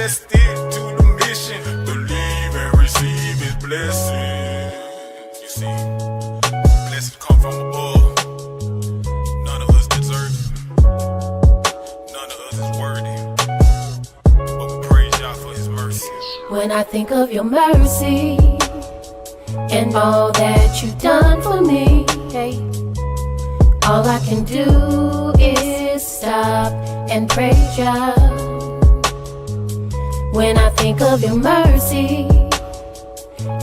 let's stick to the mission. Believe and receive his blessing. You see, blessings come from above. None of us deserve it. None of us is worthy. But we praise y'all for his mercy. When I think of your mercy and all that you've done for me, all I can do is stop and praise ya. When I think of your mercy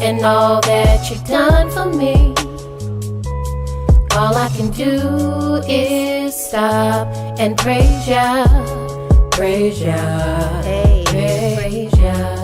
and all that you've done for me, all I can do is stop and praise ya, praise ya, praise ya.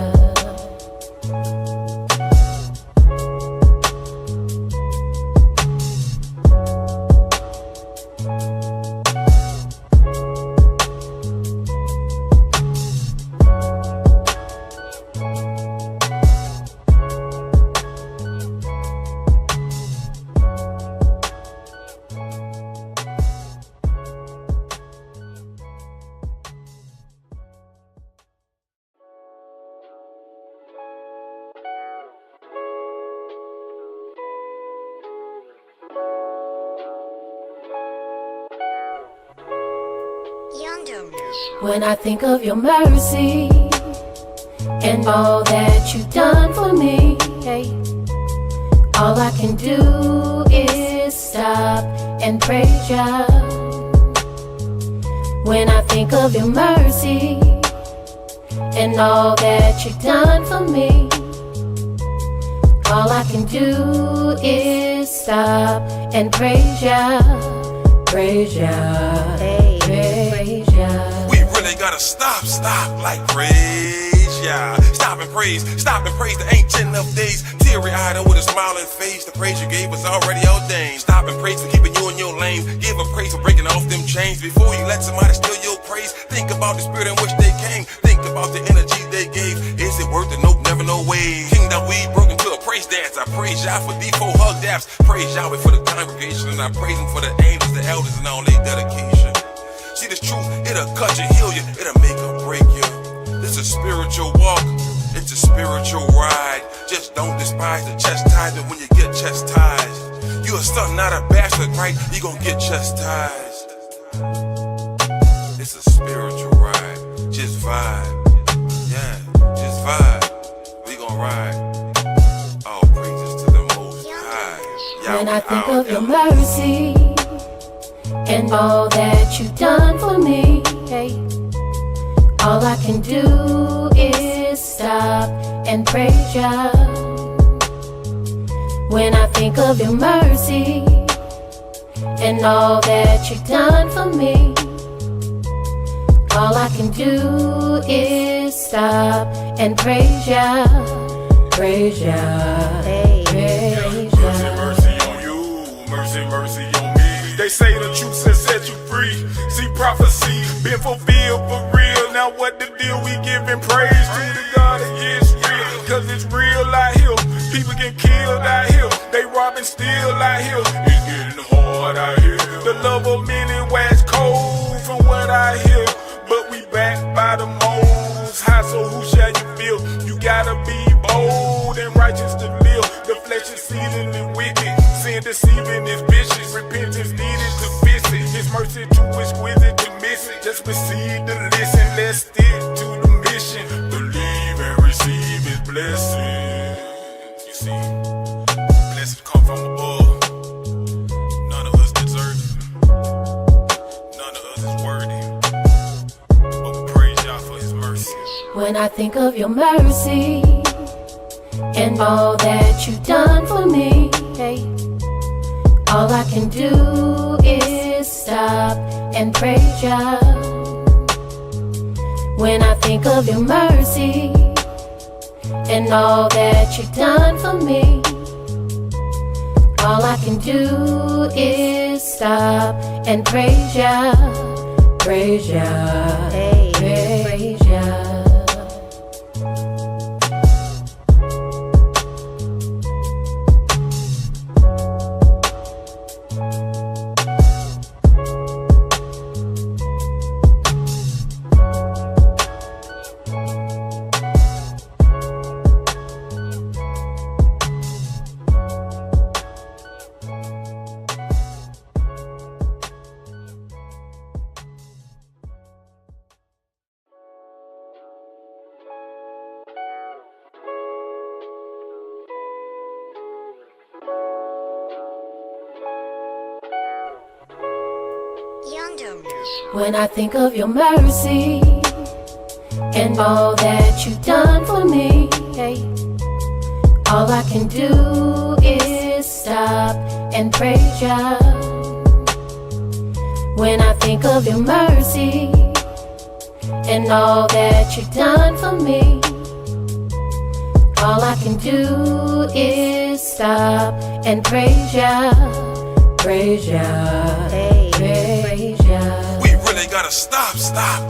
When I think of your mercy and all that you've done for me, all I can do is stop and praise ya. When I think of your mercy and all that you've done for me, all I can do is stop and praise ya, praise ya, praise ya. Really gotta stop, like praise, yeah. Stop and praise the ancient of days. Teary-eyed and with a smiling face, the praise you gave was already ordained. Stop and praise for keeping you in your lane. Give a praise for breaking off them chains. Before you let somebody steal your praise, think about the spirit in which they came. Think about the energy they gave. Is it worth it? Nope, never, no way. Kingdom we broke into a praise dance. I praise y'all for D4 hug daps. Praise Yahweh for the congregation, and I praise him for the angels, the elders, and all their dedication. See this truth, it'll cut you, heal you, it'll make or break you. It's a spiritual walk, it's a spiritual ride. Just don't despise the chastisement when you get chastised. You a son, not a bastard, right? You gon' get chastised. It's a spiritual ride, just vibe. Yeah, just vibe. We gon' ride. All praises to the Most High. When I think of your mercy and all that you've done for me, all I can do is stop and praise ya. When I think of your mercy and all that you've done for me, all I can do is stop and praise ya, praise ya, praise ya. Mercy on you, mercy on me. They say the truth has set you free. See, prophecy been fulfilled for real. Now what the deal? We giving praise to the God of Yisrael. Cause it's real out here. People get killed out here. They robbing steal out here. It's getting hard out here. The love of many wax cold from what I hear. But we backed by the Most High, so who shall you feel? You gotta be bold and righteous to live. The flesh is seething and wicked. Sin deceiving is vicious. Repentance needed to fix it. His mercy too exquisite to miss it. Just receive the listen. Let's stick to the mission. Believe and receive his blessing. You see, blessings come from above. None of us deserve it. None of us is worthy. But we praise y'all for his mercy. When I think of your mercy and all that you've done for me, all I can do is stop and praise ya. When I think of your mercy and all that you've done for me, all I can do is stop and praise ya, praise ya, praise ya. When I think of your mercy and all that you've done for me, hey, all I can do is stop and praise ya. When I think of your mercy and all that you've done for me, all I can do is stop and praise ya, praise ya, hey, praise ya. We really gotta stop,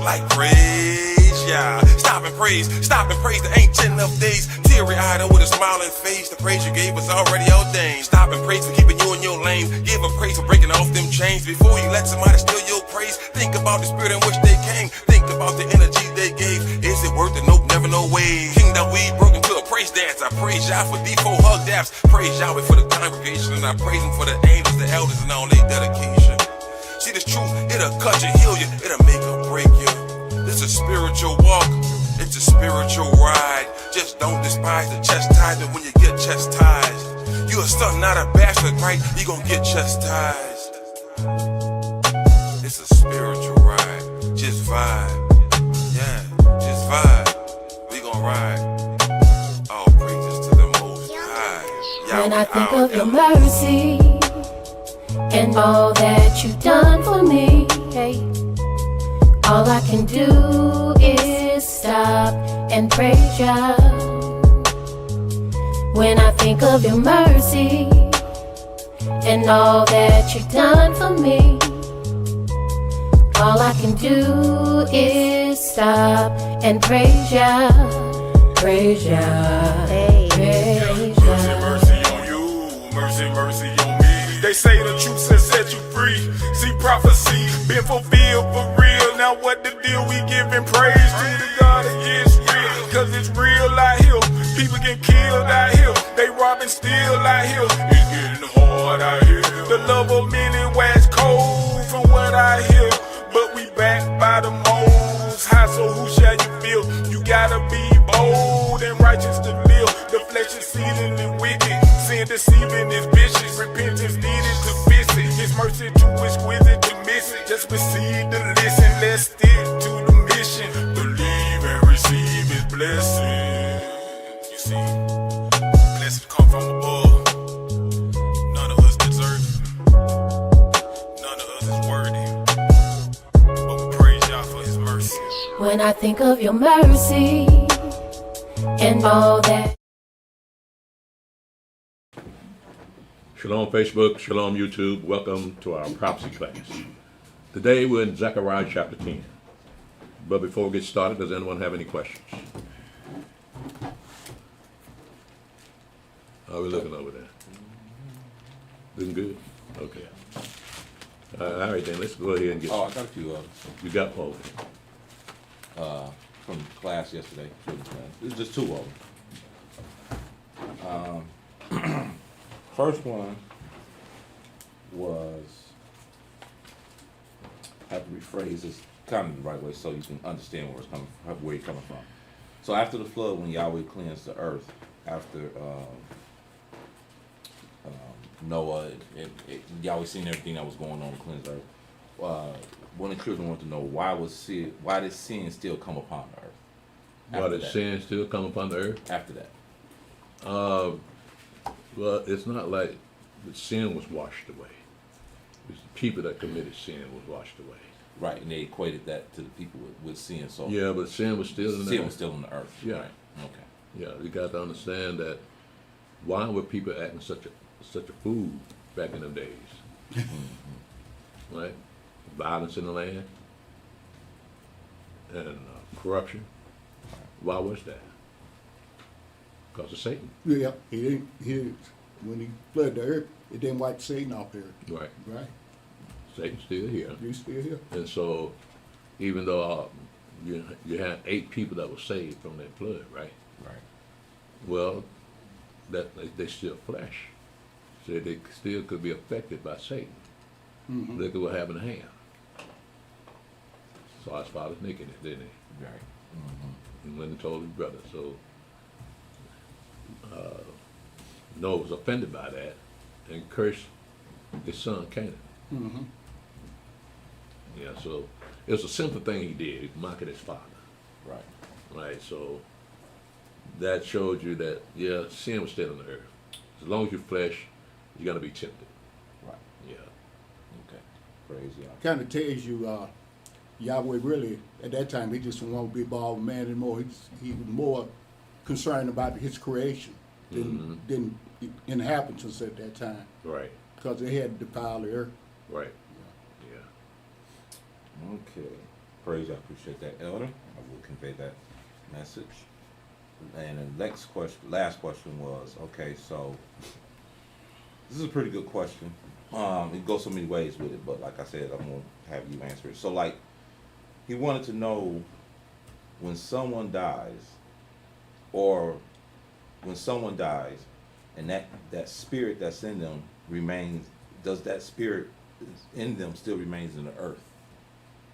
like praise ya. Stop and praise the ancient of days. Teary-eyed and with a smiling face, the praise you gave was already ordained. Stop and praise for keeping you in your lane. Give a praise for breaking off them chains. Before you let somebody steal your praise, think about the spirit in which they came. Think about the energy they gave. Is it worth it? Nope, never, no way. Kingdom we broke into a praise dance. I praise y'all for D4 hug daps. Praise Yahweh for the congregation, and I praise him for the angels, the elders, and all their dedication. See, this truth, it'll cut you, heal you, it'll make or break you. This is a spiritual walk, it's a spiritual ride. Just don't despise the chastisement when you get chastised. You a son, not a bastard, right? You gon' get chastised. It's a spiritual ride, just vibe. Yeah, just vibe. We gon' ride. All praises to the Most High. When I think of your mercy and all that you've done for me, hey, all I can do is stop and praise ya. When I think of your mercy and all that you've done for me, all I can do is stop and praise ya, praise ya, hey, praise ya. Mercy on you, mercy on me. They say the truth has set you free. See, prophecy been fulfilled for real. Now what the deal? We giving praise to the God of Yisrael, cause it's real out here. People get killed out here. They robbing still out here. It's getting hard out here. The love of many wax cold from what I hear. But we backed by the Most High, so who shall you feel? You gotta be bold and righteous to live. The flesh is seething and wicked. Sin deceiving is vicious. Repentance needed to fix it. His mercy too exquisite to miss it. Just receive the listen. Let's stick to the mission. Believe and receive his blessing. You see, blessings come from above. None of us deserve it. None of us is worthy. But we praise y'all for his mercy. When I think of your mercy and all that. Shalom Facebook, Shalom YouTube, welcome to our prophecy class. Today we're in Zechariah chapter 10. But before we get started, does anyone have any questions? How are we looking over there? Looking good? Okay. All right then, let's go ahead and get I got a few of them. You got one. From class yesterday. It's just two of them. First one was, I have to rephrase this kind of the right way so you can understand where you're coming from. So after the flood, when Yahweh cleansed the earth, after Noah and Yahweh seen everything that was going on to cleanse the earth, one of the children wanted to know why did sin still come upon the earth? Why did sin still come upon the earth? After that. Well, it's not like the sin was washed away. It's the people that committed sin was washed away. Right, and they equated that to the people with sin. So Yeah, but sin was still in the sin earth. was still on the earth. Yeah. Right. Okay. Yeah, you got to understand that why were people acting such a fool back in them days? Right? Violence in the land and corruption. Why was that? Because of Satan. Yeah, when he flooded the earth, it didn't wipe Satan off the earth. Right. Right? Satan's still here. He's still here. And so, even though you had 8 people that were saved from that flood, right? Right. Well, that they still flesh, so they still could be affected by Satan. Mm-hmm. Look at what happened to Ham. Saw his father's nakedness, didn't he? Right. Mm-hmm. And went and told his brother. So Noah was offended by that and cursed his son Canaan. Mm-hmm. Yeah, so it's a simple thing he did. He mocked his father. Right. Right, so that showed you that, yeah, sin was still on the earth. As long as you're flesh, you're going to be tempted. Right. Yeah. Okay. Praise Yah. Kind of tells you Yahweh really, at that time, he just didn't want to be involved with man anymore. He was more concerned about his creation than inhabitants at that time, Right, because they had defiled the earth. right. Yeah. Okay. Praise Yah. Appreciate that, Elder. I will convey that message. And the last question was, okay, so this is a pretty good question. It goes so many ways with it, but like I said, I'm gonna have you answer it. So, like, he wanted to know when someone dies, and that spirit that's in them remains. Does that spirit in them still remains in the earth,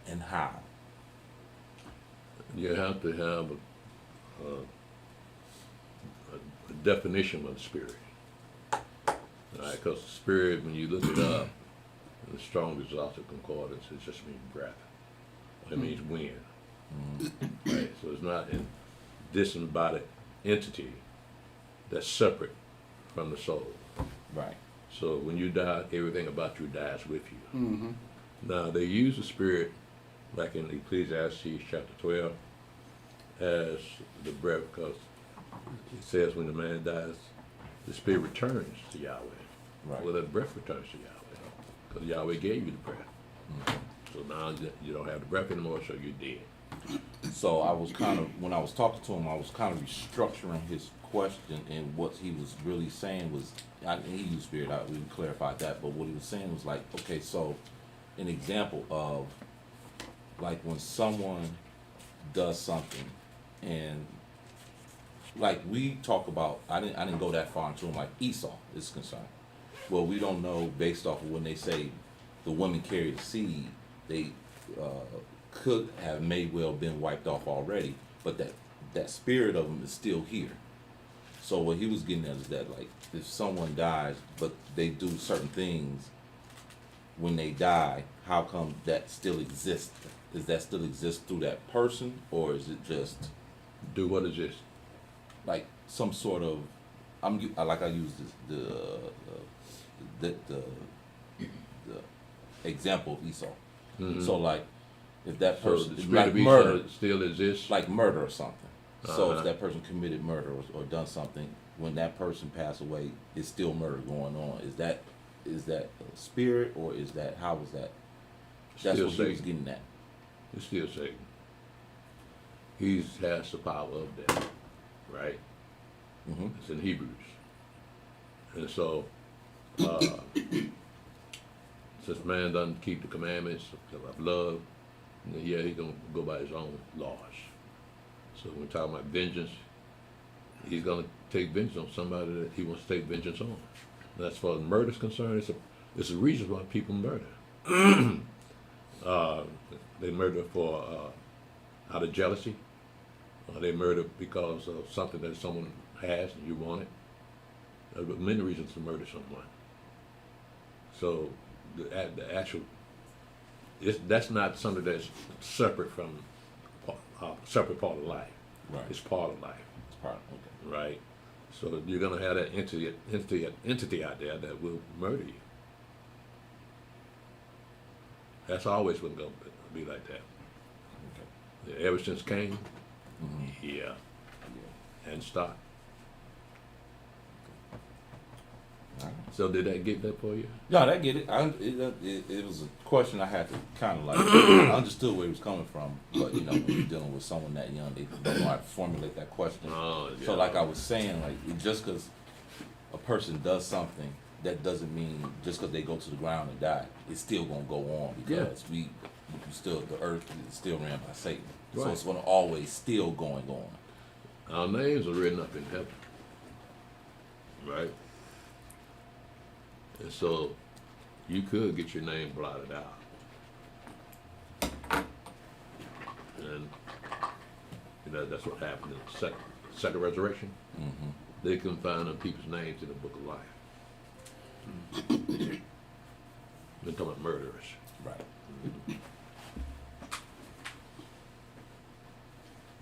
and how? You have to have a definition of the spirit. Because the spirit, when you look it up, in the strong exhaustive concordance, it just means breath. It means wind. Right? So it's not a disembodied entity that's separate from the soul. Right. So when you die, everything about you dies with you. Mm-hmm. Now, they use the spirit, like in Ecclesiastes chapter 12, as the breath, because it says when the man dies, the spirit returns to Yahweh. Right. Well, that breath returns to Yahweh, because Yahweh gave you the breath. So now you don't have the breath anymore, so you're dead. So I was kind of, when I was talking to him, I was kind of restructuring his question, and what he was really saying was, he used spirit, we clarified that, but what he was saying was like, okay, so an example of, like, when someone does something, and like we talk about, I didn't go that far into him, like Esau is concerned. Well, we don't know based off of when they say the woman carried the seed, they could have may well been wiped off already, but that spirit of them is still here. So what he was getting at is that, like, if someone dies, but they do certain things when they die, how come that still exists? Does that still exist through that person, or is it just Do what is this? like some sort of? I use the example of Esau. So like, if that So person the is spirit like of Esau murder, still exists? like murder or something. So Uh-huh. if that person committed murder or done something, when that person passed away, it's still murder going on. Is that a spirit, or is that, how was that? That's Still what he was Satan. getting at. It's still Satan. He has the power of death, right? Mm-hmm. It's in Hebrews. And so, since man doesn't keep the commandments of love, yeah, he's going to go by his own laws. So when we're talking about vengeance, he's going to take vengeance on somebody that he wants to take vengeance on. And as far as murder is concerned, it's a reason why people murder. They murder for out of jealousy. They murder because of something that someone has and you want it. There are many reasons to murder someone. So the actual, that's not something that's separate from separate part of life. Right. It's part of life, It's part of, okay. right? So you're gonna have that entity out there that will murder you. That's always going to be like that. Okay. Ever since Cain, yeah, Yeah. and stop. All right. So did that get that for you? No, I get it. It was a question I had to kind of like, I understood where he was coming from, but you know, when you're dealing with someone that young, they don't know how to formulate that question. Oh, yeah. So like I was saying, like, just because a person does something, that doesn't mean just because they go to the ground and die, it's still gonna go on, because we still, the earth is still ran by Satan, so Right. it's gonna always still going on. Our names are written up in heaven, right? And so you could get your name blotted out. And you know, that's what happened in the second resurrection. Mm-hmm. They couldn't find them people's names in the book of life. They're talking about murderers. Right.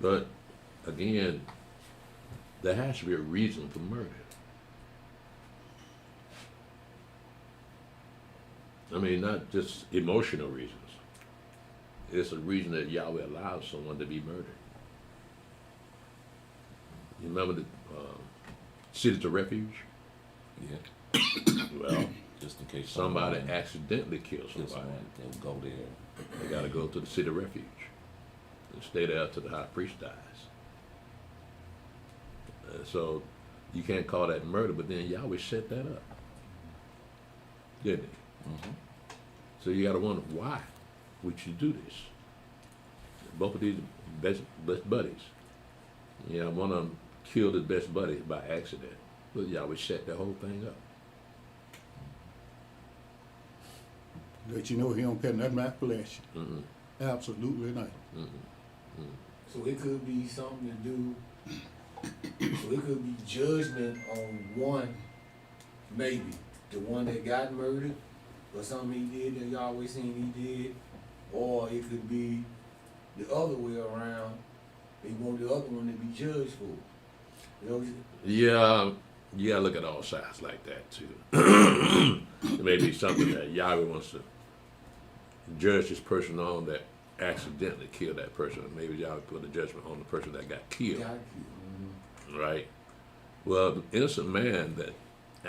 But again, there has to be a reason for murder. I mean, not just emotional reasons. It's a reason that Yahweh allows someone to be murdered. You remember the cities of refuge? Yeah. Well, Just in case somebody someone accidentally kills kills somebody. someone, they'll go there. They got to go to the city of refuge and stay there till the high priest dies. So you can't call that murder, but then Yahweh set that up, didn't he? Mm-hmm. So you got to wonder, why would you do this? Both of these best buddies. Yeah, one of them killed his best buddy by accident. But Yahweh set that whole thing up. Let you know he don't care nothing about flesh. Mm-mm. Absolutely not. Mm-mm. So it could be something to do, so it could be judgment on one, maybe, the one that got murdered, or something he did that y'all always seen he did, or it could be the other way around, they want the other one to be judged for. You know, Yeah, you gotta look at all sides like that too. It may be something that Yahweh wants to judge this person on that accidentally killed that person. Maybe Yahweh put a judgment on the person that got killed, got you. right? Well, the innocent man that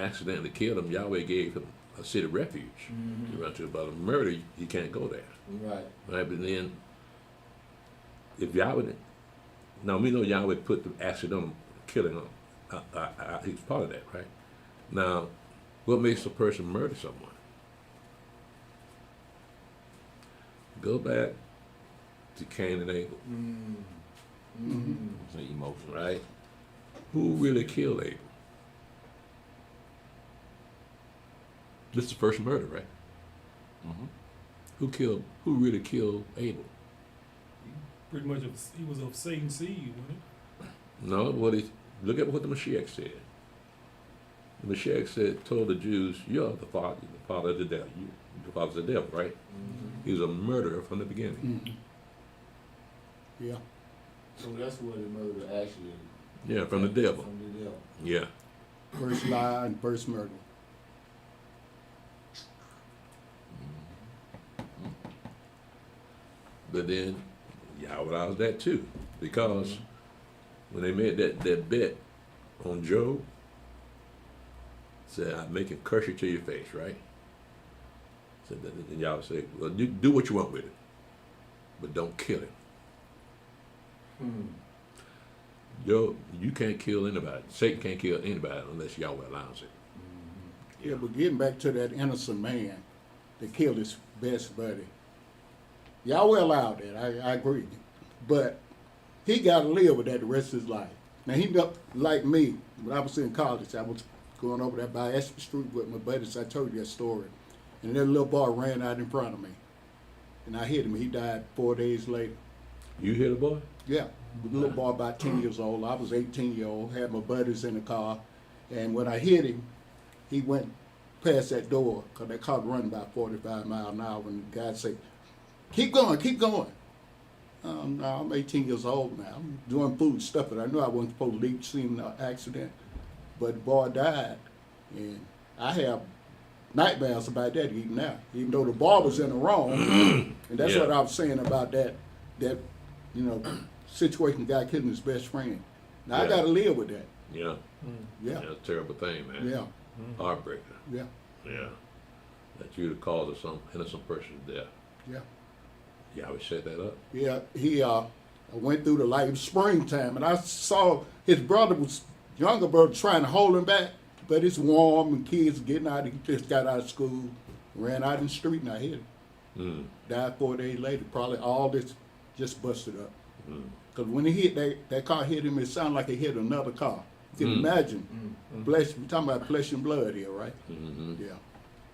accidentally killed him, Yahweh gave him a city of refuge to run to. About a murder, you can't go there, Right. right? But then, if Yahweh, now we know Yahweh put the accidental killing on. He's part of that, right? Now, what makes a person murder someone? Go back to Cain and Abel, It's an emotion. right? Who really killed Abel? This is the first murder, right? Mm-hmm. Who really killed Abel? Pretty much, he was of Satan's seed, wasn't No, look at what the Mashiach said. The Mashiach told the Jews, "You're the father of the devil. The father's the devil, right?" He was a murderer from the beginning. Yeah. So that's where the murder actually. Yeah, from the devil. From the devil. Yeah. First lie and first murder. But then Yahweh allows that too, because when they made that bet on Job, said, "I make him curse you to your face," right? Said that, and Yahweh said, "Well, do what you want with it, but don't kill him." You can't kill anybody. Satan can't kill anybody unless Yahweh allows it. Yeah, but getting back to that innocent man that killed his best buddy, Yahweh allowed that. I agree, but he got to live with that the rest of his life. Now he got, like me, when I was in college, I was going over there by Ashby Street with my buddies. I told you that story, and that little boy ran out in front of me, and I hit him. He died 4 days later. You hear the boy? Yeah, the little boy about 10 years old. I was 18-year-old, had my buddies in the car, and when I hit him, he went past that door, because that car running about 45 miles an hour, and the guy said, keep going, keep going. No, I'm 18 years old now. I'm doing food stuff, but I knew I wasn't supposed to leave the scene of the accident, but the boy died, and I have nightmares about that even now, even though the boy was in the wrong, and that's Yeah. what I was saying about that situation, the guy killing his best friend. Now I Yeah. got to live with that. Yeah. Yeah, That's a terrible thing, man. yeah, Heartbreaker. yeah, Yeah. That you're the cause of some innocent person's death. yeah. Yahweh set that up. Yeah, I went through the light. It was springtime, and I saw his younger brother trying to hold him back, but it's warm and kids getting out. He just got out of school, ran out in the street, and I hit him. Died 4 days later. Probably all this just busted up. Because when he hit that car hit him, it sounded like it hit another car. You can imagine. Flesh, we're talking about flesh and blood here, right? Yeah.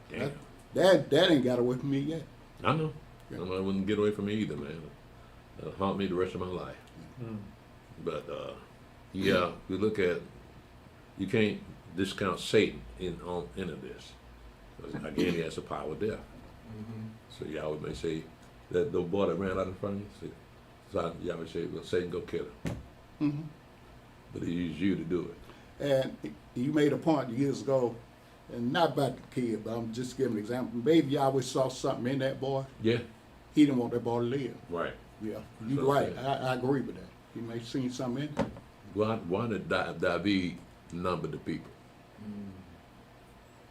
Damn. That ain't got away from me yet. I know. Yeah. I know it wouldn't get away from me either, man. It'll haunt me the rest of my life. But yeah, we look at, you can't discount Satan into this. 'Cause again, he has the power of death. So Yahweh may say that the boy that ran out in front of you, So Yahweh said, well, Satan, go kill him. Mm-hmm. But he used you to do it. And you made a point years ago, and not about the kid, but I'm just giving an example. Maybe Yahweh saw something in that boy. Yeah, He didn't want that boy to live. right. Yeah, you're So, right. yeah. I agree with that. He may have seen something in it. Why did David number the people?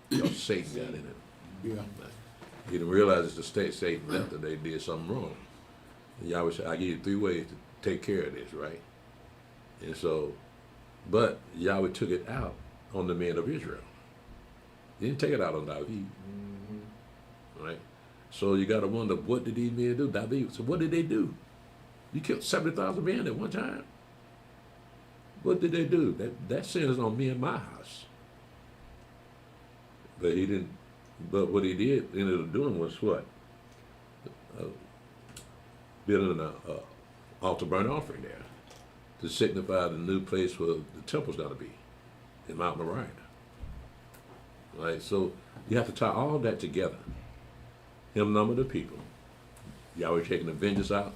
Because Satan got in it. Yeah. He didn't realize it's the state Satan left and they did something wrong. And Yahweh said, I give you 3 ways to take care of this, right? And so, but Yahweh took it out on the men of Israel. He didn't take it out on David. Right? So you got to wonder, what did these men do? David, so what did they do? You killed 70,000 men at one time. What did they do? That sin is on me and my house. But he didn't. But what he did ended up doing was what? Building an altar burnt offering there to signify the new place where the temple's going to be in Mount Moriah. Right. So you have to tie all that together. Him number the people. Yahweh taking the vengeance out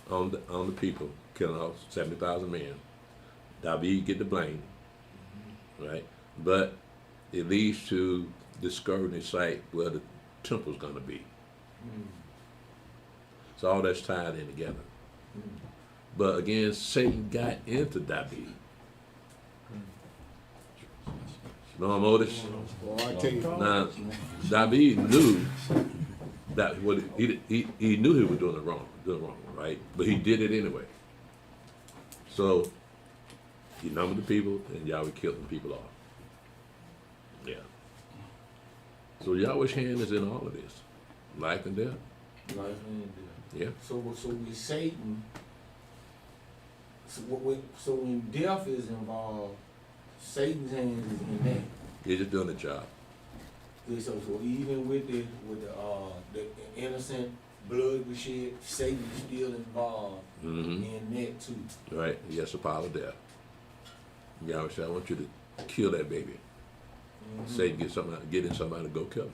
on the people, killing off 70,000 men. David get the blame, right? But it leads to discovering the site where the temple's going to be. So all that's tied in together. But again, Satan got into David. Shalom, Otis. Boy, I tell you. Now, David knew that he knew he was doing wrong, right? But he did it anyway. So he numbered the people, and Yahweh killed the people off. Yeah. So Yahweh's hand is in all of this, life and death. Life and death. Yeah. So with Satan, so when death is involved, Satan's hand is in that. He's just doing the job. Okay, so even with the innocent blood was shed, Satan is still involved Mm-hmm. in that too. Right. He has the power of death. Yahweh said, I want you to kill that baby. Satan getting somebody to go kill him.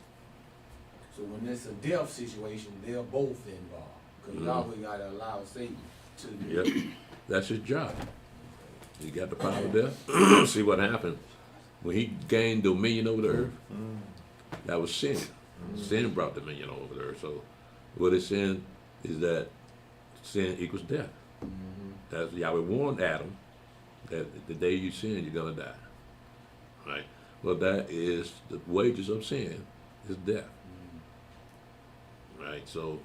So when it's a death situation, they're both involved. Because Yahweh got to allow Satan to do Yep. it. That's his job. He got the power of death. See what happened. When he gained dominion over the earth, that was sin. Sin brought dominion over the earth. So what is sin is that sin equals death. That's Yahweh warned Adam that the day you sin, you're going to die. Right? Well, that is the wages of sin is death. Right? So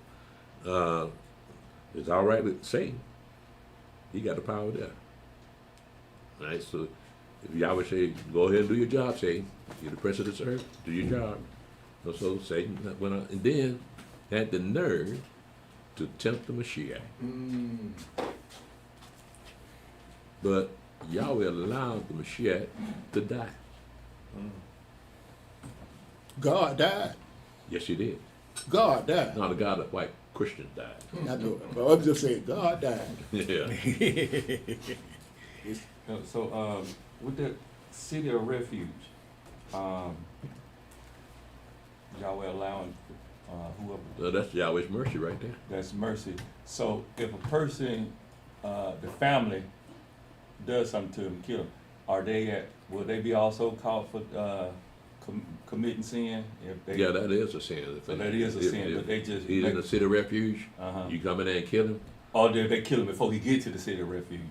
it's all right with Satan. He got the power of death. Right? So if Yahweh say, go ahead and do your job, Satan. You're the prince of this earth. Do your job. So Satan went out and then had the nerve to tempt the Mashiach. But Yahweh allowed the Mashiach to die. God died. Yes, he did. God died. Now the God of white Christians died. I know. But I'm just saying, God died. Yeah. So, with the city of refuge, Yahweh allowing whoever, So that's Yahweh's mercy right there. that's mercy. So if a person, the family does something to them, kill them, will they be also caught for committing sin? If they, Yeah, that is a sin. So that is a sin, but they just he's in the city of refuge. Uh-huh. You come in there and kill him. or they kill him before he get to the city of refuge.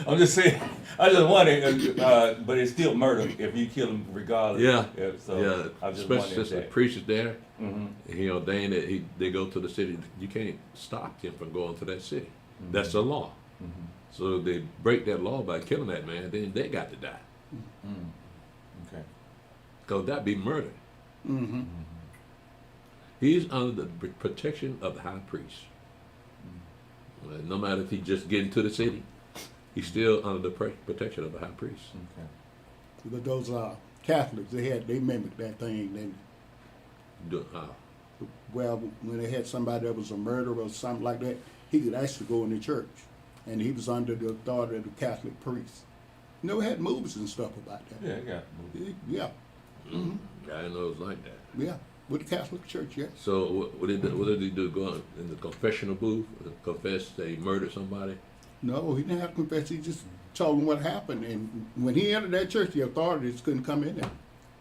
I'm just saying. I just wonder, but it's still murder if you kill him regardless. Yeah. So Yeah, I just especially wondering since the that. priest is there. Mhm. He ordained that they go to the city. You can't stop him from going to that city. That's the law. So if they break that law by killing that man, then they got to die. Okay. Because that'd be murder. Mm-hmm. He's under the protection of the high priest. No matter if he just get into the city, he's still under the protection of the high priest. Okay. But those Catholics, they mimicked that thing. Well, when they had somebody that was a murderer or something like that, he could actually go in the church, and he was under the authority of the Catholic priest. You know, we had movies and stuff about that. Yeah, yeah. Yeah. I didn't know it was like that. Yeah. With the Catholic Church, yes. So what did he do? Go in the confessional booth, confess that he murdered somebody? No, he didn't have to confess. He just told them what happened. And when he entered that church, the authorities couldn't come in there.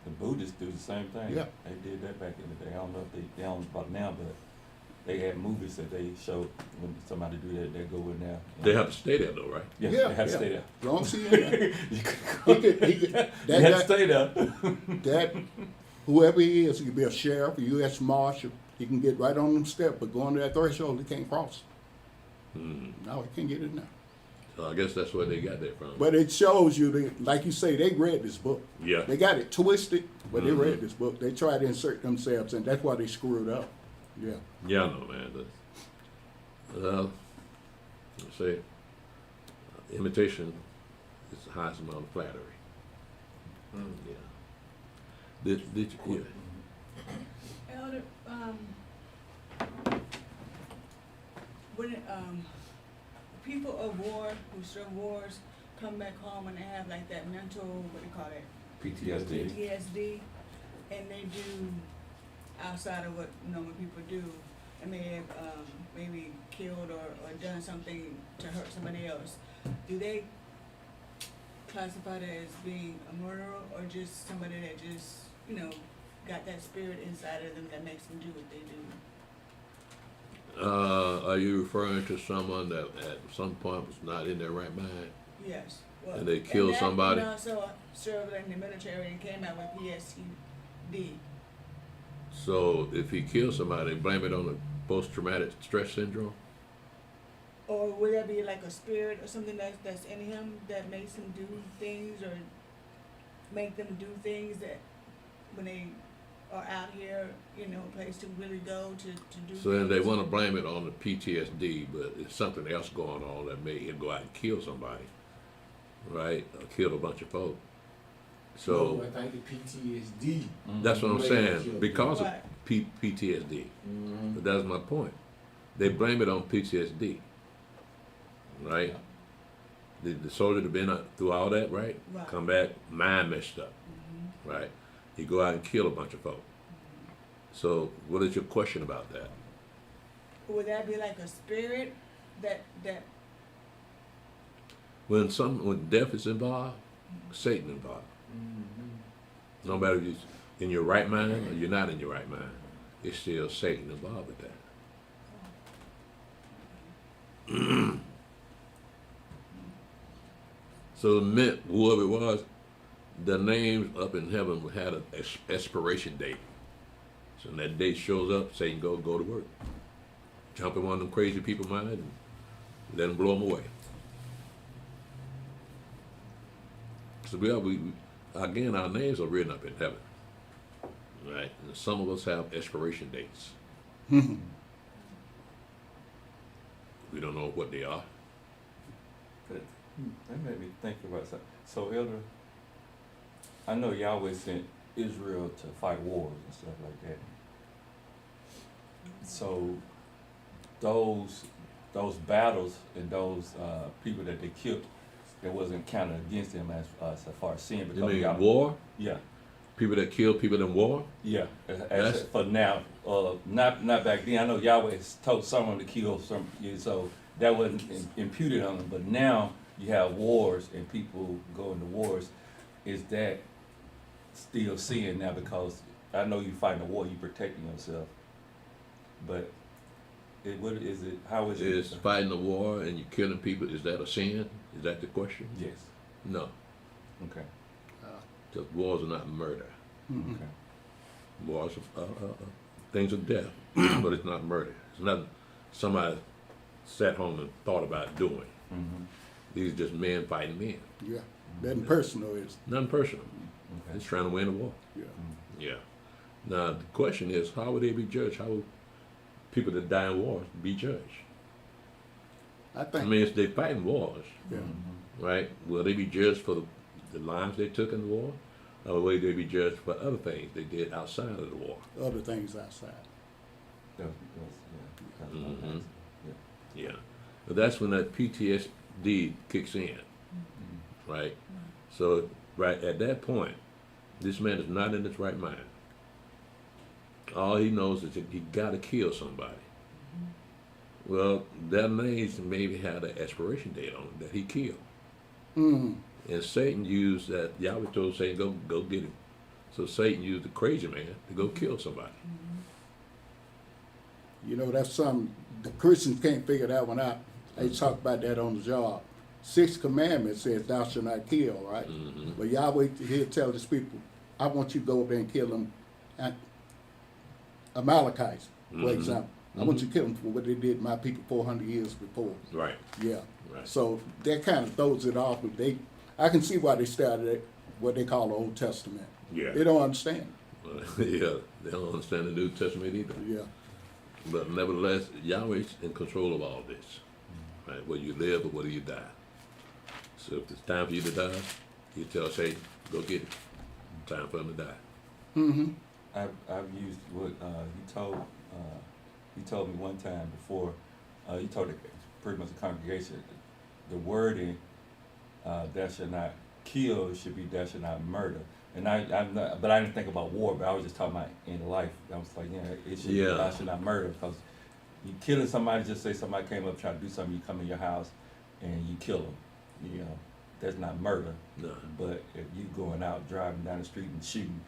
The Buddhists do the same thing. Yeah. They did that back in the day. I don't know if they don't about now, but they had movies that they showed when somebody do that, they go in there. They have to stay there though, right? Yeah, Yeah, they have to yeah. stay there. As long as he in there. You He could, had to that, stay there. that, whoever he is, he could be a sheriff, a U.S. Marshal, he can get right on them steps, but going to that threshold, he can't cross. No, he can't get in there. So I guess that's where they got that from. But it shows you, like you say, they read this book. Yeah. They got it twisted, but they read this book. They tried to insert themselves, and that's why they screwed up. Yeah. Yeah, I know, man. Let's say imitation is the highest amount of flattery. Yeah. Did you, yeah. Elder, when people of war who serve wars come back home and they have like that mental, what do you call it? PTSD. PTSD, and they do outside of what normal people do, and may have maybe killed or done something to hurt somebody else. Do they classify that as being a murderer, or just somebody that just, you know, got that spirit inside of them that makes them do what they do? Are you referring to someone that at some point was not in their right mind? Yes. Well, And they killed somebody? And also served in the military and came out with PTSD. So if he killed somebody, blame it on the post-traumatic stress syndrome? Or would that be like a spirit or something that's in him that makes him do things, or make them do things that when they are out here, you know, a place to really go to do So then they things? want to blame it on the PTSD, but it's something else going on that made him go out and kill somebody, right? Or kill a bunch of folk. So No, I think the PTSD. that's what I'm made him saying, kill because of Right. PTSD. Mhm. But that's my point. They blame it on PTSD, right? The soldier had been through all that, right? Right. Come back, mind messed up, Mhm. right? He go out and kill a bunch of folk. So what is your question about that? Would that be like a spirit that When death is involved, Satan involved. No matter if you're in your right mind or you're not in your right mind, it's still Satan involved with that. So it meant whoever it was, their names up in heaven had an expiration date. So when that date shows up, Satan go to work. Jump in one of them crazy people's mind and let them blow them away. So we again, our names are written up in heaven, right? And some of us have expiration dates. We don't know what they are. That made me think about something. So, Elder, I know Yahweh sent Israel to fight wars and stuff like that. So, those battles and those people that they killed, it wasn't counted against them as far as sin. You Because mean Yahweh- war? Yeah, People that kill people in war? yeah. That's- For now, not back then. I know Yahweh told someone to kill some, so that wasn't imputed on them. But now you have wars and people go into wars. Is that still sin now? Because I know you fighting a war, you protecting yourself. But what is it? How is Is it? fighting a war and you killing people, is that a sin? Is that the question? Yes. No. Okay. Because wars are not murder. Okay. Wars are things of death, but it's not murder. It's not somebody sat home and thought about doing. Mm-hmm. These are just men fighting men. Yeah. Nothing personal is. Nothing personal. Okay. It's trying to win a war. Yeah. Yeah. Now the question is, how would they be judged? How would people that die in wars be judged? I I think. mean, if they fighting wars, Yeah. right? Will they be judged for the lives they took in the war, or will they be judged for other things they did outside of the war? Other things outside. That's what I'm Mhm. asking. Yeah. Yeah. But that's when that PTSD kicks in, right? So right at that point, this man is not in his right mind. All he knows is that he got to kill somebody. Well, that names maybe had an expiration date on it that he killed. Mm. And Satan used that. Yahweh told Satan, go get him. So Satan used the crazy man to go kill somebody. You know, that's something the Christians can't figure that one out. They talk about that on the job. 6 commandments says thou shalt not kill, right? Mm-hmm. But Yahweh here tell his people, I want you to go up there and kill them Amalekites, for Mhm. example. I want you to kill them for what they did to my people 400 years before. Right. Yeah. Right. So that kind of throws it off. But I can see why they started at what they call the Old Testament. Yeah. They don't understand. Yeah. They don't understand the New Testament either. Yeah. But nevertheless, Yahweh's in control of all this. Right? Whether you live or whether you die. So if it's time for you to die, you tell Satan, go get it. Time for him to die. Mm-hmm. I've used what he told me one time before. He told pretty much the congregation the wording "thou shalt not kill" should be "thou shalt not murder." And I'm not, but I didn't think about war. But I was just talking about in life. I was like, it should be "thou shalt not murder" because you killing somebody. Just say somebody came up trying to do something. You come in your house and you kill them. You know, that's not murder. No. But if you going out driving down the street and shooting,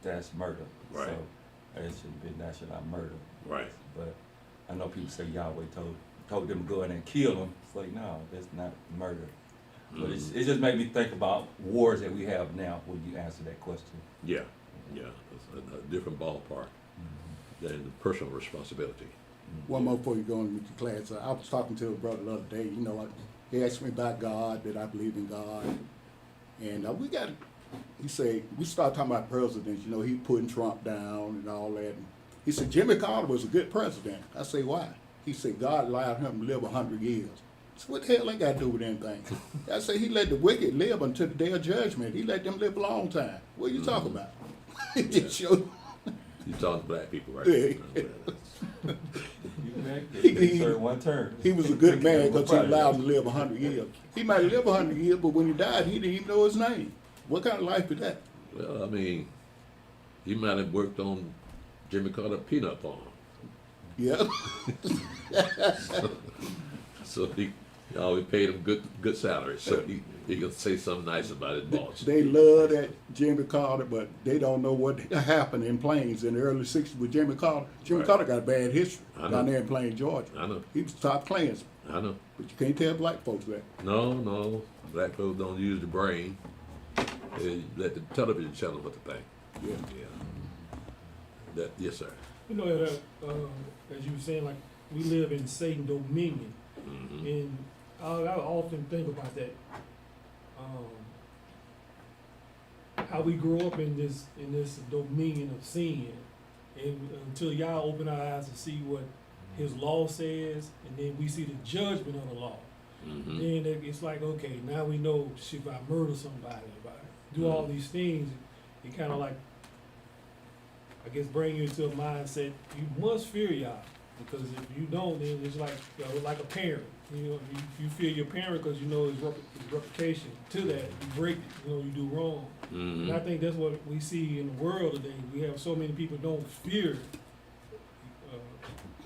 that's murder. Right. So it should be "thou shalt not murder." Right. But I know people say Yahweh told them to go in and kill them. It's like, no, that's not murder. But it just made me think about wars that we have now when you answer that question. Yeah. Yeah. It's a different ballpark than the personal responsibility. One more before you go into your class. I was talking to a brother the other day. You know, he asked me about God, that I believe in God. And he said, we started talking about presidents. You know, he putting Trump down and all that. And he said, Jimmy Carter was a good president. I say, why? He said, God allowed him to live 100 years. So what the hell they got to do with anything? I say, he let the wicked live until the day of judgment. He let them live a long time. What are you talking about? It just showed. You talk to black people, right? Yeah. He served one term. He was a good man because he allowed him to live 100 years. He might live 100 years, but when he died, he didn't even know his name. What kind of life is that? Well, I mean, he might have worked on Jimmy Carter peanut farm. Yeah. So he always paid him good salary. So he can say something nice about his boss. They love that Jimmy Carter, but they don't know what happened in Plains in the early 60s with Jimmy Carter. Jimmy Right. Carter got a bad history I know. down there in Plains, Georgia. I know. He was the top Klansman, I know. but you can't tell black folks that. No. Black folks don't use the brain. They let the television tell them what to think. Yeah. Yeah. Yes, sir. You know, as you were saying, like, we live in Satan dominion. Mm-hmm. And I often think about that. How we grow up in this dominion of sin, and until y'all open our eyes to see what His law says, and then we see the judgment of the law. Mm-hmm. Then it's like, okay, now we know if I murder somebody, if I do all these things, it kind of like, I guess, bring you into a mindset. You must fear Yah, because if you don't, then it's like like a parent. You know, you fear your parent because you know his reputation. To that, you break it. You know, you do wrong. Mm-hmm. And I think that's what we see in the world today. We have so many people don't fear.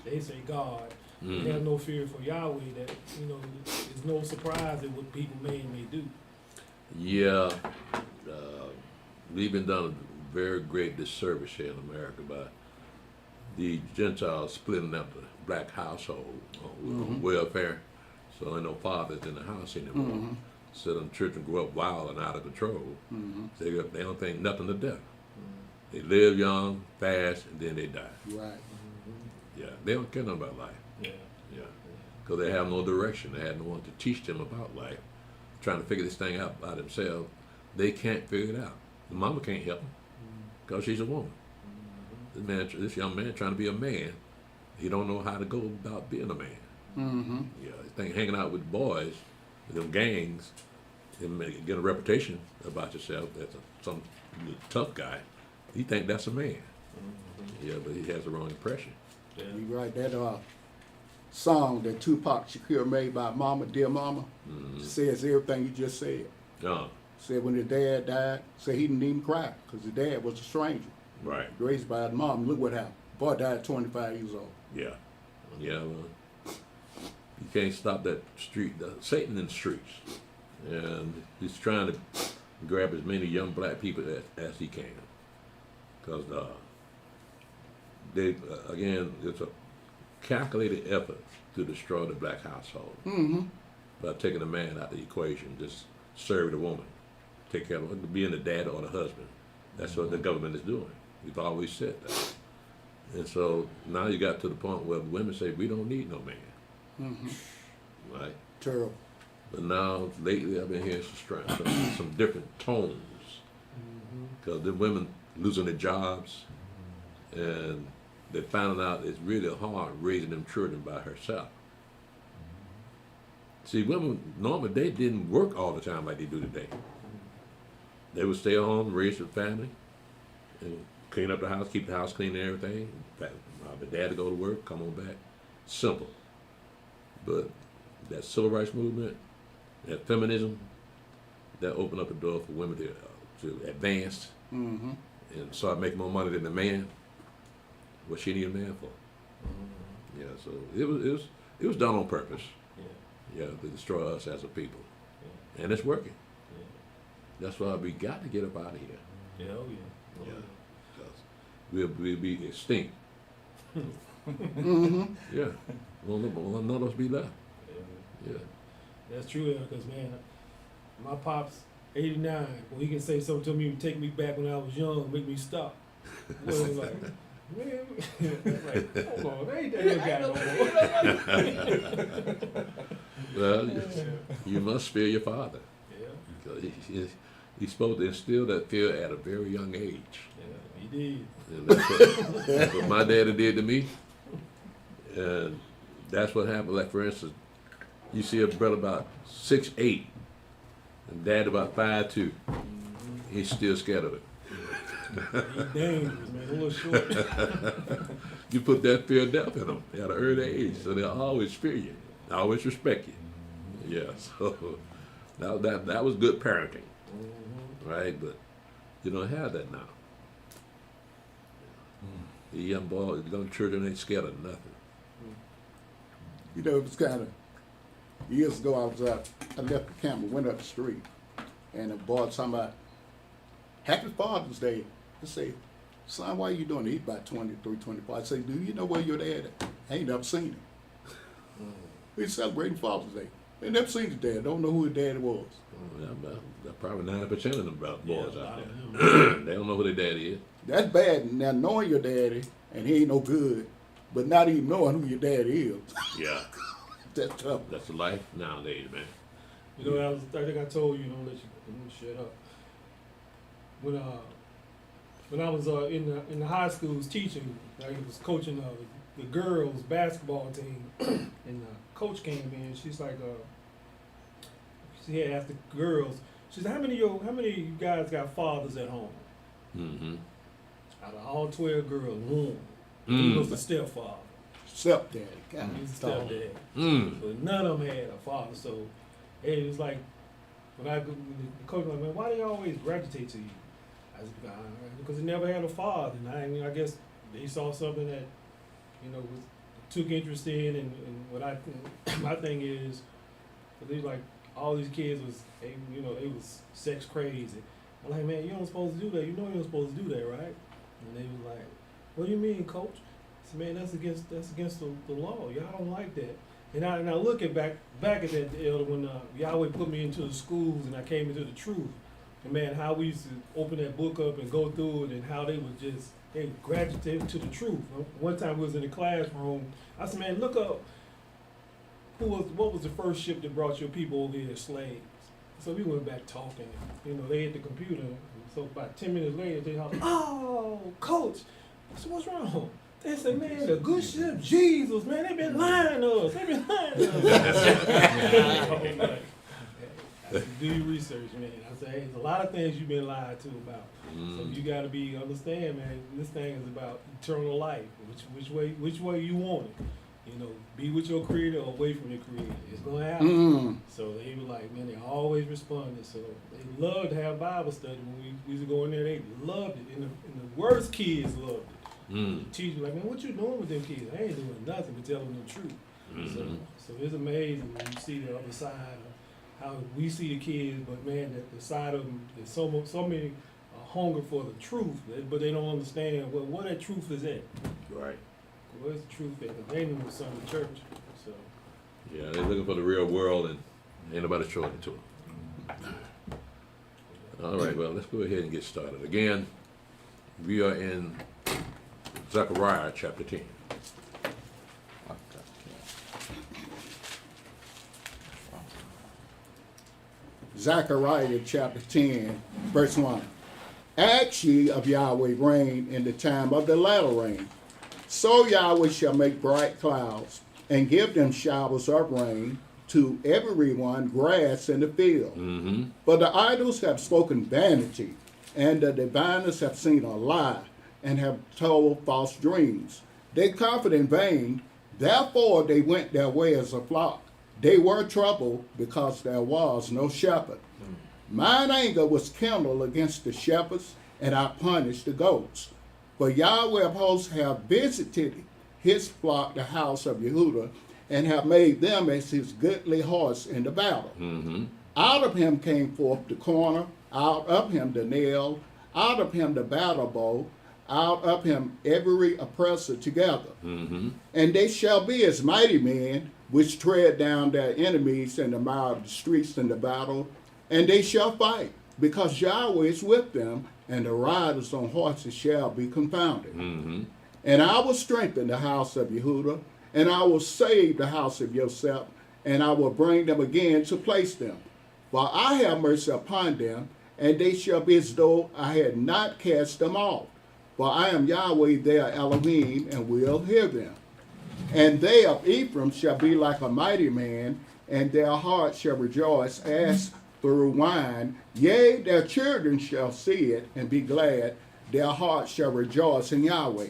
They say God. Mm-hmm. They have no fear for Yahweh. That it's no surprise at what people may do. Yeah, we've been done a very great disservice here in America by the Gentiles splitting up the black household on welfare. So ain't no fathers in the house anymore. So them children grow up wild and out of control. They don't think nothing to death. They live young, fast, and then they die. Right. Yeah, they don't care nothing about life. Yeah. Yeah, because they have no direction. They had no one to teach them about life. Trying to figure this thing out by themselves, they can't figure it out. The mama can't help them because she's a woman. This young man trying to be a man, he don't know how to go about being a man. Mm-hmm. Yeah, this thing hanging out with boys, them gangs, and get a reputation about yourself that's some tough guy. He think that's a man. Yeah, but he has the wrong impression. You right, that song that Tupac Shakur made by Mama, Dear Mama, says everything you just said. Yeah. Said when his dad died, said he didn't even cry because his dad was a stranger. Right. Raised by his mom. Look what happened. Boy died at 25 years old. Yeah. Yeah, well, you can't stop that street, Satan in the streets. And he's trying to grab as many young black people as he can. Because again, it's a calculated effort to destroy the black household. Mm-hmm. By taking a man out of the equation, just serve the woman, take care of her, being the dad or the husband. That's what the government is doing. We've always said that. And so now you got to the point where women say, we don't need no man. Mm-hmm. Right? Terrible. But now, lately, I've been hearing some different tones. Because the women losing their jobs, and they're finding out it's really hard raising them children by herself. See, women, normally, they didn't work all the time like they do today. They would stay at home, raise their family, and clean up the house, keep the house clean and everything. The dad to go to work, come on back. Simple. But that civil rights movement, that feminism, that opened up the door for women to advance Mm-hmm. and start making more money than the man. What she need a man for? Yeah, so it was done on purpose. Yeah, to destroy us as a people, and it's working. That's why we got to get up out of here. Yeah, oh yeah. Yeah, because we'll be extinct. Mm-hmm. Yeah, none of us be left. Yeah. That's true, because man, my pops, 89, when he can say something to me and take me back when I was young, make me stop. Well, like, man, like, hold on, ain't that guy no more. Well, you must fear your father. Yeah, Because he's supposed to instill that fear at a very young age. yeah, he did. And that's what my daddy did to me. And that's what happened. Like, for instance, you see a brother about 6'8", and dad about 5'2". He's still scared of it. He's dangerous, man. A little short. You put that fear of death in them at an early age, so they'll always fear you, always respect you. Yeah, so that was good parenting, right? But you don't have that now. The young boys, young children ain't scared of nothing. You know, it was kind of years ago. I left the camp and went up the street, and a boy talking about Happy Father's Day. I say, son, why are you doing it? He's about 23, 24. I say, do you know where your dad at? I ain't never seen him. We're celebrating Father's Day. They never seen his dad. Don't know who his dad was. Oh, yeah, probably 90% of them boys Yeah, out a lot there. They don't know who their daddy is. That's bad. Now knowing your daddy and he ain't no good, but not even knowing who your daddy is. Yeah, That's tough. that's the life nowadays, man. You know, I think I told you, don't let you shut up. When I was in the high schools teaching, I was coaching the girls basketball team, and the coach came in. She's like, she had asked the girls. She said, how many of you guys got fathers at home? Mm-hmm. Out of all 12 girls, one. He was the stepfather. Stepdaddy. God, He's the stepdad. Mm. But none of them had a father. So it was like, when the coach was like, man, why do they always gravitate to you? I said, because he never had a father. And I guess they saw something that, took interest in. And what my thing is, they like, all these kids was, they was sex crazy. I'm like, man, you don't supposed to do that. You know you're supposed to do that, right? And they was like, what do you mean, coach? I said, man, that's against the law. Y'all don't like that. And I look at back at that, Elder, when Yahweh put me into the schools and I came into the truth. And man, how we used to open that book up and go through it, and how they gravitated to the truth. One time we was in the classroom, I said, man, look up what was the first ship that brought your people over here as slaves? So we went back talking. They had the computer. So about 10 minutes later, they holler, oh, coach. I said, what's wrong? They said, man, the good ship, Jesus, man, they been lying to us. They been lying to us. I said, do your research, man. I said, hey, there's a lot of things you've been lied to about. So you got to understand, man, this thing is about eternal life. Which way you want it. You know, be with your creator or away from your creator. It's gonna happen. Mm. So they were like, man, they always responded. So they loved to have Bible study. When we used to go in there, they loved it. And the worst kids loved it. Mm. The teacher like, man, what you doing with them kids? I ain't doing nothing but telling them the truth. So it's amazing when you see the other side of how we see the kids, but man, that the side of them, there's so many hunger for the truth, but they don't understand what that truth is at. Right. Where's the truth at? 'Cause they didn't son of the church. So Yeah, they're looking for the real world, and ain't nobody showing it to them. All right, well, let's go ahead and get started. Again, we are in Zechariah chapter 10. Zechariah chapter 10, verse 1. Ask ye of Yahweh rain in the time of the latter rain. So Yahweh shall make bright clouds, and give them showers of rain to everyone grass in the field. Mm-hmm. For the idols have spoken vanity, and the diviners have seen a lie, and have told false dreams. They comfort in vain, therefore they went their way as a flock. They were troubled because there was no shepherd. Mine anger was kindled against the shepherds, and I punished the goats. For Yahweh of hosts have visited his flock, the house of Yehudah, and have made them as his goodly horse in the battle. Mm-hmm. Out of him came forth the corner, out of him the nail, out of him the battle bow, out of him every oppressor together. Mm-hmm. And they shall be as mighty men, which tread down their enemies in the mire of the streets in the battle, and they shall fight, because Yahweh is with them, and the riders on horses shall be confounded. Mm-hmm. And I will strengthen the house of Yehudah, and I will save the house of Yosef, and I will bring them again to place them. For I have mercy upon them, and they shall be as though I had not cast them off. For I am Yahweh their Elohim, and will hear them. And they of Ephraim shall be like a mighty man, and their heart shall rejoice as through wine. Yea, their children shall see it and be glad. Their heart shall rejoice in Yahweh.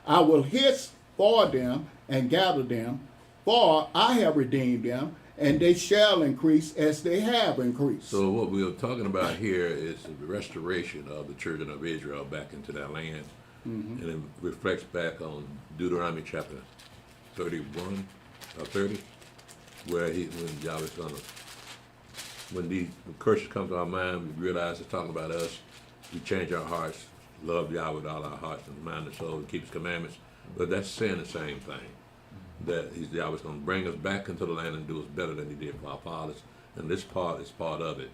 I will hiss for them and gather them, for I have redeemed them, and they shall increase as they have increased. So what we're talking about here is the restoration of the children of Israel back into their land. Mm-hmm. And it reflects back on Deuteronomy chapter 31 or 30, where when Yahweh's gonna, when the curses come to our mind, we realize it's talking about us. We change our hearts, love Yahweh with all our hearts and mind and soul, and keep his commandments. But that's saying the same thing. That Yahweh's going to bring us back into the land and do us better than he did for our fathers. And this part is part of it.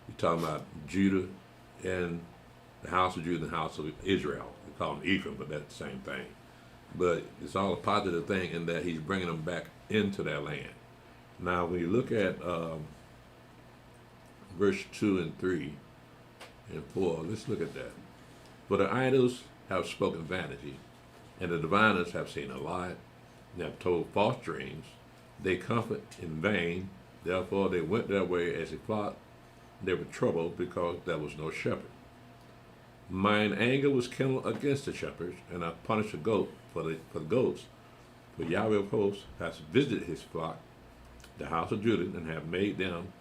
You're talking about Judah and the house of Judah and the house of Israel. We call them Ephraim, but that's the same thing. But it's all a positive thing in that he's bringing them back into their land. Now, when you look at verse 2 and 3 and 4, let's look at that. For the idols have spoken vanity, and the diviners have seen a lie, and have told false dreams. They comfort in vain, therefore they went their way as a flock. They were troubled because there was no shepherd. Mine anger was kindled against the shepherds, and I punished the goat for the goats. For Yahweh of hosts has visited his flock, the house of Judah, and have made them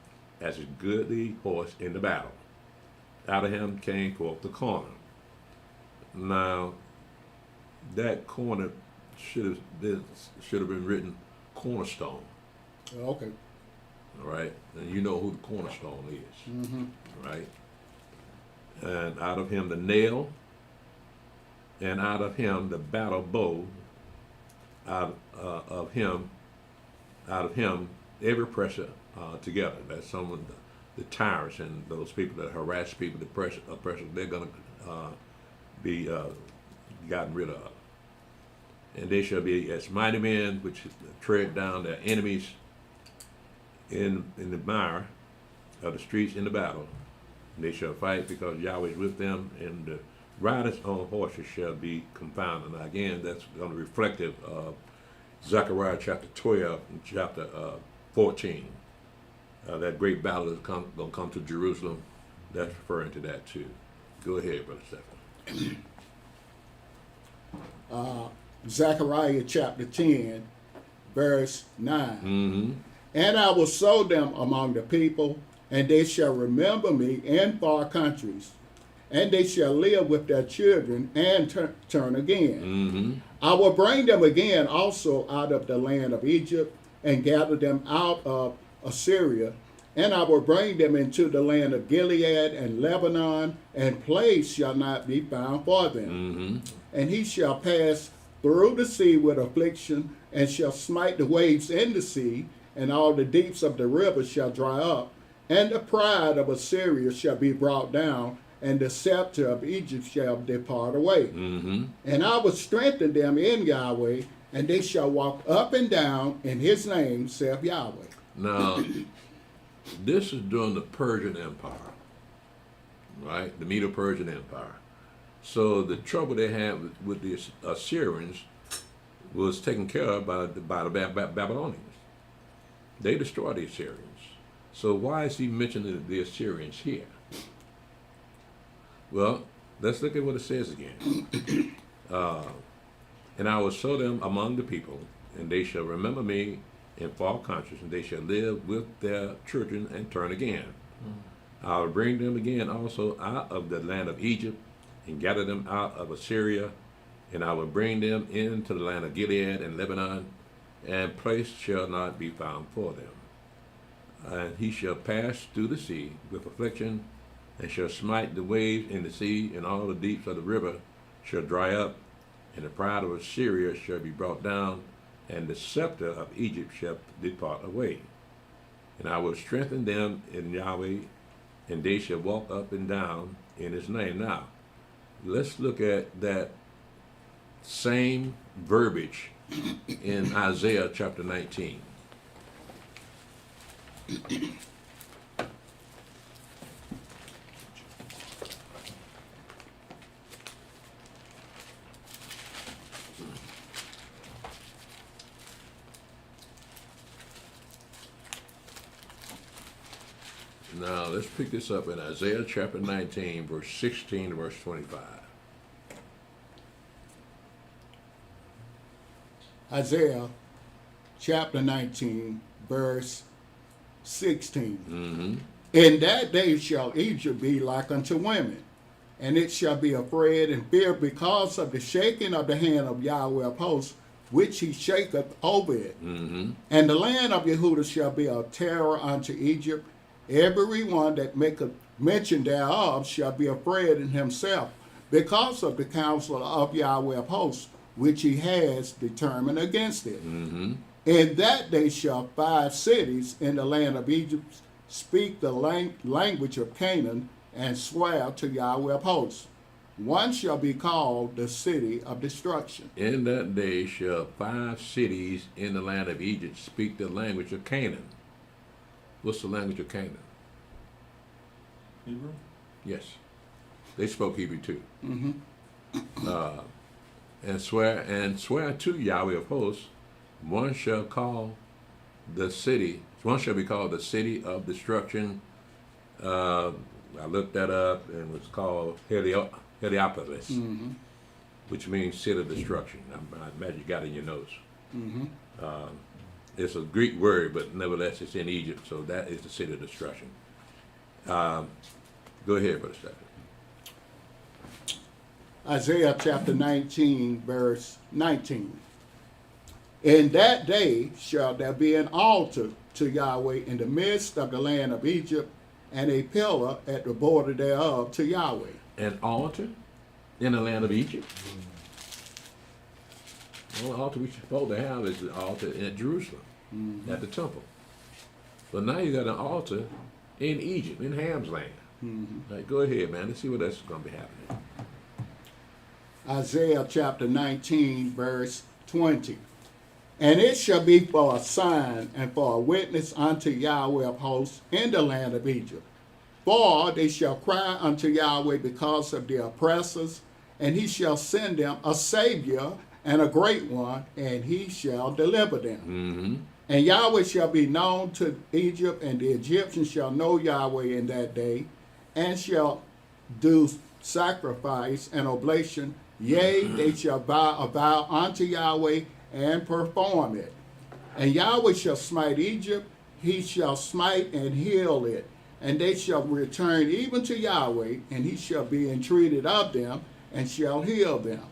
as a goodly horse in the battle. Out of him came forth the corner. Now, that corner should have been written cornerstone. Okay. All right, and you know who the cornerstone is. Mm-hmm. Right? And out of him the nail, and out of him the battle bow, out of him every oppressor together. That's someone, the tyrants and those people that harass people, the oppressors, they're going to be gotten rid of. And they shall be as mighty men which tread down their enemies in the mire of the streets in the battle. And they shall fight because Yahweh is with them, and the riders on horses shall be confounded. And again, that's going to be reflective of Zechariah chapter 12 and chapter 14. That great battle is going to come to Jerusalem. That's referring to that too. Go ahead, Brother Stephen. Zechariah chapter 10, verse 9. Mm-hmm. And I will sow them among the people, and they shall remember me in far countries, and they shall live with their children and turn again. Mm-hmm. I will bring them again also out of the land of Egypt, and gather them out of Assyria, and I will bring them into the land of Gilead and Lebanon, and place shall not be found for them. Mm-hmm. And he shall pass through the sea with affliction, and shall smite the waves in the sea, and all the deeps of the river shall dry up, and the pride of Assyria shall be brought down, and the scepter of Egypt shall depart away. Mm-hmm. And I will strengthen them in Yahweh, and they shall walk up and down in his name, saith Yahweh. Now, this is during the Persian Empire, right? The Medo-Persian Empire. So the trouble they had with the Assyrians was taken care of by the Babylonians. They destroyed the Assyrians. So why is he mentioning the Assyrians here? Well, let's look at what it says again. And I will sow them among the people, and they shall remember me in far countries, and they shall live with their children and turn again. I will bring them again also out of the land of Egypt, and gather them out of Assyria, and I will bring them into the land of Gilead and Lebanon, and place shall not be found for them. And he shall pass through the sea with affliction, and shall smite the waves in the sea, and all the deeps of the river shall dry up, and the pride of Assyria shall be brought down, and the scepter of Egypt shall depart away. And I will strengthen them in Yahweh, and they shall walk up and down in his name. Now, let's look at that same verbiage in Isaiah chapter 19. Now, let's pick this up in Isaiah chapter 19, verse 16 to verse 25. Isaiah chapter 19, verse 16. Mm-hmm. In that day shall Egypt be like unto women, and it shall be afraid and fear because of the shaking of the hand of Yahweh of hosts, which he shaketh over it. Mm-hmm. And the land of Yehuda shall be a terror unto Egypt. Every one that maketh mention thereof shall be afraid in himself, because of the counsel of Yahweh of hosts, which he has determined against it. Mm-hmm. In that day shall 5 cities in the land of Egypt speak the language of Canaan, and swear to Yahweh of hosts. One shall be called the city of destruction. In that day shall 5 cities in the land of Egypt speak the language of Canaan. What's the language of Canaan? Hebrew? Yes. They spoke Hebrew too. Mm-hmm. And swear to Yahweh of hosts, one shall be called the city of destruction. I looked that up, and it was called Heliopolis, Mm-hmm. which means city of destruction. I imagine you got it in your notes. Mm-hmm. It's a Greek word, but nevertheless it's in Egypt, so that is the city of destruction. Go ahead, Brother Stephen. Isaiah chapter 19, verse 19. In that day shall there be an altar to Yahweh in the midst of the land of Egypt, and a pillar at the border thereof to Yahweh. An altar in the land of Egypt? The only altar we're supposed to have is the altar in Jerusalem, Mm-hmm. at the temple. But now you got an altar in Egypt, in Ham's land. Mm-hmm. Right, go ahead, man. Let's see what else is going to be happening. Isaiah chapter 19, verse 20. And it shall be for a sign and for a witness unto Yahweh of hosts in the land of Egypt. For they shall cry unto Yahweh because of their oppressors, and he shall send them a Savior and a great one, and he shall deliver them. Mm-hmm. And Yahweh shall be known to Egypt, and the Egyptians shall know Yahweh in that day, and shall do sacrifice and oblation, Yea, they shall vow a vow unto Yahweh and perform it. And Yahweh shall smite Egypt, he shall smite and heal it. And they shall return even to Yahweh, and he shall be entreated of them, and shall heal them.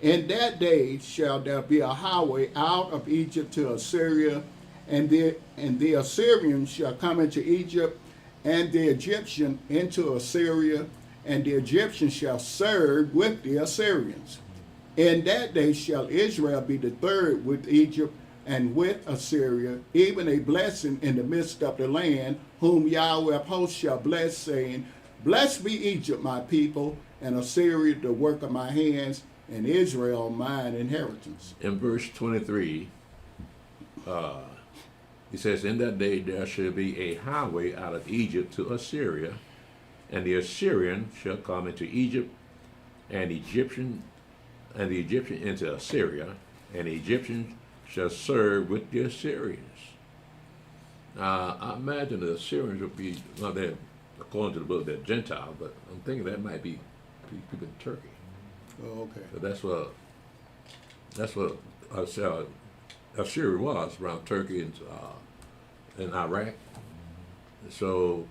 In that day shall there be a highway out of Egypt to Assyria, and the Assyrians shall come into Egypt, and the Egyptian into Assyria, and the Egyptians shall serve with the Assyrians. In that day shall Israel be the third with Egypt and with Assyria, even a blessing in the midst of the land, whom Yahweh of hosts shall bless, saying, Blessed be Egypt, my people, and Assyria, the work of my hands, and Israel, mine inheritance. In verse 23, he says, In that day there shall be a highway out of Egypt to Assyria, and the Assyrian shall come into Egypt, and the Egyptian into Assyria, and the Egyptians shall serve with the Assyrians. I imagine the Assyrians would be, well, they're, according to the book, they're Gentile, but I'm thinking that might be people in Turkey. Oh, okay. So that's what Assyria was around Turkey and Iraq. So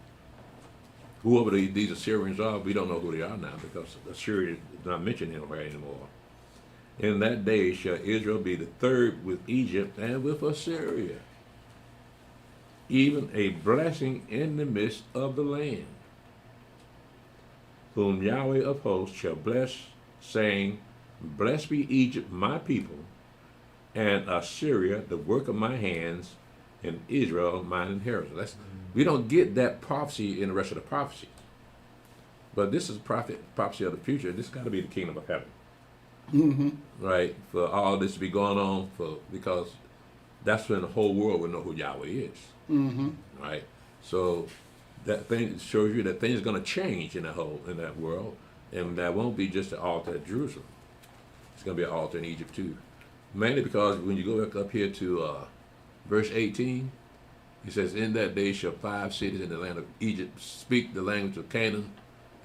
whoever these Assyrians are, we don't know who they are now because Assyria is not mentioned anywhere anymore. In that day shall Israel be the third with Egypt and with Assyria, even a blessing in the midst of the land, whom Yahweh of hosts shall bless, saying, Blessed be Egypt, my people, and Assyria, the work of my hands, and Israel, mine inheritance. We don't get that prophecy in the rest of the prophecy. But this is prophecy of the future. This has got to be the kingdom of heaven. Mm-hmm. Right? For all this to be going on, because that's when the whole world will know who Yahweh is. Mm-hmm. Right? So that thing shows you that things are going to change in that world, and that won't be just the altar at Jerusalem. It's going to be an altar in Egypt too. Mainly because when you go back up here to verse 18, he says, In that day shall 5 cities in the land of Egypt speak the language of Canaan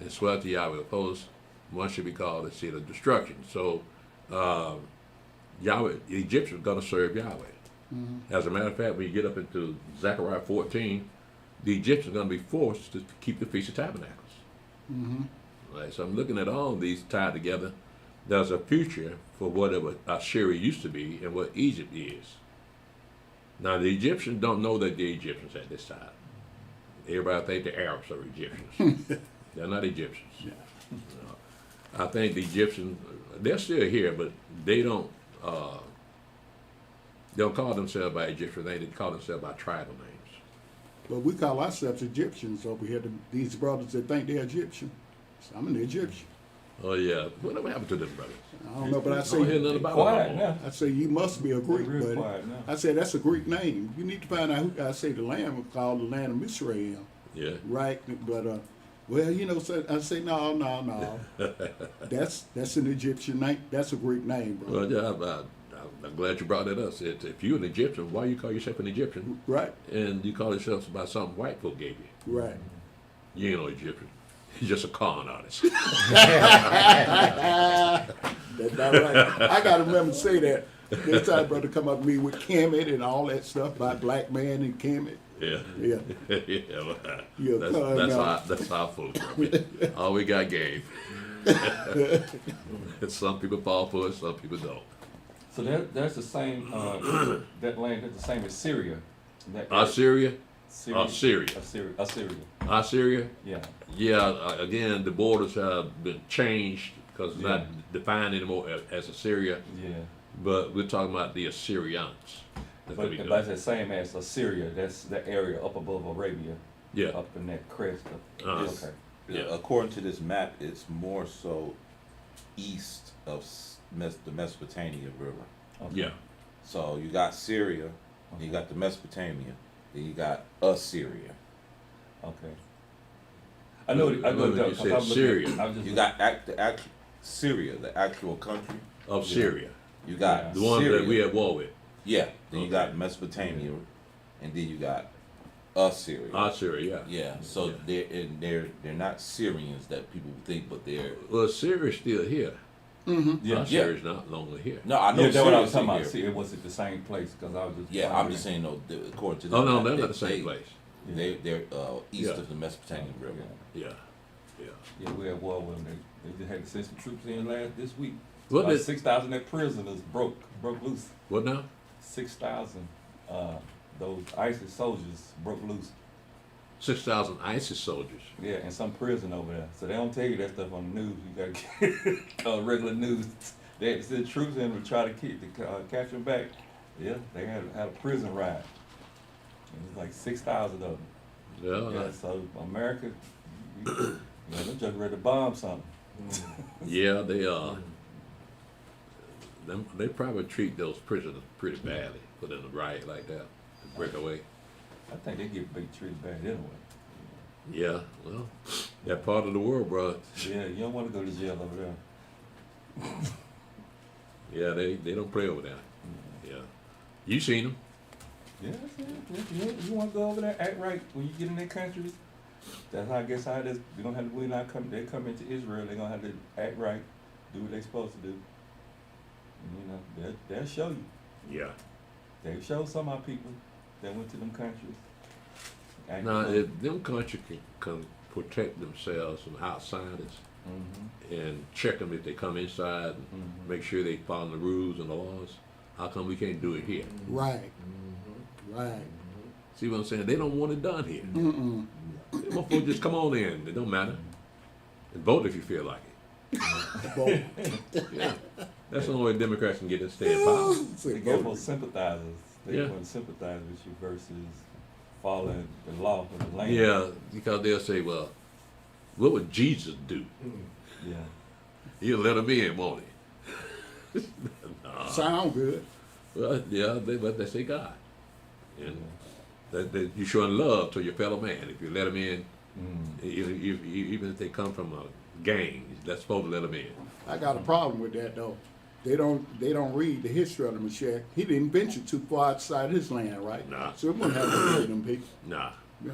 and swear to Yahweh of hosts. One should be called the seat of destruction. So Yahweh, the Egyptians are going to serve Yahweh. Mm-hmm. As a matter of fact, when you get up into Zechariah 14, the Egyptians are going to be forced to keep the Feast of Tabernacles. Mm-hmm. Right, so I'm looking at all these tied together. There's a future for whatever Assyria used to be and what Egypt is. Now, the Egyptians don't know that they're Egyptians at this time. Everybody think the Arabs are Egyptians. They're not Egyptians. Yeah. I think the Egyptians, they're still here, but they don't call themselves by Egyptians. They call themselves by tribal names. But we call ourselves Egyptians over here. These brothers that think they're Egyptian. So I'm an Egyptian. Oh, yeah. Whatever happened to them, brother? I don't know, but I Don't hear say, nothing about Quiet them. now. I say you must be a Greek, Real buddy. quiet now. I said that's a Greek name. You need to find out who. I say the land was called the land of Israel, Yeah. right? But well, you know, so I say no. That's an Egyptian name. That's a Greek name, bro. Well, yeah, I'm glad you brought that up. If you're an Egyptian, why you call yourself an Egyptian? Right, And you call yourself by something white folk gave you. right. You ain't no Egyptian. You're just a con artist. That's not right. I gotta remember to say that. Next time, brother, come up to me with Kemet and all that stuff about black man and Kemet. Yeah. Yeah. Yeah, well, You're a con now. that's our folks. All we got gave. Some people fall for it, some people don't. So that's the same, that land is the same as Syria. That area. Assyria? Syria. Assyria. Assyria. Assyria? Yeah. Yeah, again, the borders have been changed because it's not defined anymore as Assyria, Yeah. but we're talking about the Assyrians. That's what we But do. that's the same as Assyria. That's the area up above Arabia. Yeah. Up in that crest. Okay. Yeah. According to this map, it's more so east of the Mesopotamia River. Okay. Yeah. So you got Syria, you got the Mesopotamia, then you got Assyria. Okay. I know. You said Syria. You got Syria, the actual country. Of Syria. You got Yeah. The one Syria. that we at war with. Yeah. Then you Okay. got Mesopotamia, and then you got Assyria. Assyria, yeah. Yeah. So they're not Syrians that people think, but they're Well, Syria's still here. Yeah, Our yeah. Syria's not longer here. No, I know. Yeah, that's what I was seriously talking about. here. See, it was at the same place, cause I was just. Yeah, I'm wondering. just saying, though, according to Oh, them, no, they're they- not the same they- place. They're east Yeah. of the Mesopotamian River. Yeah, yeah. Yeah, we're at war with them. They just had to send some troops in this week. What About did- 6,000 of prisoners broke loose. What now? 6,000, those ISIS soldiers broke loose. 6,000 ISIS soldiers. Yeah, and some prison over there. So they don't tell you that stuff on the news. You gotta get regular news. They had to send troops in to try to catch them back. Yeah, they had a prison riot. It was like 6,000 of them. Yeah, Yeah, so America, they're just ready to bomb something. yeah, they probably treat those prisoners pretty badly, put in a riot like that, to break away. I think they get big treated bad anyway. Yeah, well, that part of the world, bro. Yeah, you don't want to go to jail over there. Yeah, they don't play over there. Yeah, you seen them? Yeah, you want to go over there, act right when you get in their countries. That's how I guess how it is. They don't have to. They come into Israel. They're gonna have to act right, do what they're supposed to do. And, they'll show you. Yeah. They show some of our people that went to them countries. Act Now, right. if them countries can protect themselves from outsiders Mhm. and check them if they come inside, and Mhm. make sure they follow the rules and the laws, how come we can't do it here? Right. Right. See what I'm saying? They don't want it done here. Mm-mm. Motherfuckers just come on in. It don't matter. And vote if you feel like it. Vote. Yeah. That's the only way Democrats can get to stay in power. Say They get vote. more sympathizers. They Yeah. want to sympathize with you versus following the law of the land. Yeah, because they'll say, well, what would Jesus do? Yeah. He'll let them in, won't he? Sound good. Well, yeah, but they say God. And that you showing love to your fellow man. If you let them in, even if they come from a gang, that's supposed to let them in. I got a problem with that though. They don't read the history of the Mashiach. He didn't venture too far outside his land, right? Nah. So it wouldn't have to kill them people. Nah. Yeah.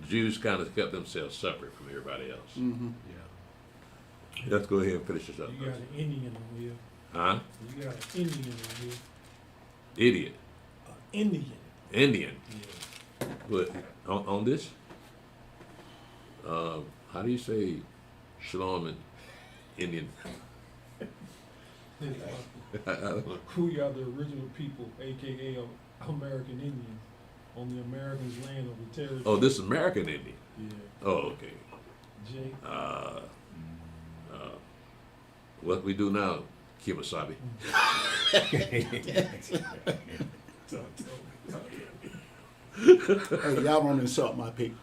The Jews kind of kept themselves separate from everybody else. Mm-hmm. Yeah. Let's go ahead and finish this up. You got an Indian on here. Huh? You got an Indian on here. Idiot. Indian. Indian. Yeah. But on this, how do you say Shalom in Indian? I don't know. We are the original people, aka American Indians, on the Americans' land of the territory. Oh, this is American Indian. Yeah. Oh, okay. Jay. What we do now, Kimasabi. Hey, y'all don't insult my people.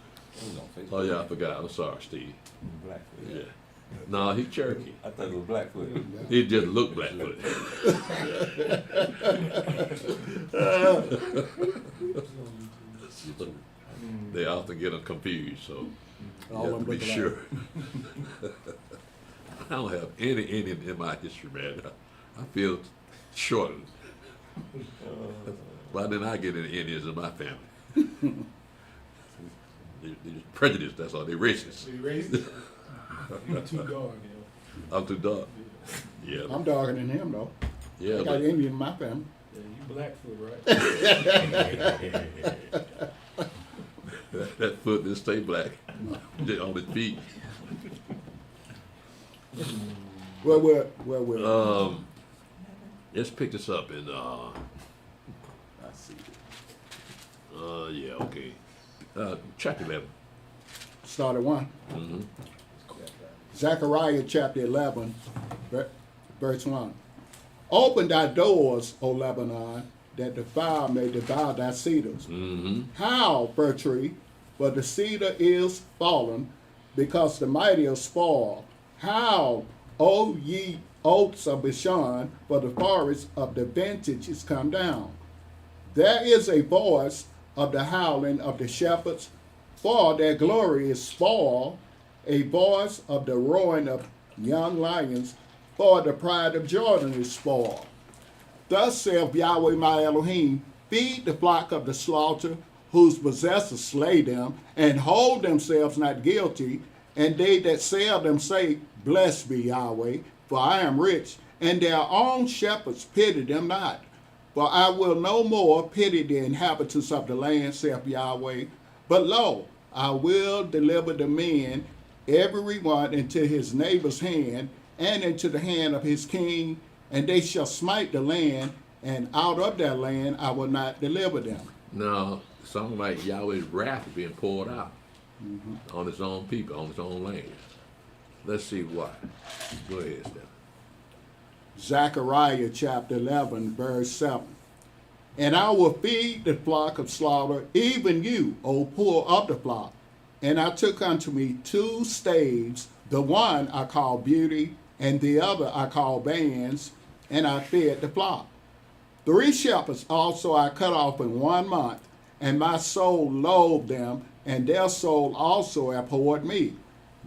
Oh yeah, I forgot. I'm sorry, Steve. Blackfoot. Yeah. No, he's Cherokee. I thought it was Blackfoot. He just looked Blackfoot. They often get them confused, so you All have of to be them look sure. I don't have any Indian in my history, man. I feel shortened. Why didn't I get any Indians in my family? They're just prejudiced, that's all. They're racist. You too dark, yo. I'm too dark. Yeah. I'm darker than him though. Yeah, I got but Indian in my family. Yeah, you Blackfoot, right? that foot just stay black. Just on his feet. Well, Let's pick this up in I see. yeah, okay. Chapter 11. start at 1. Mm-hmm. Zechariah chapter 11, verse 1. Open thy doors, O Lebanon, that the fire may devour thy cedars. Mm-hmm. Howl, fir tree, for the cedar is fallen, because the mighty are spoiled. Howl, O ye oaks of Bashan, for the forest of the vintage is come down. There is a voice of the howling of the shepherds, for their glory is spoiled, a voice of the roaring of young lions, for the pride of Jordan is spoiled. Thus saith Yahweh my Elohim, feed the flock of the slaughter, whose possessors slay them, and hold themselves not guilty, and they that sell them say, blessed be Yahweh. for I am rich, and their own shepherds pity them not. For I will no more pity the inhabitants of the land, saith Yahweh. But lo, I will deliver the men, every one into his neighbor's hand, and into the hand of his king, and they shall smite the land, and out of that land I will not deliver them. Now, something like Yahweh's wrath is being poured out on his own people, on his own land. Let's see why. Go ahead, Stephen. Zechariah chapter 11, verse 7. And I will feed the flock of slaughter, even you, O poor of the flock. And I took unto me 2 staves, the one I call Beauty, and the other I call Bands, and I fed the flock. 3 shepherds also I cut off in 1 month, and my soul loathed them, and their soul also abhorred me.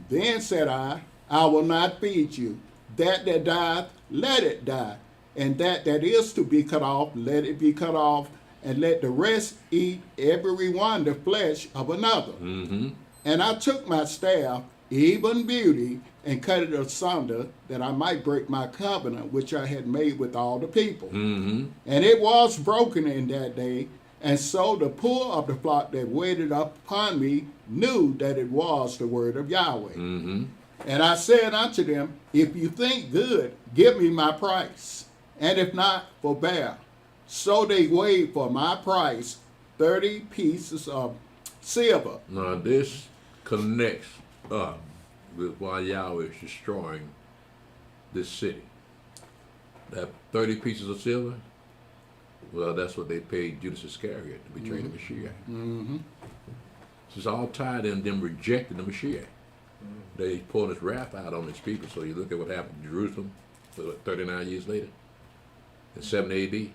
Then said I will not feed you. That dieth, let it die. And that is to be cut off, let it be cut off. And let the rest eat every one the flesh of another. And I took my staff, even Beauty, and cut it asunder, that I might break my covenant which I had made with all the people. And it was broken in that day. And so the poor of the flock that waited upon me knew that it was the word of Yahweh. And I said unto them, if you think good, give me my price, and if not, forbear. So they weighed for my price 30 pieces of silver. Now this connects up with why Yahweh is destroying this city. That 30 pieces of silver, well, that's what they paid Judas Iscariot to betray the Mashiach. So it's all tied in them rejecting the Mashiach. They poured his wrath out on his people. So you look at what happened in Jerusalem 39 years later, in 7 AD.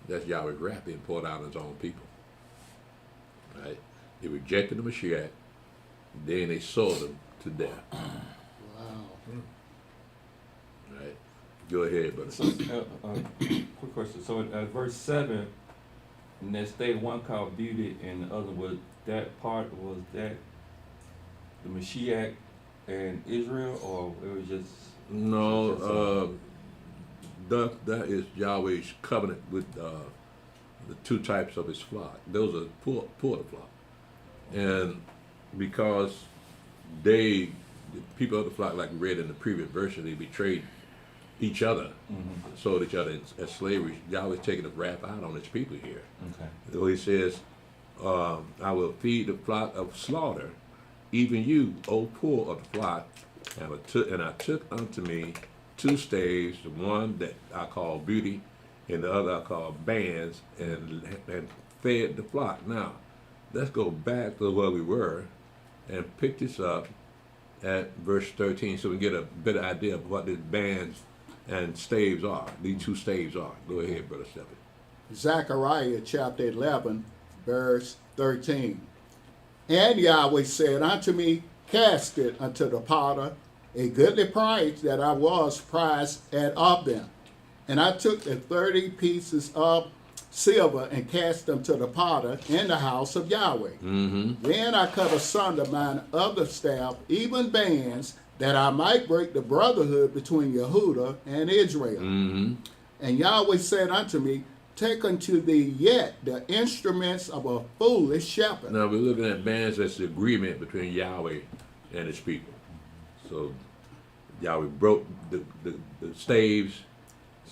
That's Yahweh's wrath being poured out on his own people. Right? They rejected the Mashiach, then they sold him to death. Wow. Right? Go ahead, brother. So, quick question. So, verse 7, and that state one called Beauty, and the other was that the Mashiach and Israel, or it was just? No, that is Yahweh's covenant with the 2 types of his flock. Those are poor of the flock. And because the people of the flock, like we read in the previous verse, they betrayed each other, sold each other as slavery. Yahweh's taking the wrath out on his people here. Okay. So he says, I will feed the flock of slaughter, even you, O poor of the flock, and I took unto me 2 staves, the one that I call Beauty, and the other I call Bands, and fed the flock. Now, let's go back to where we were and pick this up at verse 13 so we get a better idea of what these bands and staves are. These 2 staves are. Go ahead, Brother Stephen. Zechariah chapter 11, verse 13. And Yahweh said unto me, cast it unto the potter, a goodly price that I was prized at of them. And I took the 30 pieces of silver and cast them to the potter in the house of Yahweh. Then I cut asunder mine other staff, even Bands, that I might break the brotherhood between Yehudah and Israel. And Yahweh said unto me, take unto thee yet the instruments of a foolish shepherd. Now we're looking at Bands as the agreement between Yahweh and his people. So Yahweh broke the staves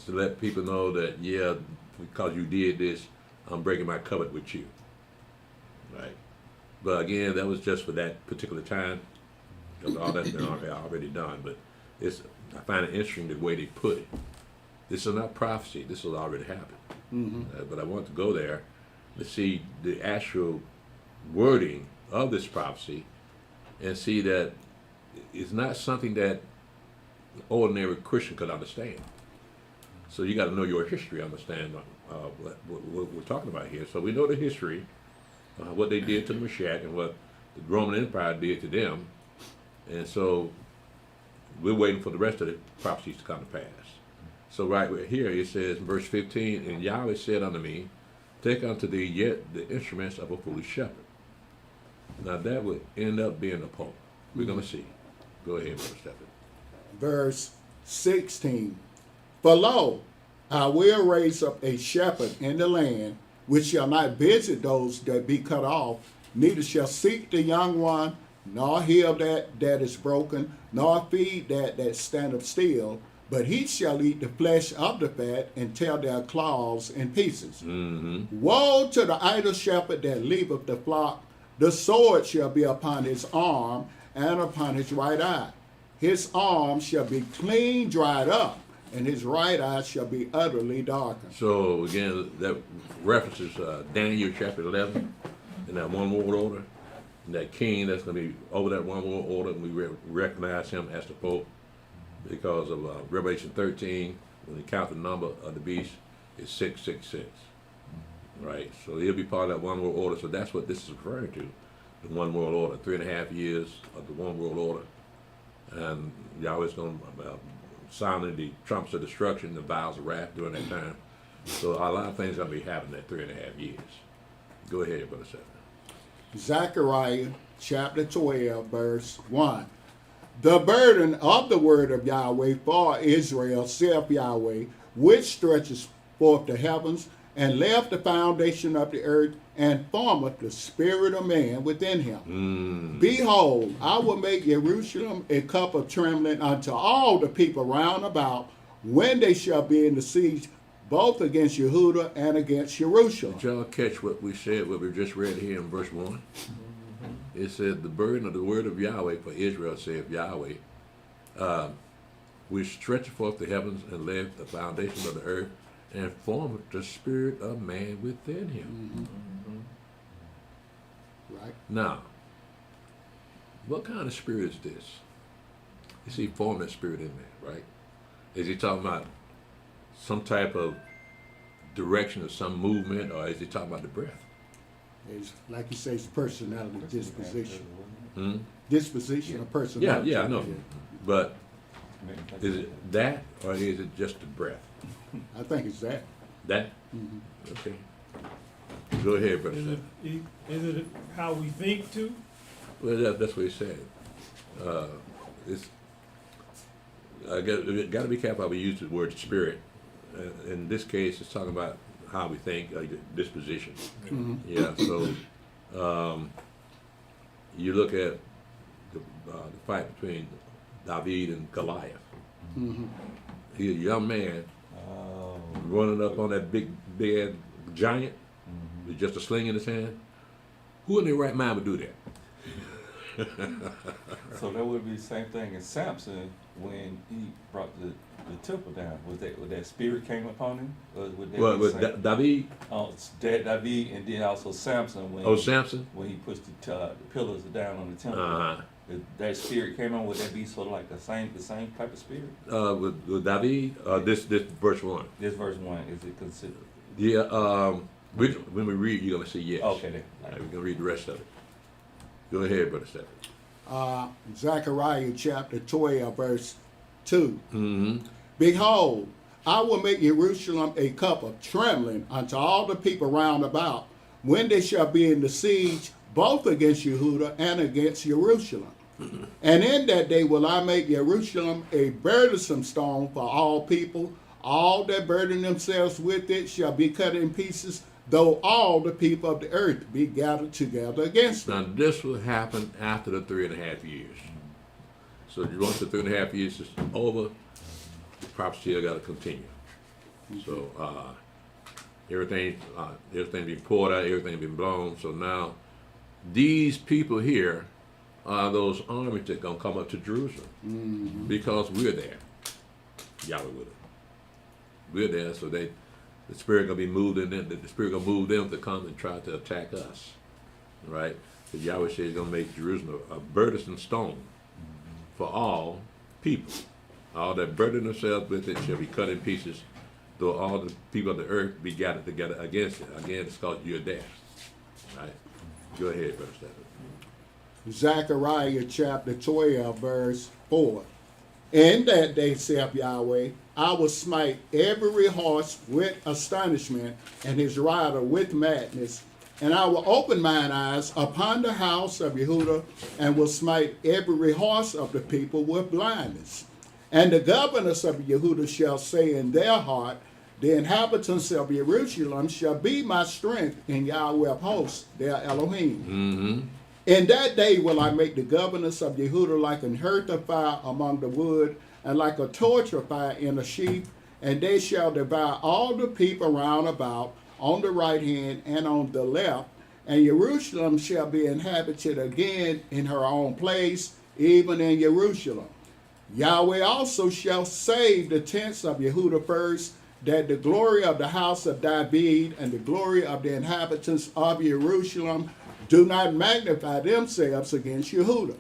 to let people know that, yeah, because you did this, I'm breaking my covenant with you. Right? But again, that was just for that particular time, because all that's been already done. But I find it interesting the way they put it. This is not prophecy. This has already happened. But I want to go there to see the actual wording of this prophecy and see that it's not something that ordinary Christian could understand. So you got to know your history, understand what we're talking about here. So we know the history, what they did to the Mashiach and what the Roman Empire did to them. And so we're waiting for the rest of the prophecies to come to pass. So right here it says in verse 15, and Yahweh said unto me, take unto thee yet the instruments of a foolish shepherd. Now that would end up being a poem. We're going to see. Go ahead, Brother Stephen. Verse 16. For lo, I will raise up a shepherd in the land, which shall not visit those that be cut off, neither shall seek the young one, nor heal that is broken, nor feed that standeth still, but he shall eat the flesh of the fat and tear their claws in pieces. Woe to the idle shepherd that leaveth the flock! The sword shall be upon his arm and upon his right eye. His arm shall be clean dried up, and his right eye shall be utterly darkened. So again, that references Daniel chapter 11 and that one world order. And that king that's going to be over that one world order, and we recognize him as the Pope because of Revelation 13, when you count the number of the beast, it's 666. Right? So he'll be part of that one world order. So that's what this is referring to, the one world order, 3.5 years of the one world order. And Yahweh's going to sound the trumps of destruction, the vials of wrath during that time. So a lot of things going to be happening at 3.5 years. Go ahead, Brother Seth. Zechariah chapter 12, verse 1. The burden of the word of Yahweh for Israel, saith Yahweh, which stretches forth the heavens, and left the foundation of the earth, and formeth the spirit of man within him. Behold, I will make Jerusalem a cup of trembling unto all the people round about, when they shall be in the siege, both against Yehudah and against Jerusalem. Did y'all catch what we said, what we just read here in verse 1? It said, the burden of the word of Yahweh for Israel, saith Yahweh, which stretcheth forth the heavens and left the foundation of the earth, and formeth the spirit of man within him. Right? Now, what kind of spirit is this? You see, form that spirit in man, right? Is he talking about some type of direction or some movement, or is he talking about the breath? It's, like you say, it's personality, disposition. Hmm? Disposition of personality. Yeah, I know. But is it that, or is it just the breath? I think it's that. That? Okay. Go ahead, Brother Is Seth. is it how we think too? Well, that's what he said. It's, I got to be careful how we use the word spirit. In this case, it's talking about how we think, disposition. Yeah, so you look at the fight between David and Goliath. He's a young man running up on that big giant with just a sling in his hand. Who in their right mind would do that? So that would be the same thing as Samson when he brought the temple down. Was that spirit came upon him? Or would that Well, be with the same? David? David, and then also Samson when Samson? when he pushed the pillars down on the temple. Uh-huh. If that spirit came on, would that be sort of like the same type of spirit? With David, this verse 1. This verse 1, is it considered? Yeah, when we read, you're going to see yes. Okay, then. All right, we're going to read the rest of it. Go ahead, Brother Stephen. Zechariah chapter 12, verse 2. Mm-hmm. Behold, I will make Jerusalem a cup of trembling unto all the people round about, when they shall be in the siege, both against Yehudah and against Jerusalem. And in that day will I make Jerusalem a burdensome stone for all people. All that burden themselves with it shall be cut in pieces, though all the people of the earth be gathered together against it. Now, this will happen after the 3.5 years. So once the 3.5 years is over, the prophecy still got to continue. So everything being poured out, everything being blown. So now these people here are those armies that gonna come up to Jerusalem because we're there. Yahweh with us. We're there, so the spirit gonna be moved in them. The spirit gonna move them to come and try to attack us, right? Because Yahweh says he's gonna make Jerusalem a burdensome stone for all people. All that burden themselves with it shall be cut in pieces, though all the people of the earth be gathered together against it. Again, it's called you're there, right? Go ahead, Brother Stephen. Zechariah chapter 12, verse 4. In that day, saith Yahweh, I will smite every horse with astonishment, and his rider with madness. And I will open mine eyes upon the house of Yehudah, and will smite every horse of the people with blindness. And the governors of Yehuda shall say in their heart, the inhabitants of Jerusalem shall be my strength in Yahweh of hosts, their Elohim. In that day will I make the governors of Yehuda like an hearth of fire among the wood, and like a torch of fire in a sheaf, and they shall devour all the people round about, on the right hand and on the left, and Jerusalem shall be inhabited again in her own place, even in Jerusalem. Yahweh also shall save the tents of Yehuda first, that the glory of the house of David and the glory of the inhabitants of Jerusalem do not magnify themselves against Yehuda.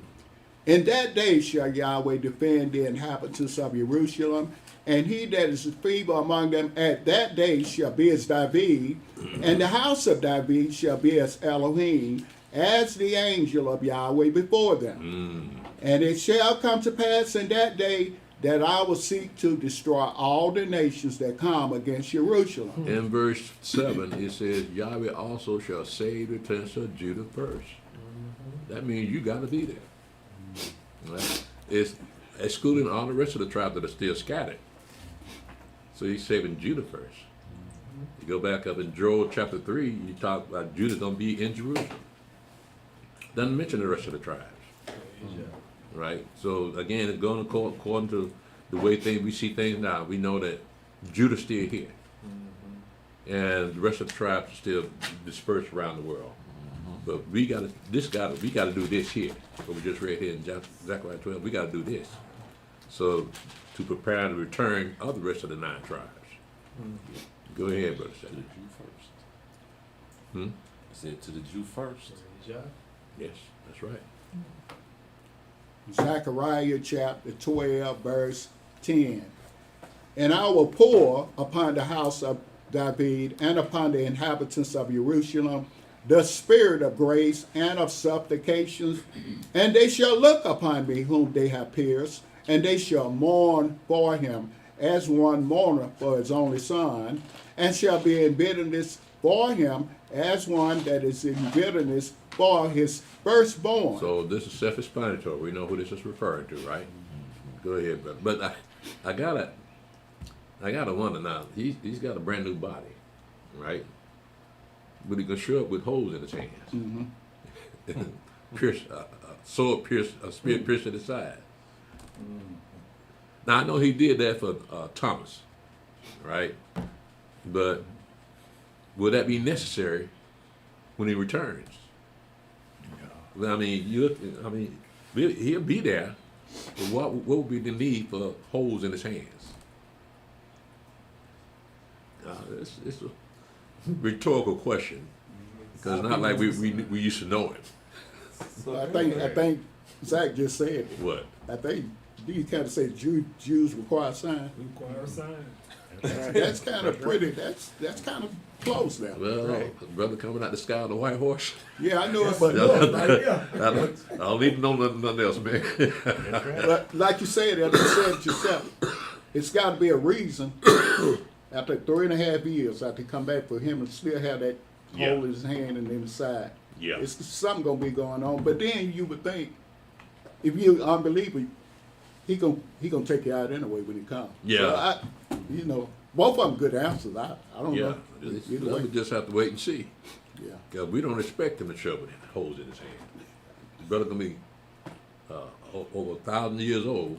In that day shall Yahweh defend the inhabitants of Jerusalem, and he that is feeble among them at that day shall be as David, and the house of David shall be as Elohim, as the angel of Yahweh before them. And it shall come to pass in that day that I will seek to destroy all the nations that come against Jerusalem. In verse 7, it says, Yahweh also shall save the tents of Judah first. That means you got to be there. Right? It's excluding all the rest of the tribes that are still scattered. So he's saving Judah first. You go back up in Joel chapter 3, you talk about Judah going to be in Jerusalem. Doesn't mention the rest of the tribes. Right? So again, it's going according to the way we see things now. We know that Judah's still here. And the rest of the tribes are still dispersed around the world. But we got to do this here. What we just read here in Zechariah 12, we got to do this. So to prepare the return of the rest of the 9 tribes. Go ahead, Brother To the Seth. Jew first. I said to the Jew first. Yes, that's right. Zechariah chapter 12, verse 10. And I will pour upon the house of David and upon the inhabitants of Jerusalem the spirit of grace and of supplications, and they shall look upon me whom they have pierced, and they shall mourn for him as one mourner for his only son, and shall be in bitterness for him as one that is in bitterness for his firstborn. So this is self-explanatory. We know who this is referring to, right? Go ahead, brother. But I gotta wonder now. He's got a brand new body, right? But he can show up with holes in his hands. Sword pierced, a spear pierced in his side. Now I know he did that for Thomas, right? But will that be necessary when he returns? I mean, he'll be there, but what would be the need for holes in his hands? It's a rhetorical question, because it's not like we used to know him. I think Zach just said it. What? I think you kind of say Jews require signs. Require a sign. That's kind of pretty. That's kind of close now. Well, brother coming out the sky on a white horse. Yeah, I know it, but I don't need to know nothing else, man. but like you said, as you said it yourself, it's got to be a reason. After 3.5 years, after he come back for him to still have that hole in his hand and in his side. Yeah. It's something gonna be going on. But then you would think, if you're an unbeliever, he gonna take you out anyway when he comes. Yeah. So both of them good answers. I don't Yeah, know. Either way. we just have to wait and see. Yeah. Because we don't expect him to show with holes in his hand. The brother gonna be over 1,000 years old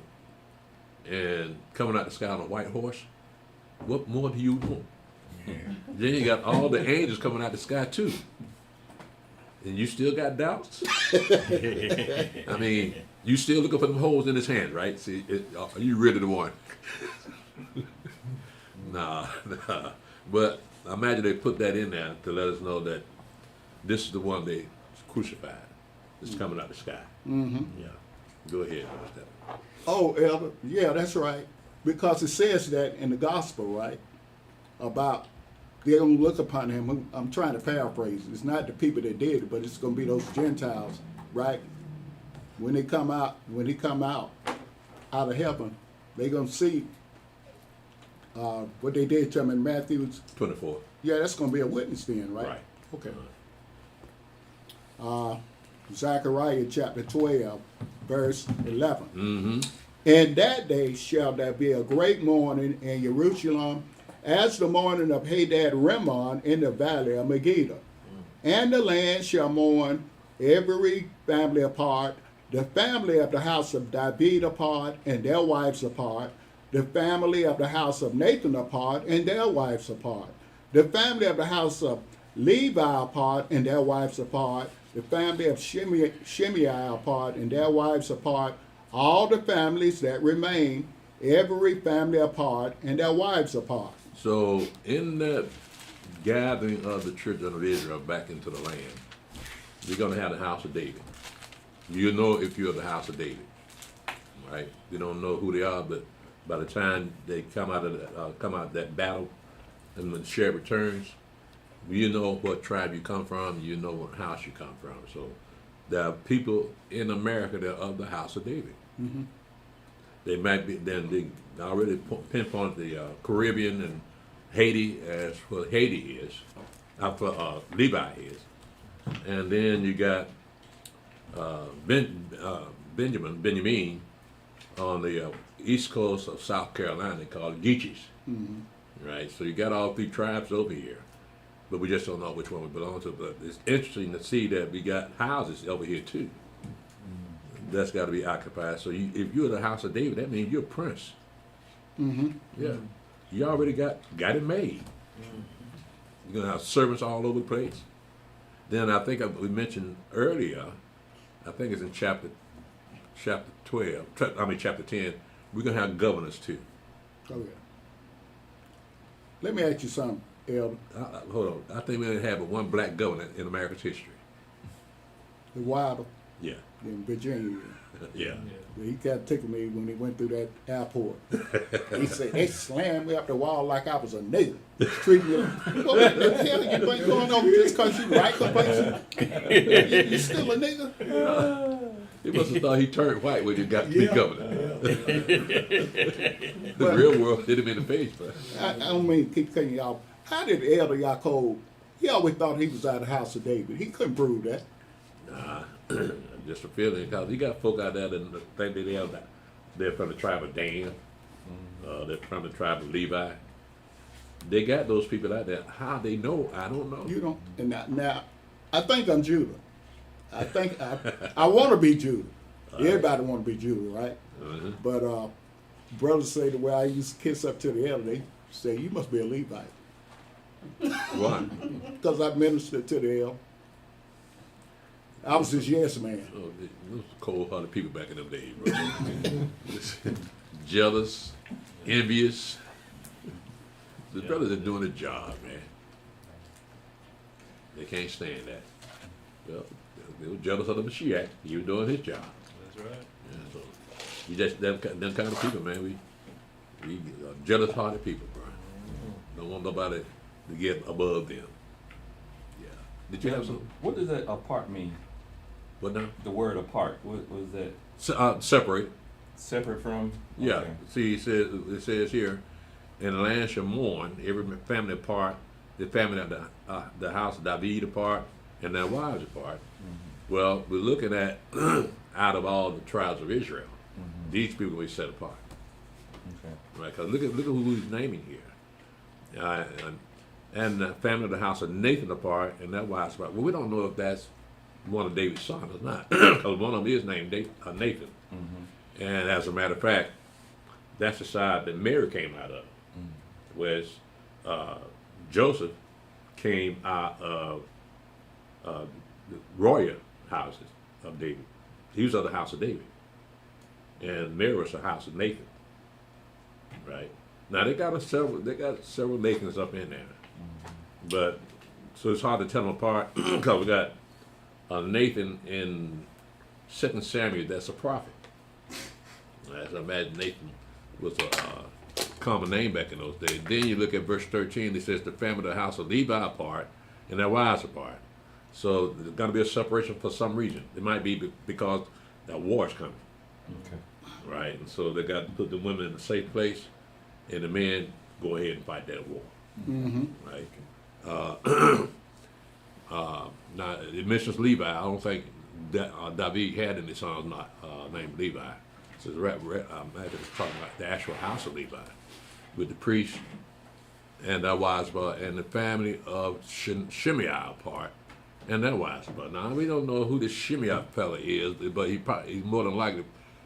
and coming out the sky on a white horse. What more do you want? Then you got all the angels coming out the sky too. And you still got doubts? I mean, you still looking for them holes in his hand, right? See, are you really the one? Nah. But I imagine they put that in there to let us know that this is the one they crucified. It's coming out the sky. Yeah. Go ahead, Brother Stephen. Oh, Elder, yeah, that's right. Because it says that in the gospel, right? About they're gonna look upon him. I'm trying to paraphrase it. It's not the people that did it, but it's gonna be those Gentiles, right? When he come out of heaven, they're gonna see what they did to him in Matthew 24. Yeah, that's gonna be a witness then, right? Right. Okay. Zechariah chapter 12, verse 11. In that day shall there be a great mourning in Jerusalem, as the mourning of Hadad Rimmon in the valley of Megiddo. And the land shall mourn every family apart, the family of the house of David apart, and their wives apart, the family of the house of Nathan apart, and their wives apart, the family of the house of Levi apart, and their wives apart, the family of Shimei apart, and their wives apart, all the families that remain, every family apart, and their wives apart. So in that gathering of the children of Israel back into the land, you're going to have the house of David. You know if you're the house of David, right? You don't know who they are, but by the time they come out of that battle, and when the sheriff returns, you know what tribe you come from, you know what house you come from. So there are people in America that are of the house of David. Mm-hmm. They might be, then they already pinpoint the Caribbean and Haiti as what Haiti is, for Levi is. And then you got Benjamin on the east coast of South Carolina called Geechees. Mm-hmm. Right? So you got all three tribes over here, but we just don't know which one we belong to. But it's interesting to see that we got houses over here too. That's got to be occupied. So if you're the house of David, that means you're a prince. Mm-hmm. Yeah. You already got it made. You're going to have servants all over the place. Then I think we mentioned earlier, I think it's in chapter 12, chapter 10, we're going to have governors too. Oh, yeah. Let me ask you something, Elder. Hold on. I think we only have one black governor in America's history. The Wilder Yeah. in Virginia. Yeah. He kind of tickled me when he went through that airport. He said, they slammed me up the wall like I was a nigger. Treated me like, what the hell you think going on just because you right complexion? You still a nigger? He must have thought he turned white when he got to be governor. The real world hit him in the face. But I don't mean to keep cutting you off. How did Elder Yaakov, he always thought he was out of the house of David. He couldn't prove that. nah, just a feeling, because he got folk out there that think that they're from the tribe of Dan, they're from the tribe of Levi. They got those people out there. How they know, I don't know. You don't. And now I think I'm Judah. I think I want to be Judah. Everybody want to be Judah, right? Uh-huh. But brothers say the way I used to kiss up to the elder, they say, you must be a Levite. Why? Because I ministered to the elder. I was his yes man. Oh, those cold-hearted people back in them days, bro. Jealous, envious. The brothers are doing a job, man. They can't stand that. Well, they were jealous of the Mashiach. He was doing his job. That's right. Yeah, so you just them kind of people, man. We jealous-hearted people, bro. Don't want nobody to get above them. Yeah. Did you have something? What does that apart mean? What now? The word apart. What was that? Separate. Separate from? Yeah. Okay. See, it says here, and the land shall mourn every family apart, the family of the house of David apart, and their wives apart. Mm-hmm. Well, we're looking at out of all the tribes of Israel, Mm-hmm. these people we set apart, Okay. right? Because look at who he's naming here, and the family of the house of Nathan apart, and their wives apart. Well, we don't know if that's one of David's sons or not, because one of them is named Nathan. Mm-hmm. And as a matter of fact, that's the side that Mary came out of, whereas Joseph came out of the royal houses of David. He was of the house of David, and Mary was the house of Nathan. Right now, they got several Nathans up in there, but so it's hard to tell them apart because we got Nathan in 2 Samuel. That's a prophet. As I imagine Nathan was a common name back in those days. Then you look at verse 13, it says the family of the house of Levi apart and their wives apart. So there's going to be a separation for some reason. It might be because that war is coming, Okay. right? And so they got to put the women in a safe place and the men go ahead and fight that war, Mm-hmm. right? Now, it mentions Levi. I don't think that David had any sons named Levi. So I'm talking about the actual house of Levi, with the priest and their wives, and the family of Shimei part, and their wives. Now we don't know who this Shimei fella is, but he's more than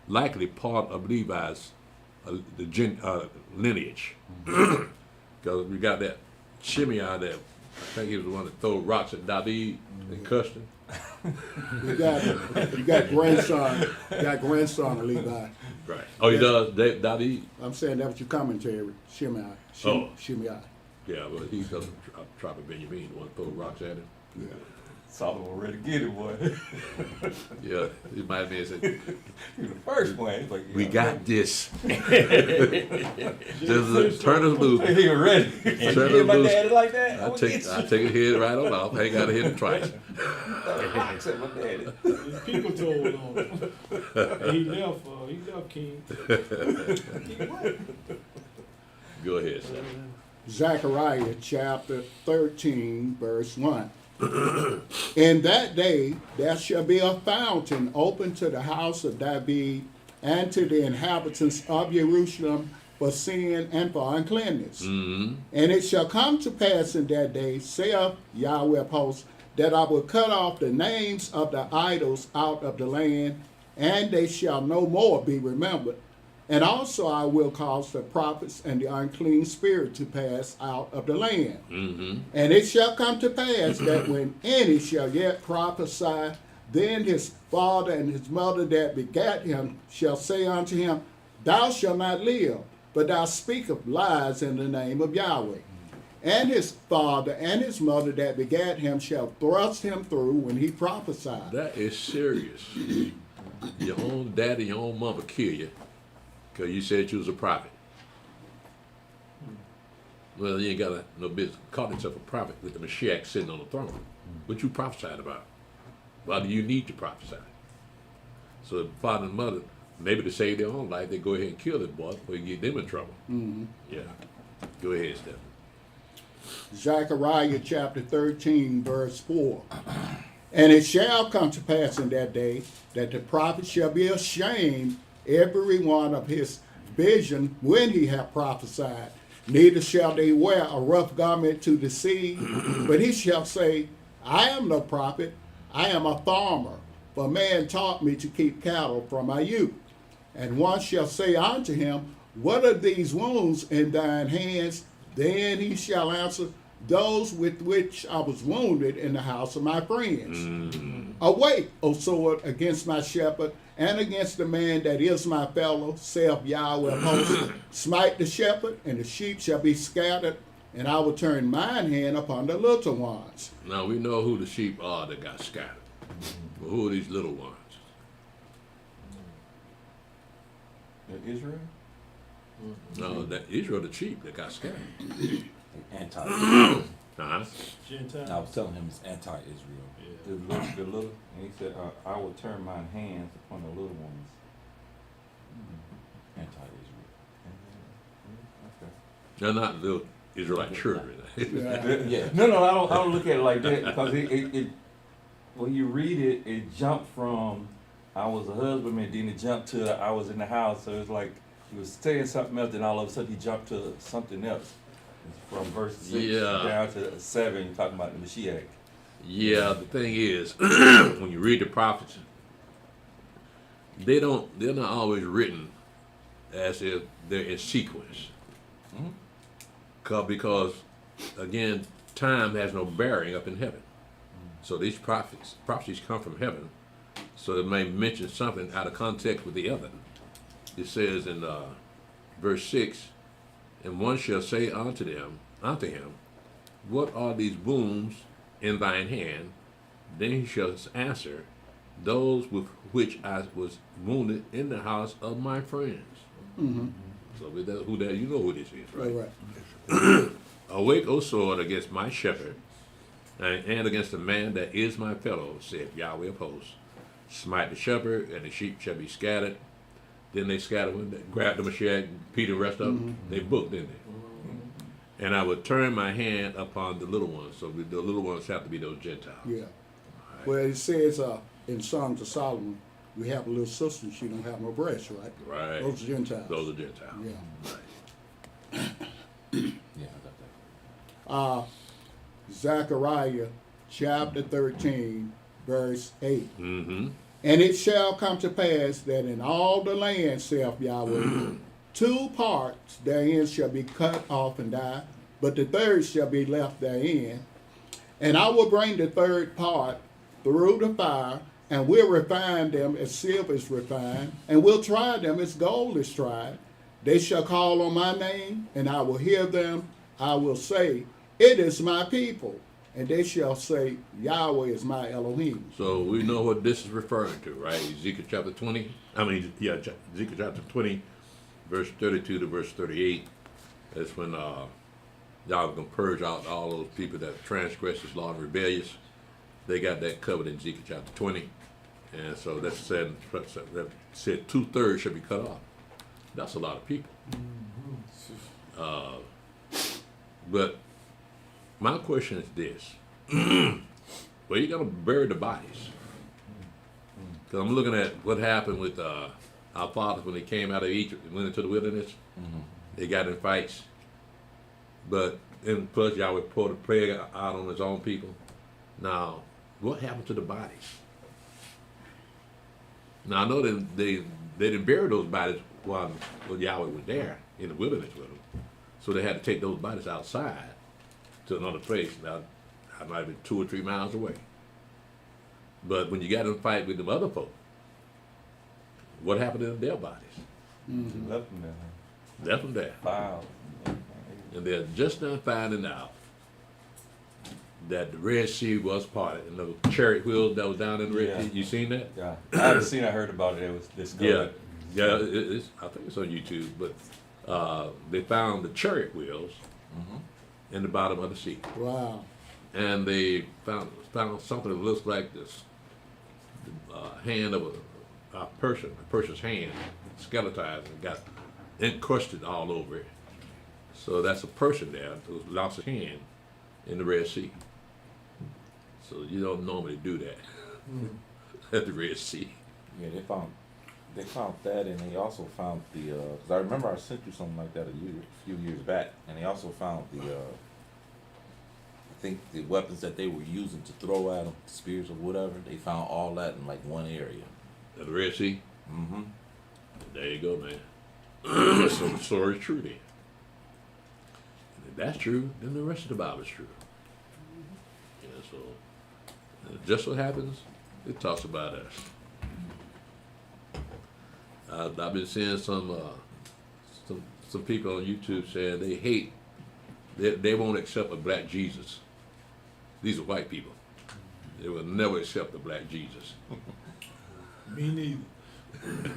likely part of Levi's lineage, because we got that Shimei that I think he was the one that threw rocks at David and cussed him. You got grandson of Levi. Right. Oh, he does, David. I'm saying that was your commentary, Shimei. Shimei. Yeah, well, he's the tribe of Benjamin, the one that threw rocks at him. Yeah. Solomon ready to get it, boy. Yeah, he might have been said, He was the first one. He's like, "We got this." Just Turn us loose. He was ready. Turn You my us loose. daddy like that? I take a hit right on off. I ain't got to hit him twice. Except my daddy. His people told on him. And he left King. Go ahead, sir. Zechariah chapter 13, verse 1. In that day there shall be a fountain open to the house of David and to the inhabitants of Jerusalem for sin and for uncleanness. Mm-hmm. And it shall come to pass in that day, saith Yahweh of hosts, that I will cut off the names of the idols out of the land, and they shall no more be remembered. And also I will cause the prophets and the unclean spirit to pass out of the land. Mm-hmm. And it shall come to pass that when any shall yet prophesy, then his father and his mother that begat him shall say unto him, Thou shalt not live, but thou speakest lies in the name of Yahweh. And his father and his mother that begat him shall thrust him through when he prophesied. That is serious. Your own daddy, your own mother kill you because you said you was a prophet. Well, you ain't got no business calling yourself a prophet with the Mashiach sitting on the throne. What you prophesied about? Why do you need to prophesy? So the father and mother, maybe to save their own life, they go ahead and kill this boy before you get them in trouble. Mm-hmm. Yeah. Go ahead, Stephen. Zechariah chapter 13, verse 4. And it shall come to pass in that day that the prophet shall be ashamed every one of his vision when he hath prophesied. Neither shall they wear a rough garment to deceive, but he shall say, I am no prophet, I am a farmer, for man taught me to keep cattle from my youth. And one shall say unto him, What are these wounds in thine hands? Then he shall answer, Those with which I was wounded in the house of my friends. Awake, O sword, against my shepherd, and against the man that is my fellow, saith Yahweh of hosts. Smite the shepherd, and the sheep shall be scattered, and I will turn mine hand upon the little ones. Now we know who the sheep are that got scattered. But who are these little ones? Israel? No, that Israel, the sheep that got scattered. Anti. Uh-huh. I Gentile. was telling him it's anti-Israel. The little, and he said, I will turn mine hands upon the little ones. Anti-Israel. Okay. They're not little Israelite children. Yeah. No, I don't look at it like that because it when you read it, it jumped from I was a husbandman, then it jumped to I was in the house. So it's like he was saying something else, then all of a sudden he jumped to something else. From verse 6 down to 7, talking about the Mashiach. Yeah, the thing is, when you read the prophets, they're not always written as if they're in sequence. Because again, time has no bearing up in heaven. So these prophecies come from heaven, so they may mention something out of context with the other. It says in verse 6, and one shall say unto him, What are these wounds in thine hand? Then he shall answer, Those with which I was wounded in the house of my friends. Mm-hmm. So with that, you know who this is, right? All right. Awake, O sword, against my shepherd, and against the man that is my fellow, saith Yahweh of hosts. Smite the shepherd, and the sheep shall be scattered. Then they scattered when they grabbed the Mashiach, Peter, the rest of them. They booked, didn't they? And I would turn my hand upon the little ones. So the little ones have to be those Gentiles. Yeah. Well, it says in Songs of Solomon, we have a little sister, she don't have no breasts, right? Right. Those are Gentiles. Those are Gentiles. Yeah. Right. Yeah, I got that. Zechariah chapter 13, verse 8. Mm-hmm. And it shall come to pass that in all the land, saith Yahweh, 2 parts therein shall be cut off and die, but the third shall be left therein. And I will bring the third part through the fire, and will refine them as silver is refined, and will try them as gold is tried. They shall call on my name, and I will hear them. I will say, it is my people. And they shall say, Yahweh is my Elohim. So we know what this is referring to, right? Ezekiel chapter 20. Ezekiel chapter 20, verse 32 to verse 38. That's when Yahweh gonna purge out all those people that transgress His law and rebellious. They got that covered in Ezekiel chapter 20. And so that said 2/3 should be cut off. That's a lot of people. But my question is this. Where you gonna bury the bodies? Because I'm looking at what happened with our fathers when they came out of Egypt and went into the wilderness. They got in fights. And plus Yahweh poured a plague out on His own people. Now, what happened to the bodies? Now I know that they didn't bury those bodies while Yahweh was there in the wilderness with them. So they had to take those bodies outside to another place. Now, I might have been 2 or 3 miles away. But when you got in a fight with them other folk, what happened to their bodies? Left them there. Left them there. Wow. And they're just now finding out that the Red Sea was parted. And the chariot wheels that was down in the Red Sea, you seen that? Yeah. I haven't seen. I heard about it. It was discovered. Yeah, I think it's on YouTube. But they found the chariot wheels in the bottom of the sea. Wow. And they found something that looks like this hand of a person's hand, skeletized and got encrusted all over it. So that's a person there who lost his hand in the Red Sea. So you don't normally do that at the Red Sea. Yeah, they found that, and they also found the. Cause I remember I sent you something like that a few years back, and they also found the. I think the weapons that they were using to throw at them, spears or whatever. They found all that in like one area. At the Red Sea. Mm-hmm. There you go, man. So the story is true then. And if that's true, then the rest of the Bible is true. Yeah, so just what happens, it talks about us. I've been seeing some people on YouTube saying they won't accept a black Jesus. These are white people. They will never accept a black Jesus. Me neither.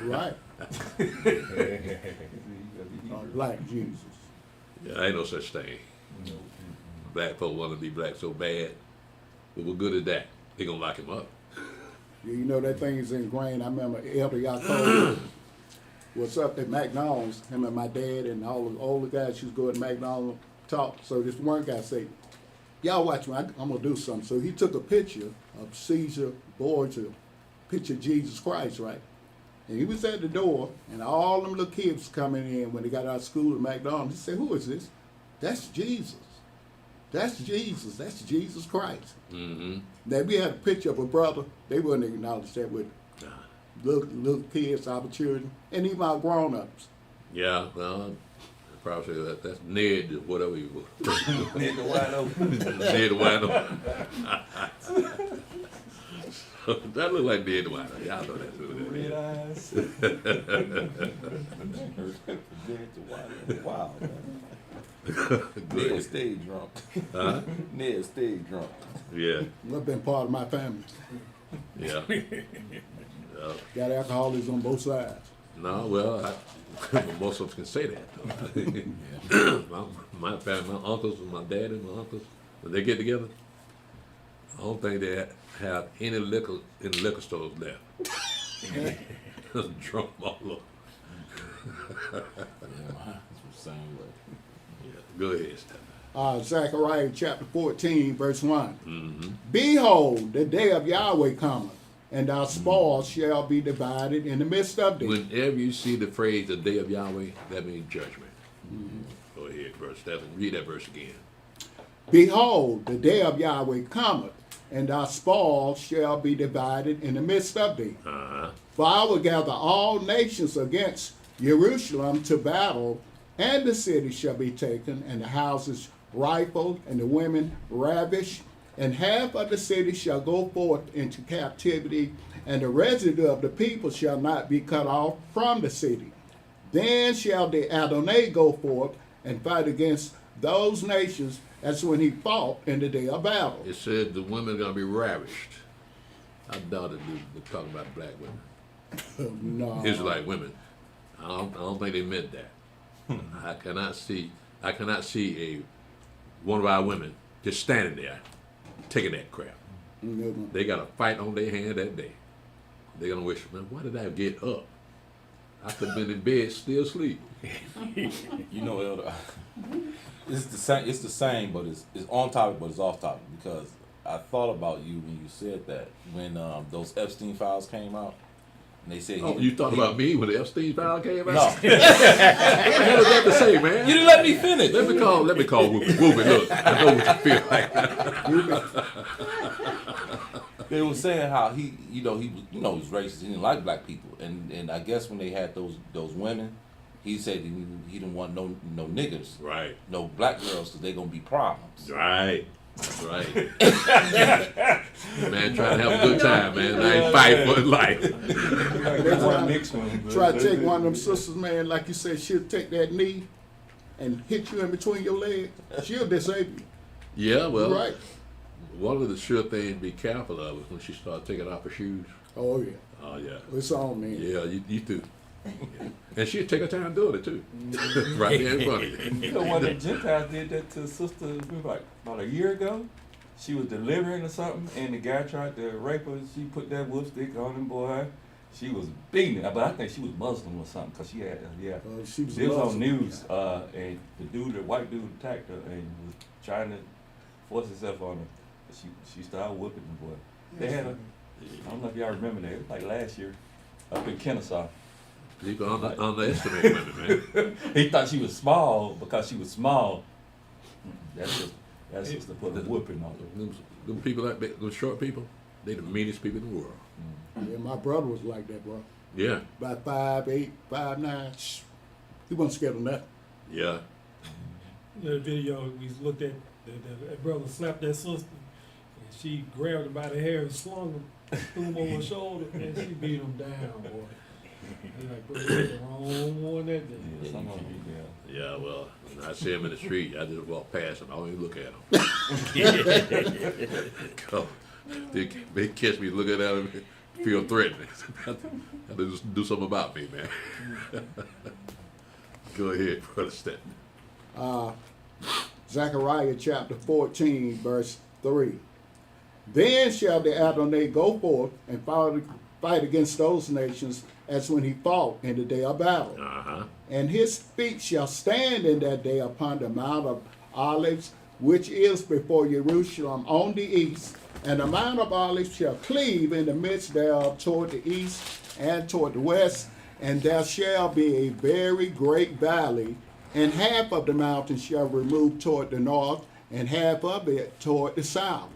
Right. Black Jesus. Yeah, ain't no such thing. Black folk want to be black so bad, but what good is that? They gonna lock him up. Yeah, you know that thing is ingrained. I remember Elder Yaakov was up at McDonald's, him and my dad and all the older guys used to go at McDonald's talk. So this one guy said, y'all watch me, I'm gonna do something. So he took a picture of Caesar Borgia, picture of Jesus Christ, right? And he was at the door, and all them little kids coming in when they got out of school at McDonald's. He said, who is this? That's Jesus. That's Jesus. That's Jesus Christ. Mm-hmm. Now, we had a picture of a brother. They wouldn't acknowledge that with little kids, our children, and even our grown-ups. Yeah, well, I'd probably say that's Ned, whatever you were. Ned the wino. Ned the wino. That look like Ned the wino. Y'all know that's who that Red is. eyes. Wow, man. Good. Ned stayed drunk. Huh? Ned stayed drunk. Yeah, I've been part of my family. yeah. Got alcoholics on both sides. No, well, most of us can say that. my family, my uncles and my dad and my uncles, when they get together, I don't think they have any liquor in the liquor stores left. Drunk all over. Yeah, it's the same way. Yeah, go ahead, Steph. Zechariah chapter 14, verse 1. Mm-hmm. Behold, the day of Yahweh cometh, and our spoils shall be divided in the midst of thee. Whenever you see the phrase the day of Yahweh, that means judgment. Go ahead, verse 7. Read that verse again. Behold, the day of Yahweh cometh, and our spoils shall be divided in the midst of thee. Uh-huh. For I will gather all nations against Jerusalem to battle, and the city shall be taken, and the houses rifled, and the women ravished, and half of the city shall go forth into captivity, and the residue of the people shall not be cut off from the city. Then shall the Adonai go forth and fight against those nations as when he fought in the day of battle. It said the women are going to be ravished. I doubt it. They're talking about black women. No. Israelite women. I don't think they meant that. I cannot see one of our women just standing there taking that crap. No. They got a fight on their hand that day. They're gonna wish, man, why did I get up? I could have been in bed still asleep. You know, Elder, it's the same, but it's on topic, but it's off topic, because I thought about you when you said that, when those Epstein files came out, and they said You thought about me when the Epstein file came out? No. What the hell is that to say, man? You didn't let me finish. Let me call Whoopi. Whoopi, look, I know what you feel like. They were saying how he was racist. He didn't like black people, and I guess when they had those women, he said he didn't want no niggas, Right. no black girls, because they gonna be problems. Right. That's right. Man, trying to have a good time, man. I ain't fight for his life. Try to take one of them sisters, man, like you said, she'll take that knee and hit you in between your legs. She'll disable you. Yeah, well, Right. one of the sure things to be careful of is when she starts taking off her shoes. Oh, yeah. Oh, yeah. It's on, man. Yeah, you too. Yeah. And she'd take her time doing it, too. Right there in front of you. You know, one of the Gentiles did that to a sister like about a year ago. She was delivering or something, and the guy tried to rape her. She put that whoop stick on him, boy. She was beating it, but I think she was Muslim or something, because she had, She was it was on Muslim. news, and the white dude attacked her and was trying to force himself on her. She started whooping the boy. They had a, I don't know if y'all remember that, it was like last year, up in Kennesaw. People underestimate women, man. He thought she was small because she was small. That's just to put a whooping on her. Them people like that, those short people, they the meanest people in the world. Yeah, my brother was like that, bro. Yeah, About 5'8", 5'9". He wasn't scared of nothing. yeah. You know, the video we looked at, that brother slapped that sister, and she grabbed him by the hair and slung him, threw him over her shoulder, and she beat him down, boy. He like, bro, you hit the wrong one that day. Yeah, some of them, yeah. Yeah, well, when I see him in the street, I just walk past him. I don't even look at him. Go. They catch me looking at him, feel threatened. I have to just do something about me, man. Go ahead, Brother Stanton. Zechariah chapter 14, verse 3. Then shall the Adonai go forth and fight against those nations as when he fought in the day of battle. Uh-huh. And his feet shall stand in that day upon the Mount of Olives, which is before Jerusalem on the east. And the Mount of Olives shall cleave in the midst thereof toward the east and toward the west. And there shall be a very great valley, and half of the mountain shall remove toward the north, and half of it toward the south.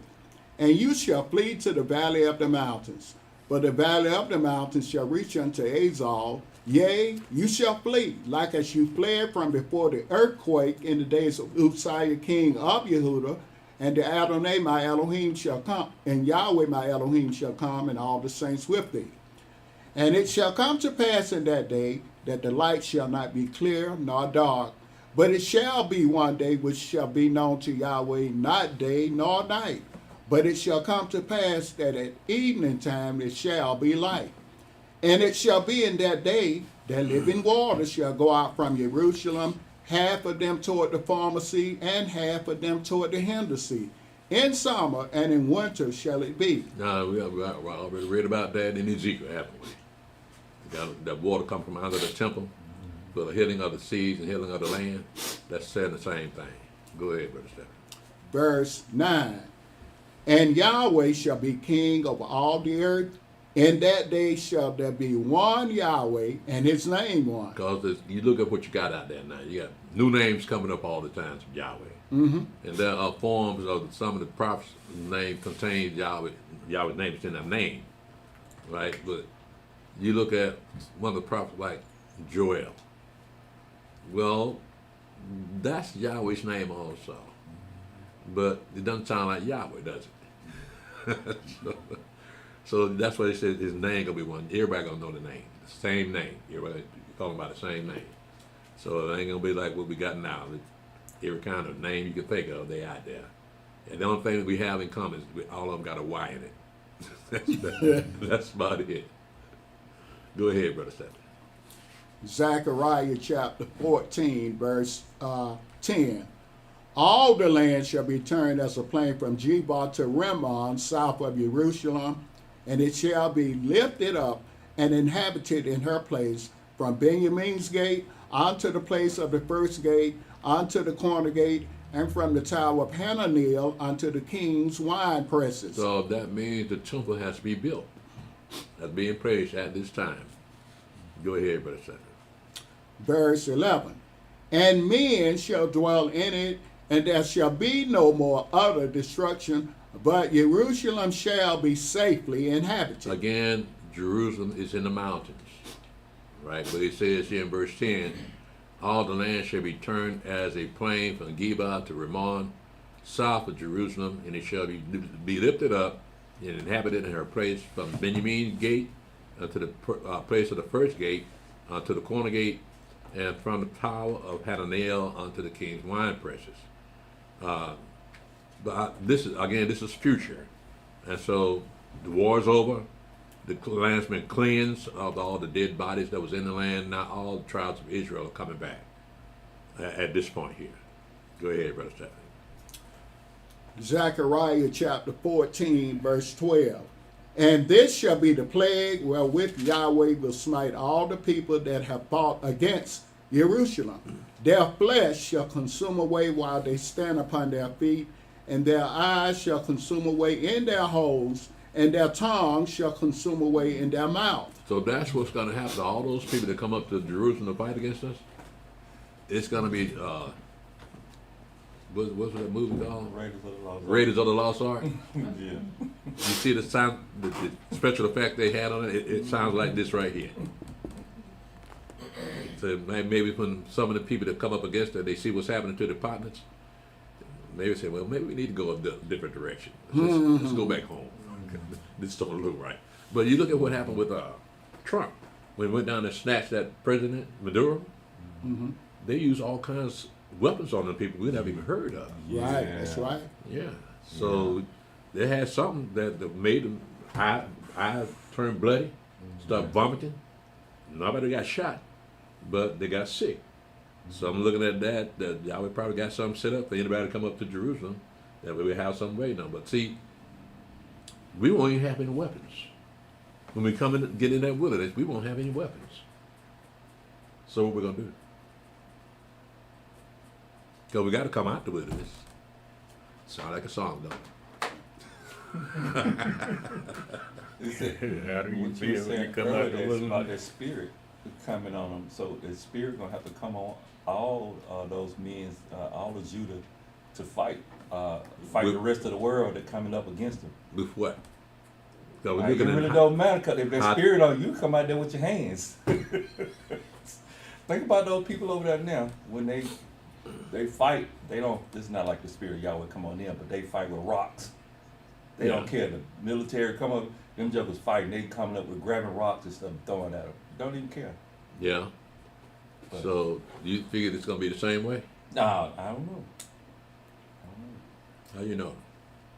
And you shall flee to the valley of the mountains. But the valley of the mountains shall reach unto Azal. Yea, you shall flee, like as you fled from before the earthquake in the days of Uzziah king of Yehudah. And the Adonai my Elohim shall come, and Yahweh my Elohim shall come, and all the saints with thee. And it shall come to pass in that day that the light shall not be clear nor dark, but it shall be one day which shall be known to Yahweh, not day nor night. But it shall come to pass that at evening time it shall be light. And it shall be in that day that living waters shall go out from Jerusalem, half of them toward the former sea, and half of them toward the hinder sea. In summer and in winter shall it be. Now, we already read about that in Ezekiel, haven't we? That water come from out of the temple for the healing of the seas and healing of the land. That's saying the same thing. Go ahead, Brother Stephen. Verse 9. And Yahweh shall be king over all the earth, In that day shall there be one Yahweh, and his name one. Because you look at what you got out there now. You got new names coming up all the time from Yahweh. Mm-hmm. And there are forms of some of the prophets' name contains Yahweh's name is in their name. Right? But you look at one of the prophets like Joel. Well, that's Yahweh's name also. But it doesn't sound like Yahweh, does it? So that's why they said his name gonna be one. Everybody gonna know the name, the same name. Everybody talking about the same name. So it ain't gonna be like what we got now. Every kind of name you can think of, they out there. And the only thing that we have in common is all of them got a Y in it. That's about it. Go ahead, Brother Stephanie. Zechariah chapter 14, verse 10. All the land shall be turned as a plain from Jebah to Rimmon, south of Jerusalem, and it shall be lifted up and inhabited in her place, from Benjamin's gate unto the place of the first gate, unto the corner gate, and from the tower of Hananel unto the king's wine presses. So that means the temple has to be built. That's being praised at this time. Go ahead, Brother Stephanie. Verse 11. And men shall dwell in it, and there shall be no more utter destruction, but Jerusalem shall be safely inhabited. Again, Jerusalem is in the mountains, right? But it says here in verse 10, all the land shall be turned as a plain from Geba to Rimmon, south of Jerusalem, and it shall be lifted up and inhabited in her place from Benjamin's gate unto the place of the first gate, unto the corner gate, and from the tower of Hananel unto the king's wine presses. But this is future, and so the war's over. The land's been cleansed of all the dead bodies that was in the land. Now all the tribes of Israel are coming back at this point here. Go ahead, Brother Stephanie. Zechariah chapter 14, verse 12. And this shall be the plague wherewith Yahweh will smite all the people that have fought against Jerusalem. Their flesh shall consume away while they stand upon their feet, and their eyes shall consume away in their holes, and their tongue shall consume away in their mouth. So that's what's going to happen to all those people that come up to Jerusalem to fight against us. It's going to be, what's that movie called? Raiders of the Lost Ark. Yeah. You see the sound, the special effect they had on it? It sounds like this right here. So maybe when some of the people that come up against it, they see what's happening to their partners, maybe say, well, maybe we need to go a different direction. Let's go back home. This don't look right. But you look at what happened with Trump. When he went down and snatched that president, Maduro, they used all kinds of weapons on the people we never even heard of. Right, that's right. Yeah. So they had something that made them eyes turn bloody, start vomiting. Nobody got shot, but they got sick. So I'm looking at that Yahweh probably got something set up for anybody to come up to Jerusalem, that we would have something waiting on. But see, we won't even have any weapons. When we come in and get in that wilderness, we won't have any weapons. So what we're going to do? Because we got to come out the wilderness. Sound like a song, though. How do you feel when you come out the wilderness? About that spirit coming on them. So the spirit going to have to come on all those men, all of Judah, to fight the rest of the world that coming up against them. With what? So It really don't matter, because if that spirit on you, come out there with your hands. Think about those people over there now. When they fight, they don't, it's not like the spirit of Yahweh come on them, but they fight with rocks. They don't care. The military come up, them jokers fighting, they coming up with grabbing rocks and stuff, throwing at them. Don't even care. Yeah. But, So do you figure it's going to be the same way? Nah, I don't know. How you know?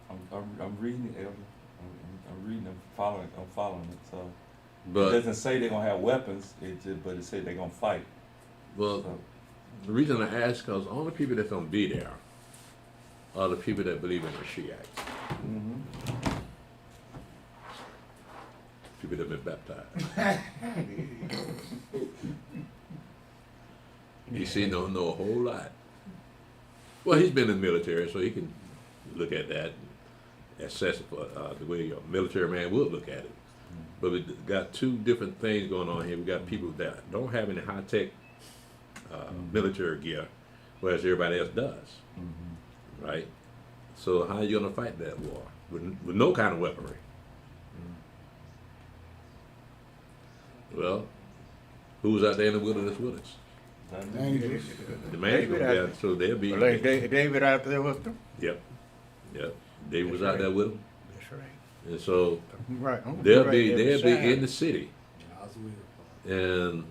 I'm reading it, Elder. I'm reading. I'm following it. So it But doesn't say they're gonna have weapons. But it said they're gonna fight. well, So, the reason I ask because all the people that's going to be there are the people that believe in the Shiite. People that have been baptized. You see, don't know a whole lot. Well, he's been in the military, so he can look at that and assess it for the way a military man would look at it. But we got two different things going on here. We got people that don't have any high tech military gear, whereas everybody else does, right? So how are you gonna fight that war with no kind of weaponry? Well, who's out there in the wilderness with us? Angels. The man's David gonna be out out, so they'll be. Well, ain't David out there with them? Yep, yep. David was That's out there with them, That's right. and so Right. I'm they'll right be there beside in him. the city, God's will. and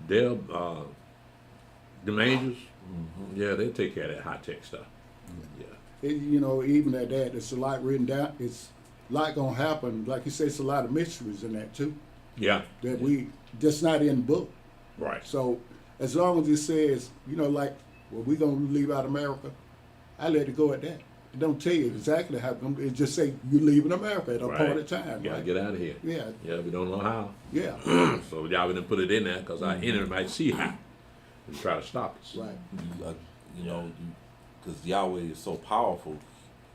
they'll the angels. Yeah, they'll take care of that high tech stuff. Yeah. You know, even at that, it's a lot written down. It's a lot gonna happen. Like you say, it's a lot of mysteries in that too. Yeah. That we just not in the book. Right. So as long as it says, you know, like, well, we gonna leave out America, I let it go at that. It don't tell you exactly how. It just say you leaving America at a Right. appointed time. Gotta Right? get out of here. Yeah, Yeah, we don't know how. yeah, So y'all didn't put it in there because our enemy might see how and try to stop us. right. You know, because Yahweh is so powerful,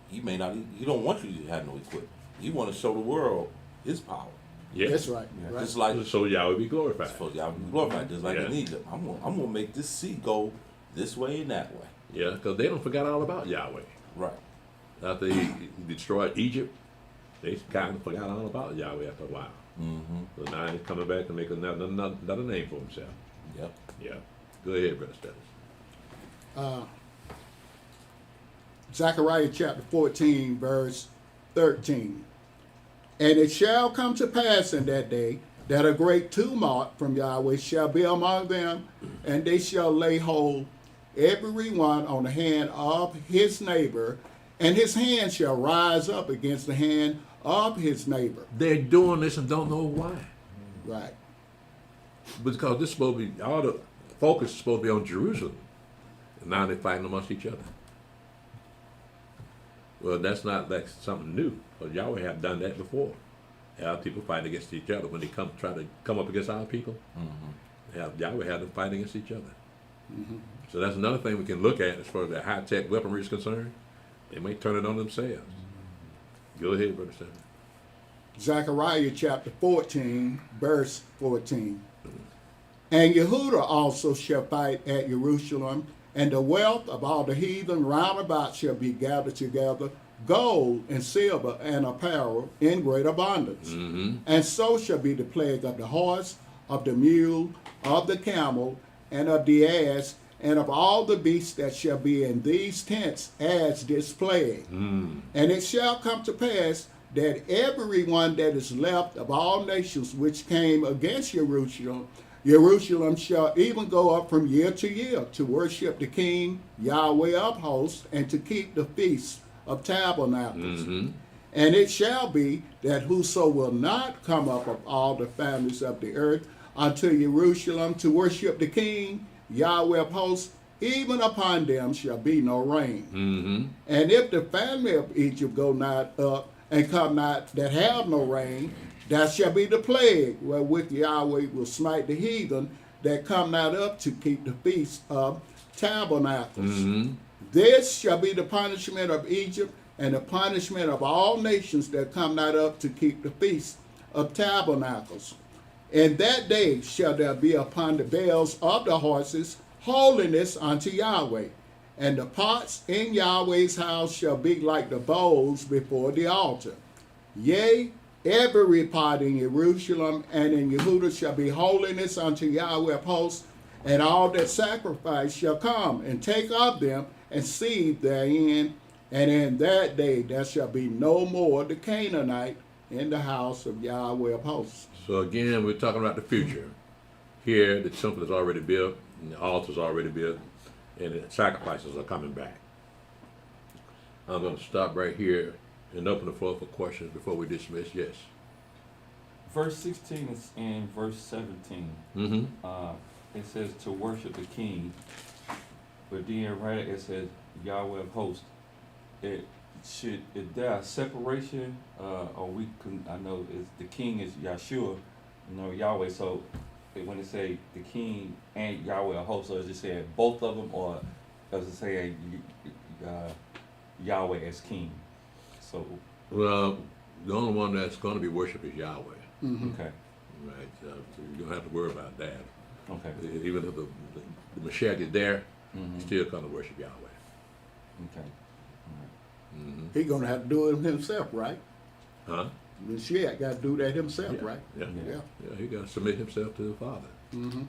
he may not. He don't want you to have no equipment. He want to show the world his power. Yeah. That's right. Yeah. Right. Just like So y'all will be glorified. for Yahweh be glorified, just like Yeah. in Egypt. I'm gonna make this sea go this way and that way. Yeah, because they don't forget all about Yahweh. Right. After he destroyed Egypt, they kind of forgot all about Yahweh after a while. Mm-hmm. So now he's coming back and making another name for himself. Yep. Yeah. Go ahead, Brother Stanley. Zechariah chapter 14, verse 13. And it shall come to pass in that day that a great tumult from Yahweh shall be among them, and they shall lay hold every one on the hand of his neighbor, and his hand shall rise up against the hand of his neighbor. They're doing this and don't know why. Right. Because this is supposed to be, all the focus is supposed to be on Jerusalem. And now they're fighting amongst each other. Well, that's not like something new. Because Yahweh have done that before. Our people fight against each other when they try to come up against our people. Yahweh had them fight against each other. So that's another thing we can look at as far as the high-tech weaponry is concerned. They may turn it on themselves. Go ahead, Brother Stanley. Zechariah chapter 14, verse 14. And Yehudah also shall fight at Jerusalem, and the wealth of all the heathen round about shall be gathered together, gold and silver and apparel in great abundance. And so shall be the plague of the horse, of the mule, of the camel, and of the ass, and of all the beasts that shall be in these tents as this plague. And it shall come to pass that everyone that is left of all nations which came against Jerusalem shall even go up from year to year to worship the King Yahweh of hosts, and to keep the feast of tabernacles. And it shall be that whoso will not come up of all the families of the earth unto Jerusalem to worship the King Yahweh of hosts, even upon them shall be no rain. And if the family of Egypt go not up and come not that have no rain, that shall be the plague wherewith Yahweh will smite the heathen that come not up to keep the feast of tabernacles. This shall be the punishment of Egypt, and the punishment of all nations that come not up to keep the feast of tabernacles. In that day shall there be upon the bells of the horses holiness unto Yahweh, and the pots in Yahweh's house shall be like the bowls before the altar. Yea, every pot in Jerusalem and in Yehudah shall be holiness unto Yahweh of hosts, and all that sacrifice shall come and take of them and seethe therein. And in that day there shall be no more the Canaanite in the house of Yahweh of hosts. So again, we're talking about the future. Here, the temple is already built, and the altar is already built, and the sacrifices are coming back. I'm going to stop right here and open the floor for questions before we dismiss. Yes. Verse 16 and verse 17. It says to worship the King, but then right it says Yahweh of hosts. Is there a separation, or we can? I know is the King is Yahshua, Yahweh. So when it say the King and Yahweh of hosts, so is it saying both of them, or does it say Yahweh as King? So Well, the only one that's going to be worshipped is Yahweh. Okay, right? So you don't have to worry about that. okay, Even if the Mashiach is there, mhm, still come to worship Yahweh. okay. Mm-hmm. He gonna have to do it himself, right? Huh? Mashiach got to do that himself, Yeah. right? Yeah. Yeah. Yeah. Yeah, he got to submit himself to the Father. Mm-hmm.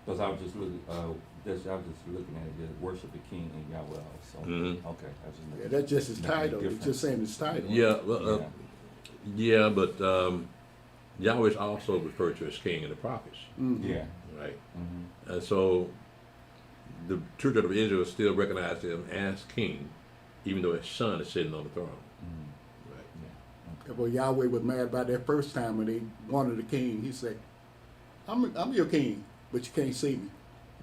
Because I was just looking, I was just looking at it, just worship the King and Yahweh also. Mhm. Okay, I was just Yeah, looking. that's just his Making a title. It's difference. just saying his title. Yeah, well, Yeah. yeah, but Yahweh is also referred to as King in the prophets, Mhm. Yeah, right? mhm, And so the children of Israel still recognize him as King, even though his son is sitting on the throne. mhm, Right. yeah, Well, Yahweh was mad about that first time when they wanted a king. He said, I'm your king, but you can't see me.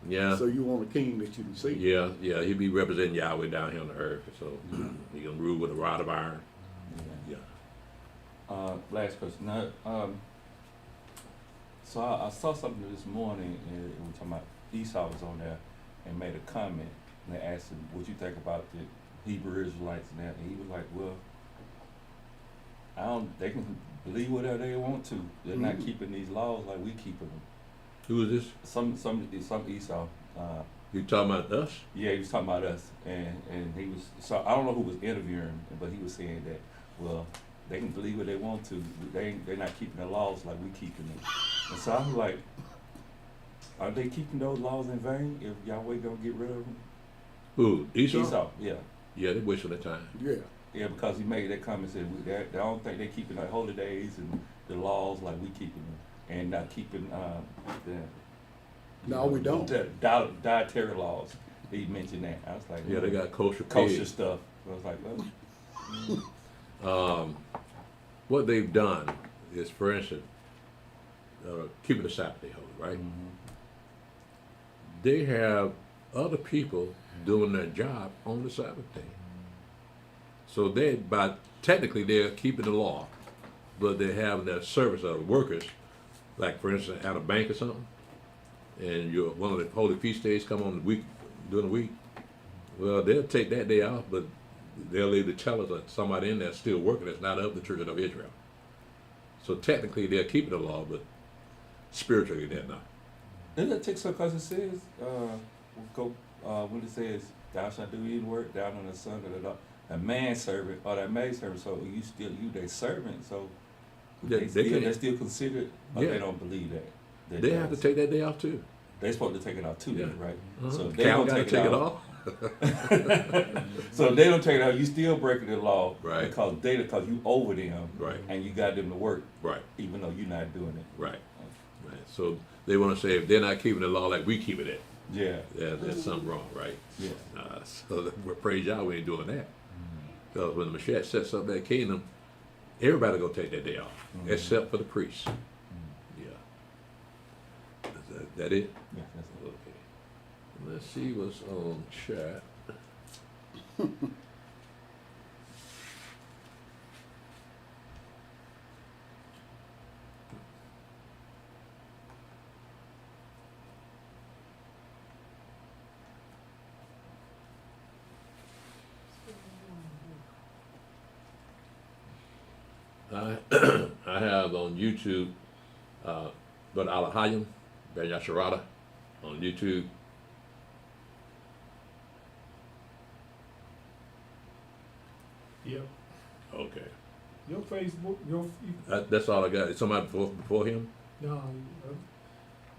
Yeah. So you want a king that you can see. Yeah, yeah, he'll be representing Yahweh down here on the earth. So he can rule with a rod of iron. yeah. Yeah. Last question. Now, so I saw something this morning, and we were talking about Esau was on there and made a comment, and they asked him, "What you think about the Hebrew Israelites and that?" And he was like, "Well, I don't. They can believe whatever they want to. They're not Mhm. keeping these laws like we keeping them." Who is this? Some Esau. You talking about us? Yeah, he was talking about us, and he was. So I don't know who was interviewing him, but he was saying that, well, they can believe what they want to. They're not keeping the laws like we keeping them. And so I was like, are they keeping those laws in vain if Yahweh gonna get rid of them? Who? Esau? Esau, yeah, Yeah, they're wasting their time. Yeah. yeah, because he made that comment, said they don't think they keeping the holy days and the laws like we keeping them, and not keeping No, we don't. the dietary laws. He mentioned that. I was like, Yeah, they got kosher kosher pigs. stuff. I was like, well, What they've done is, for instance, keeping the Sabbath day holy, right? mhm, They have other people doing their job on the Sabbath day. So technically they're keeping the law, but they have their service of workers, like for instance at a bank or something, and one of the holy feast days come on the week during the week. Well, they'll take that day off, but they'll either tell us that somebody in there still working that's not of the children of Israel. So technically they're keeping the law, but spiritually they're not. Doesn't that take some, because it says, when it says, thou shalt do any work down on the son of a manservant or that maidservant, so you their servant, so Yeah, they're still considered, or Yeah. they don't believe that. They have to take that day off too. They're supposed to take it out too, Yeah. right? Uh-huh. So if they Cal don't gotta take it off, so if they don't take it out, you still breaking the law, Right. because you over them, Right. and you got them to work, Right, even though you're not doing it. right, right. So they want to say if they're not keeping the law like we keep it, Yeah, there's something wrong, right? yeah. So we praise Yahweh, we ain't doing that. Because when the Mashiach sets up that kingdom, everybody gonna take that day off, except for the priests. Yeah. Is that it? Yeah, that's it. Okay. Let's see what's on chat. I have on YouTube, Brother Alahayim, Ben Yasharada, on YouTube. Yep. Okay. Your Facebook, That's all I got. Is somebody before him? no,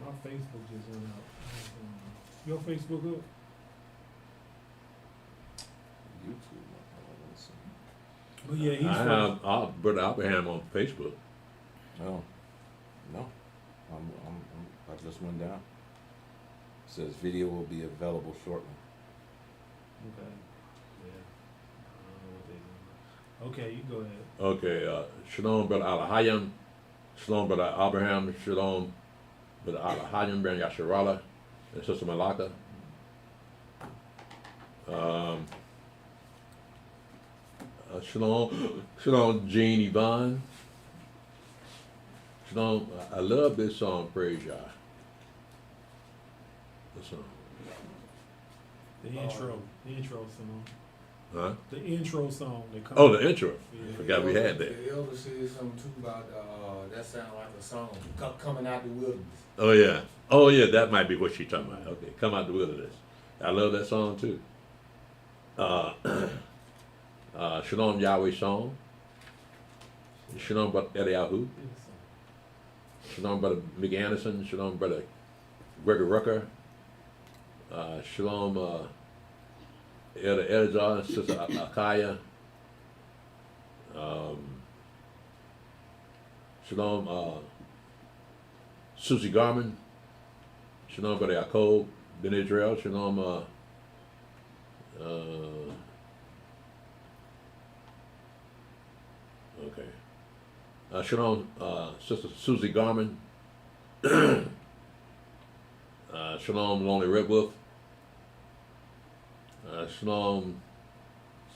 my Facebook just went out. Your Facebook up? YouTube. But yeah, he's I first. have Brother Abraham on Facebook. No, no. I just went down. Says video will be available shortly. Okay. Yeah. I don't know what they doing. Okay, you go ahead. Okay, Shalom, Brother Alahayim. Shalom, Brother Abraham. Shalom, Brother Alahayim, Ben Yasharala, and Sister Malaka. Shalom, Jean Yvonne. Shalom, I love this song, Praise Yah. This song. The intro song. Huh? The intro song that comes. Oh, the intro. Yeah. Forgot we had that. The elder said something too about that sounds like a song. Coming out the wilderness. Oh yeah. Oh yeah, that might be what she's talking about. Okay, come out the wilderness. I love that song too. Shalom Yahweh song. Shalom Brother Eliyahu. Shalom Brother Mick Anderson. Shalom Brother Gregory Rucker. Shalom Elder Eleazar and Sister Akaya. Shalom Susie Garman. Shalom Brother Yaakov Ben Israel. Shalom okay. Shalom Sister Susie Garman. Shalom Lonely Red Wolf. Shalom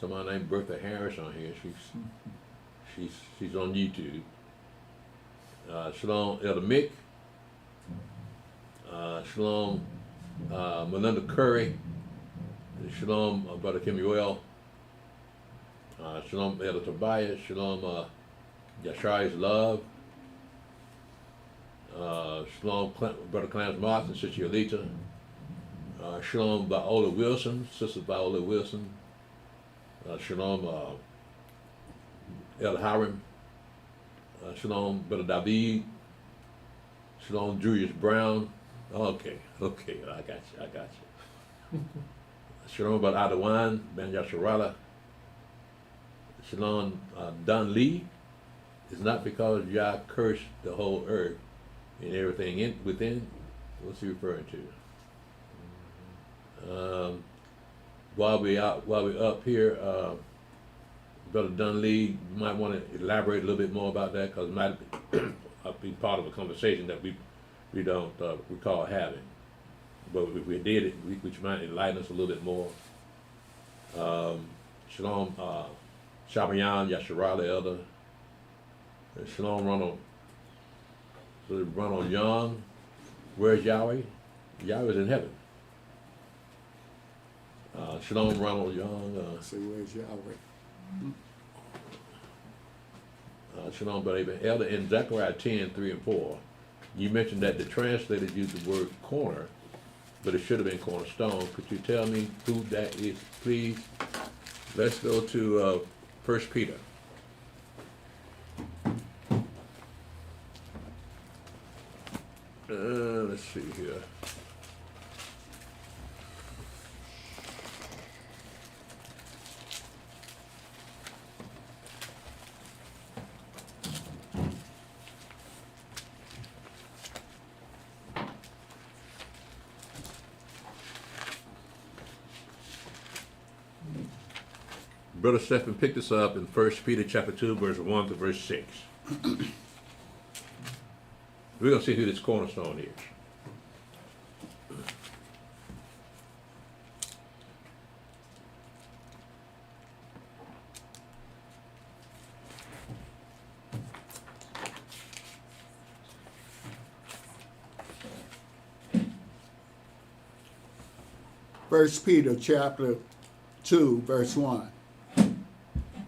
somebody named Bertha Harris on here. She's on YouTube. Shalom Elder Mick. Shalom Melinda Curry. Shalom Brother Kemuel. Shalom Elder Tobias. Shalom Yashari's Love. Shalom Brother Clarence Martin, Sister Yolita. Shalom Viola Wilson, Sister Viola Wilson. Shalom Elder Hiram. Shalom Brother David. Shalom Julius Brown. Okay, I got you. Shalom Brother Adawan, Ben Yasharala. Shalom Don Lee. It's not because Yah cursed the whole earth and everything within. What's he referring to? While we up here, Brother Dunley, you might want to elaborate a little bit more about that because it might be part of a conversation that we don't recall having. But if we did it, which might enlighten us a little bit more. Shalom Shabayan Yasharala Elder. Shalom Ronald Young. Where's Yahweh? Yahweh's in heaven. Shalom Ronald Young. Say, where's Yahweh? Shalom Brother Abraham. Elder, in Zechariah 10:3 and 4, you mentioned that the translators used the word corner, but it should have been cornerstone. Could you tell me who that is, please? Let's go to 1 Peter. Let's see here. Brother Stephen picked this up in 1 Peter chapter 2, verse 1 to verse 6. We're going to see who this cornerstone is. First Peter chapter 2, verse 1.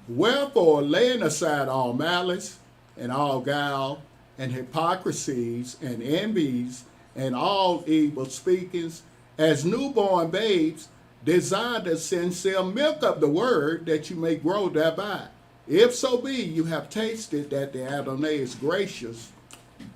Wherefore, laying aside all malice and all guile and hypocrisies and envies and all evil speakings, as newborn babes, desire the sincere milk of the word, that you may grow thereby. If so be you have tasted that the Adonai is gracious,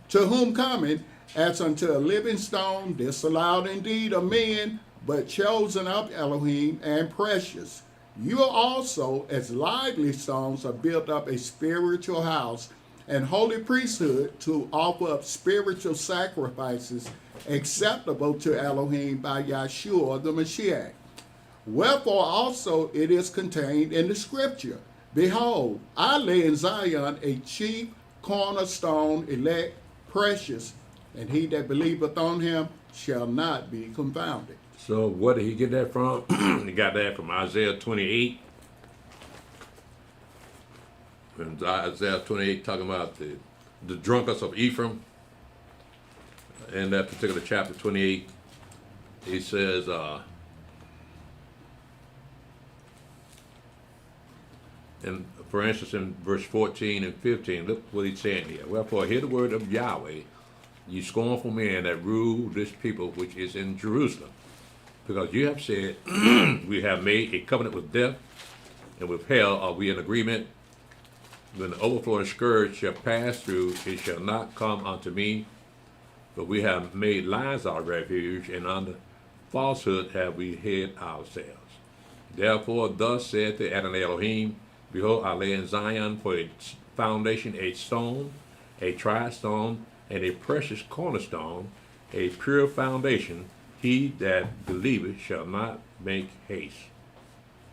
to whom coming as unto a living stone, disallowed indeed of men, but chosen of Elohim and precious. You also, as lively stones, are built up a spiritual house and holy priesthood to offer up spiritual sacrifices acceptable to Elohim by Yahshua the Mashiach. Wherefore also it is contained in the scripture, Behold, I lay in Zion a chief cornerstone, elect, precious, and he that believeth on him shall not be confounded. So where did he get that from? He got that from Isaiah 28. And Isaiah 28 talking about the drunkards of Ephraim. In that particular chapter 28, he says, And for instance, in verse 14 and 15, look what he's saying here. Wherefore, hear the word of Yahweh, ye scornful men that rule this people which is in Jerusalem. Because you have said, we have made a covenant with death, and with hell are we in agreement. When the overflowing scourge shall pass through, it shall not come unto me. But we have made lies our refuge, and under falsehood have we hid ourselves. Therefore, thus saith the Adonai Elohim, behold, I lay in Zion for a foundation a stone, a tried stone, and a precious cornerstone, a pure foundation. He that believeth shall not make haste.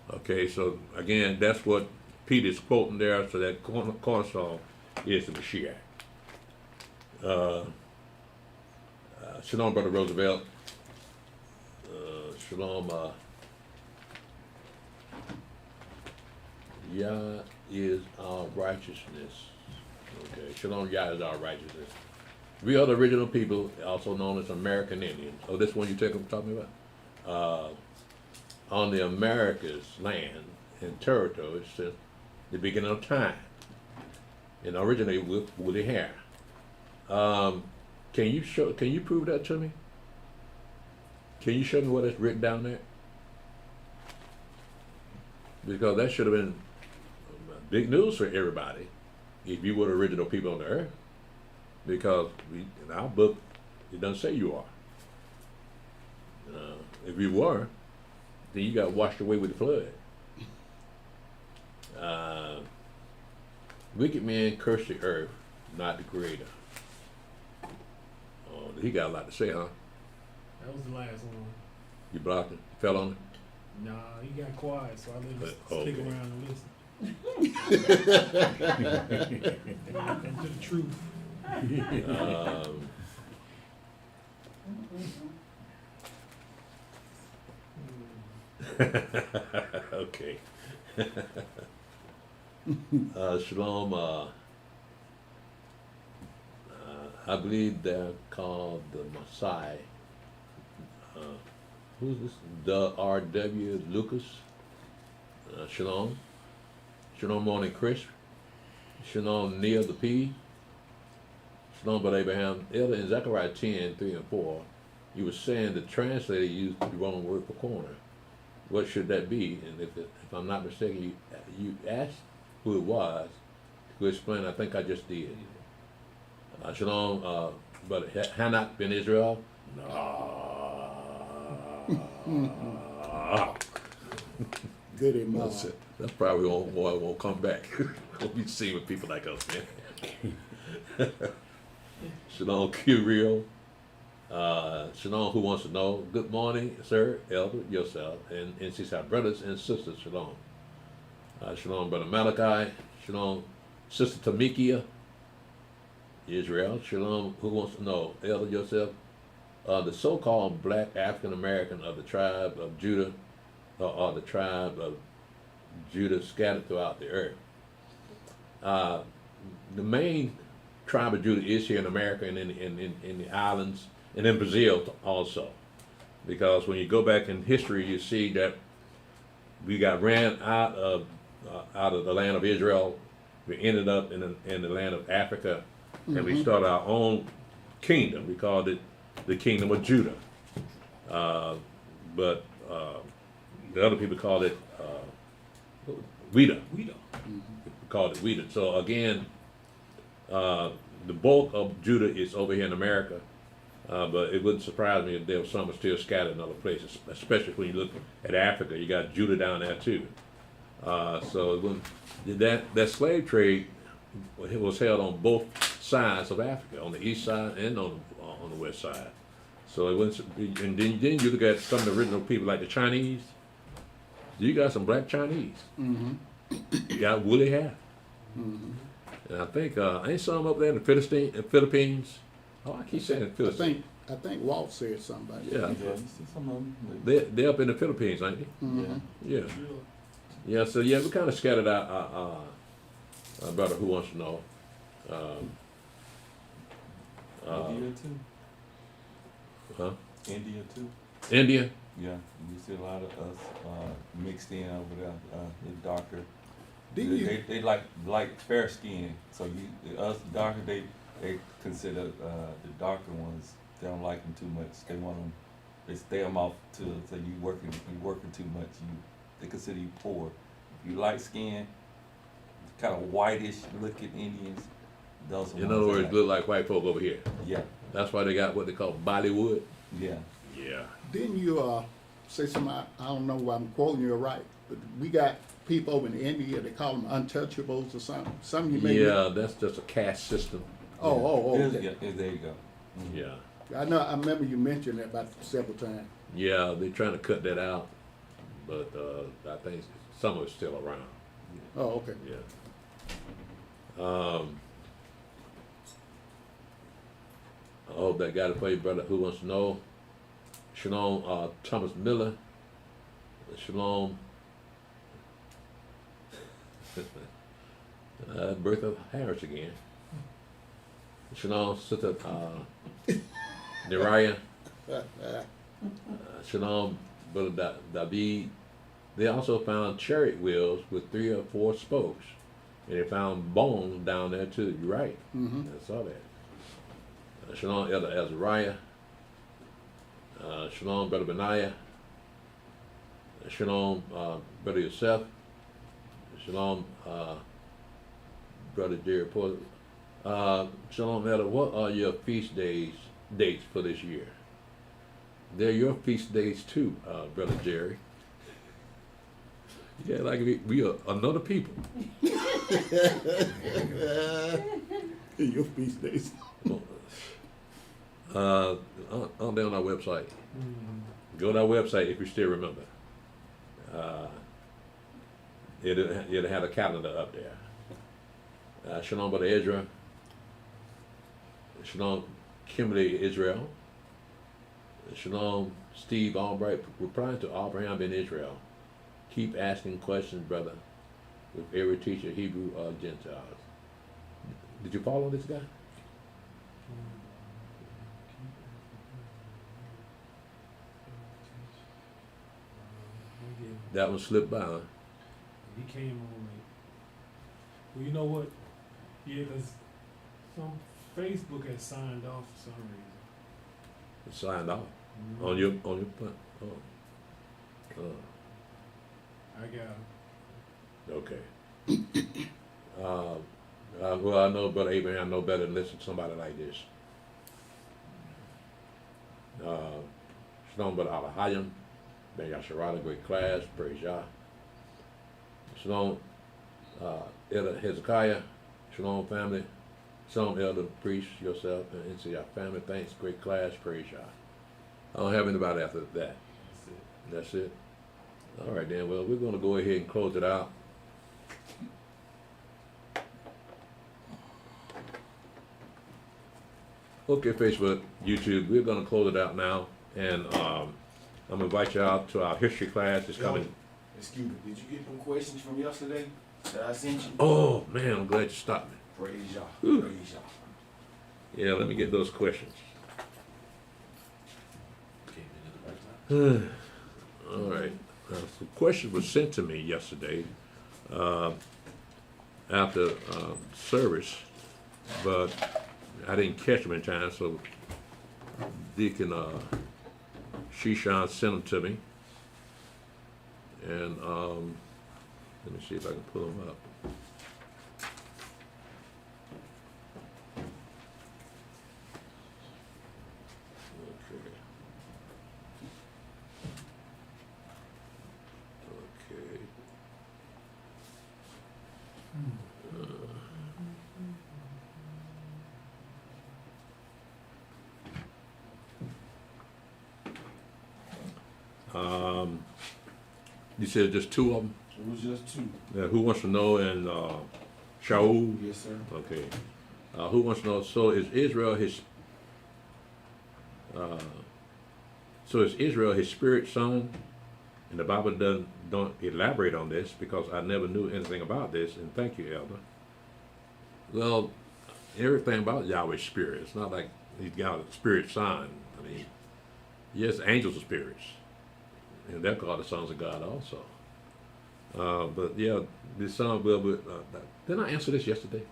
Okay, so again, that's what Peter's quoting there. So that cornerstone is the Mashiach. Shalom, Brother Roosevelt. Shalom. Yah is our righteousness. Okay, Shalom, Yah is our righteousness. We are the original people, also known as American Indians. Oh, this one you talking about? On the America's land and territory since the beginning of time, and originally with woolly hair. Can you prove that to me? Can you show me what is written down there? Because that should have been big news for everybody if you were the original people on the earth. Because in our book, it doesn't say you are. If you were, then you got washed away with the flood. Wicked men curse the earth, not the creator. Oh, he got a lot to say, huh? That was the last one. You blocked him? Fell on him? Nah, he got quiet, so I let him Okay. stick around and listen. And to the truth. Okay. Shalom. I believe they're called the Messiah. Who's this? The R.W. Lucas. Shalom. Shalom, Morning Chris. Shalom, Neil the P. Shalom, Brother Abraham. Elder, in Zechariah 10, 3 and 4, you were saying the translator used the wrong word for corner. What should that be? And if I'm not mistaken, you asked who it was to explain. I think I just did. Shalom, Brother Hanak ben Israel. No. Good enough. That's probably won't come back. We'll be seeing with people like us, man. Shalom, Q-Real. Shalom, who wants to know? Good morning, sir, elder, yourself, and NCSI brothers and sisters. Shalom. Shalom, Brother Malachi. Shalom, Sister Tamikia. Israel. Shalom, who wants to know? Elder, yourself. The so-called black African American of the tribe of Judah, or the tribe of Judah scattered throughout the earth. The main tribe of Judah is here in America and in the islands and in Brazil also. Because when you go back in history, you see that we got ran out of the land of Israel. We ended up in the land of Africa, and we started our own kingdom. We called it the Kingdom of Judah. But the other people called it Weda. We called it Weda. So again, the bulk of Judah is over here in America, but it wouldn't surprise me if there was some still scattered in other places, especially when you look at Africa. You got Judah down there too. So when that slave trade, it was held on both sides of Africa, on the east side and on the west side. So it wouldn't. And then you look at some of the original people like the Chinese. You got some black Chinese. You got woolly hair. And I think ain't some up there in the Philippines. Oh, I keep saying Philippines. I think Walt said something about that. Yeah, Yeah, you see some of them. they're up in the Philippines, ain't they? Yeah. Yeah, so yeah, we kind of scattered out our brother who wants to know. India too. Huh? India too. India? Yeah, you see a lot of us mixed in over there, the darker Didn't you? They like fair skin. So us darker, they consider the darker ones. They don't like them too much. They want them. They stay them off to so you working too much. They consider you poor. If you light skin, kind of whitish looking Indians, those are In ones other they words, like. look like white folk over here. Yeah, That's why they got what they call Bollywood. yeah. Yeah. Didn't you say something? I don't know why I'm quoting you right, but we got people over in India. They call them untouchables or something. Something you may. Yeah, that's just a caste system. Oh. There's- Okay. yeah, there you go. Yeah. I know. I remember you mentioned that about several times. Yeah, they're trying to cut that out, but I think some of it's still around. Oh, okay. Yeah. I hope that got it for you, brother. Who wants to know? Shalom, Thomas Miller. Shalom. Bertha Harris again. Shalom, Sister Neriah. Shalom, Brother David. They also found chariot wheels with 3 or 4 spokes. And they found bones down there too. You're right. Mm-hmm. I saw that. Shalom, Elder Azariah. Shalom, Brother Benaiah. Shalom, Brother Yosef. Shalom, Brother Jerry Porter. Shalom, Elder, what are your feast dates for this year? They're your feast days too, Brother Jerry. Yeah, like we are another people. Your feast days. On there on our website. Go to our website if you still remember. It'll have a calendar up there. Shalom, Brother Ezra. Shalom, Kimberly Israel. Shalom, Steve Albright, replying to Abraham in Israel. Keep asking questions, brother, with every teacher, Hebrew or Gentiles. Did you follow this guy? That one slipped by, huh? He came on late. Well, you know what? Yeah, because some Facebook has signed off for some reason. It signed off Mhm. on your plan. Oh. I got Okay. Well, I know Brother Abraham know better than listen to somebody like this. Shalom, Brother Alahayim, Ben Yasharala, great class, praise Yah. Shalom, Elder Hezekiah, Shalom family, Shalom Elder Priest, yourself, and into your family, thanks, great class, praise Yah. I don't have anybody after that. That's it. All right, then. Well, we're going to go ahead and close it out. Okay, Facebook, YouTube, we're going to close it out now. And I'm going to invite you out to our history class. It's coming. Excuse me, did you get them questions from yesterday that I sent you? Oh, man, I'm glad you stopped me. Praise y'all. Ooh. Praise y'all. Yeah, let me get those questions. Came in at the right time. All right. The question was sent to me yesterday after service, but I didn't catch them in time, so Deacon Shishan sent them to me. And let me see if I can pull them up. Okay. Okay. You said just 2 of them? It was just 2. Who wants to know? And Shaul? Yes, sir. Okay. Who wants to know? So is Israel his spirit son? And the Bible don't elaborate on this because I never knew anything about this. And thank you, Elder. Well, everything about Yahweh's spirit. It's not like he's got a spirit son. I mean, yes, angels are spirits, and they're called the sons of God also. But yeah, the son will. Didn't I answer this yesterday?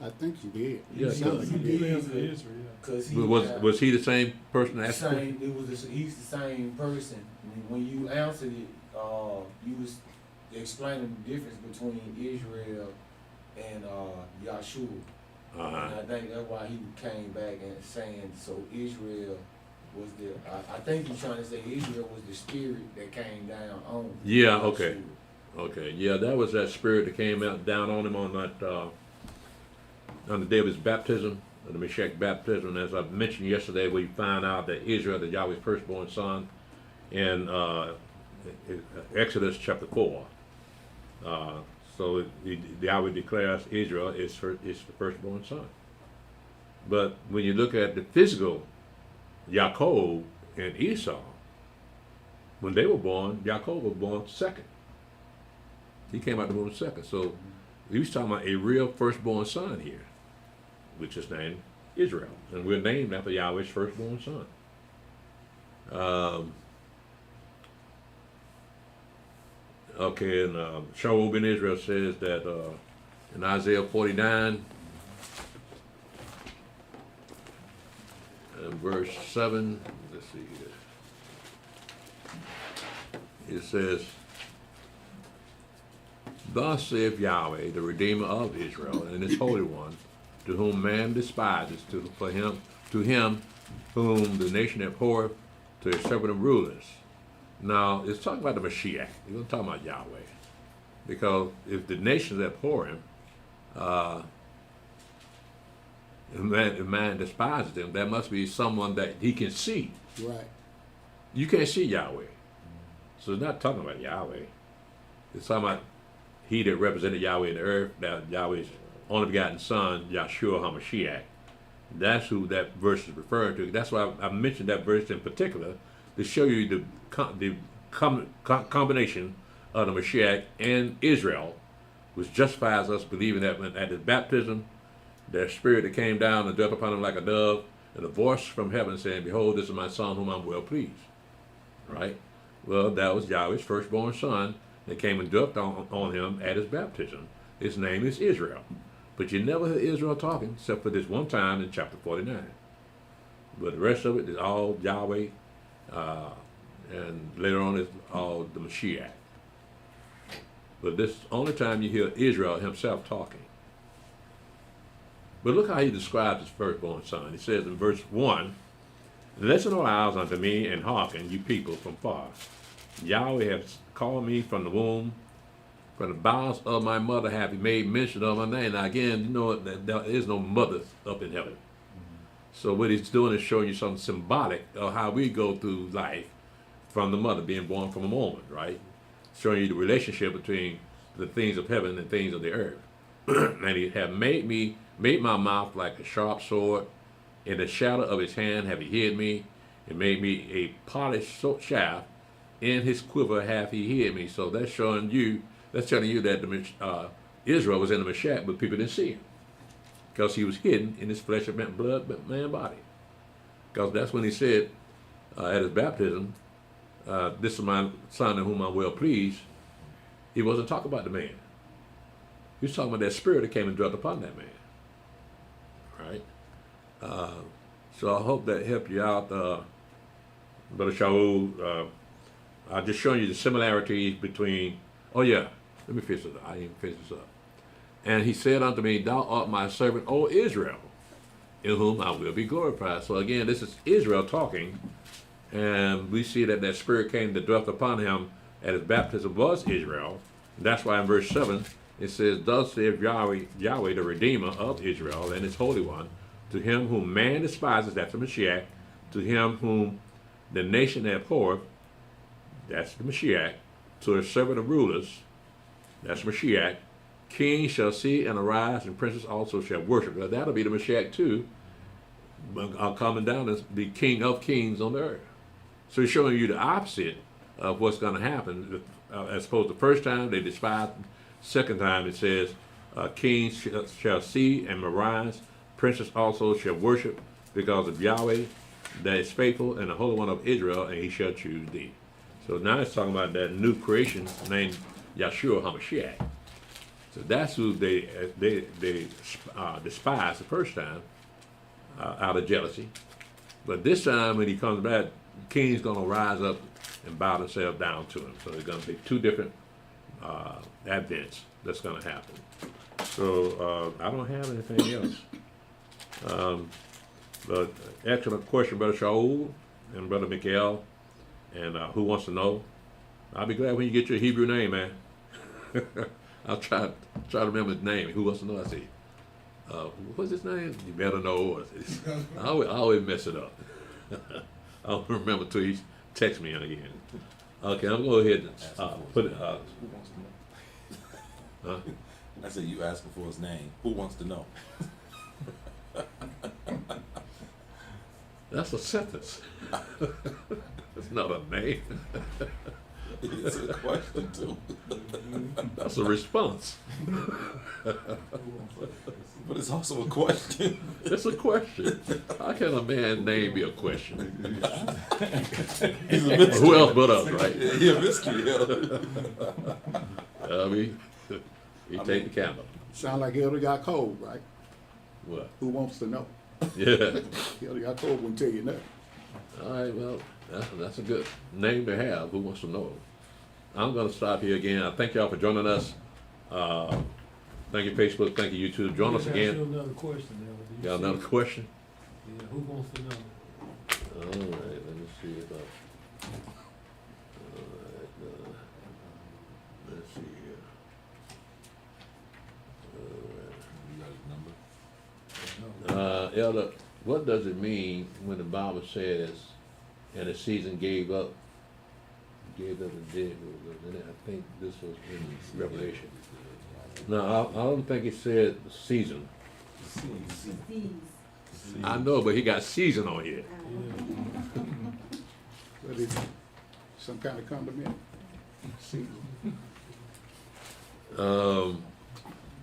I think you did. Yeah, He- cause, he You did, answer Israel, yeah. Cause he was he the same person that asked the question? same. He's the same person. When you answered it, you was explaining the difference between Israel and Yahshua. And I think that's why he came back and saying, so Israel was the, I think he's trying to say Israel was the spirit that came down on. Yeah, okay. Yahshua. Okay, yeah, that was that spirit that came out down on him on that on the day of his baptism, the Meshach baptism. As I mentioned yesterday, we find out that Israel, the Yahweh's firstborn son, in Exodus chapter 4. So Yahweh declares Israel is the firstborn son. But when you look at the physical Yaakov and Esau, when they were born, Yaakov was born second. He came out the womb second. So he was talking about a real firstborn son here, which is named Israel. And we're named after Yahweh's firstborn son. Okay, and Shalom in Israel says that in Isaiah 49, and verse 7, let's see here. It says, "Thus saith Yahweh, the Redeemer of Israel, and his Holy One, to whom man despises, to him whom the nation abhorreth, to his servant of rulers." Now, it's talking about the Mashiach. It's not talking about Yahweh. Because if the nations abhor him, if man despises him, there must be someone that he can see. Right. You can't see Yahweh. So it's not talking about Yahweh. It's talking about he that represented Yahweh in the earth, that Yahweh's only begotten son, Yahshua HaMashiach. That's who that verse is referring to. That's why I mentioned that verse in particular, to show you the combination of the Mashiach and Israel, which justifies us believing that when at his baptism, the spirit that came down and dwelt upon him like a dove, and a voice from heaven saying, "Behold, this is my son whom I'm well pleased." Right? Well, that was Yahweh's firstborn son that came and dwelt on him at his baptism. His name is Israel. But you never hear Israel talking except for this one time in chapter 49. But the rest of it is all Yahweh, and later on it's all the Mashiach. But this is the only time you hear Israel himself talking. But look how he describes his firstborn son. He says in verse 1, "Listen, O eyes, unto me, and hearken, you people from far. Yahweh has called me from the womb. From the bowels of my mother have he made mention of my name." Now again, you know that there is no mother up in heaven. So what he's doing is showing you something symbolic of how we go through life from the mother, being born from a woman, right? Showing you the relationship between the things of heaven and things of the earth. "And he have made my mouth like a sharp sword. In the shadow of his hand have he hid me, and made me a polished shaft. In his quiver hath he hid me." So that's showing you, that's telling you that Israel was in the Meshach, but people didn't see him. Because he was hidden in his flesh and blood, but man body. Because that's when he said at his baptism, "This is my son in whom I'm well pleased." He wasn't talking about the man. He was talking about that spirit that came and dwelt upon that man. Right? So I hope that helped you out, Brother Shaul. I'm just showing you the similarities between, oh yeah, let me finish this up. I didn't finish this up. "And he said unto me, Thou art my servant, O Israel, in whom I will be glorified." So again, this is Israel talking, and we see that that spirit came to dwell upon him at his baptism was Israel. And that's why in verse 7 it says, "Thus saith Yahweh, the Redeemer of Israel and his Holy One, to him whom man despises," that's the Mashiach, "to him whom the nation abhorreth," that's the Mashiach, "to a servant of rulers," that's Mashiach, "kings shall see and arise, and princes also shall worship." Now, that'll be the Mashiach too, coming down as the King of kings on the earth. So he's showing you the opposite of what's going to happen. As opposed to the first time they despised, second time it says, "Kings shall see and arise, princes also shall worship, because of Yahweh that is faithful, and the Holy One of Israel, and he shall choose thee." So now it's talking about that new creation named Yahshua HaMashiach. So that's who they despised the first time out of jealousy. But this time when he comes back, the king's going to rise up and bow themselves down to him. So there's going to be two different advents that's going to happen. So I don't have anything else. But excellent question, Brother Shaul and Brother Mikael. And who wants to know? I'll be glad when you get your Hebrew name, man. I'll try to remember his name. Who wants to know? I say, what's his name? You better know. I always mess it up. I don't remember till he texts me again. Okay, I'm going to go ahead and put it. Who wants to know? Huh? I said you asking for his name. Who wants to know? That's a sentence. It's not a name. It's a question too. That's a response. But it's also a question. It's a question. How can a man's name be a question? He's a mystery. Who else but us, right? He a mystery. I mean, he take the candle. Sound like Elder got cold, right? What? Who wants to know? Yeah. Elder got cold won't tell you nothing. All right, well, that's a good name to have. Who wants to know? I'm going to stop here again. I thank y'all for joining us. Thank you, Facebook. Thank you, YouTube. Join us Let me ask again. you another question, Elder. Do you Got see- another question? Yeah, who wants to know? All right, let me see if all right, let's see here. You got his number? Elder, what does it mean when the Bible says, and the season gave up the dead? I think this was in Revelation. No, I don't think it said season. I know, but he got season on here. But it's some kind of condiment. Well,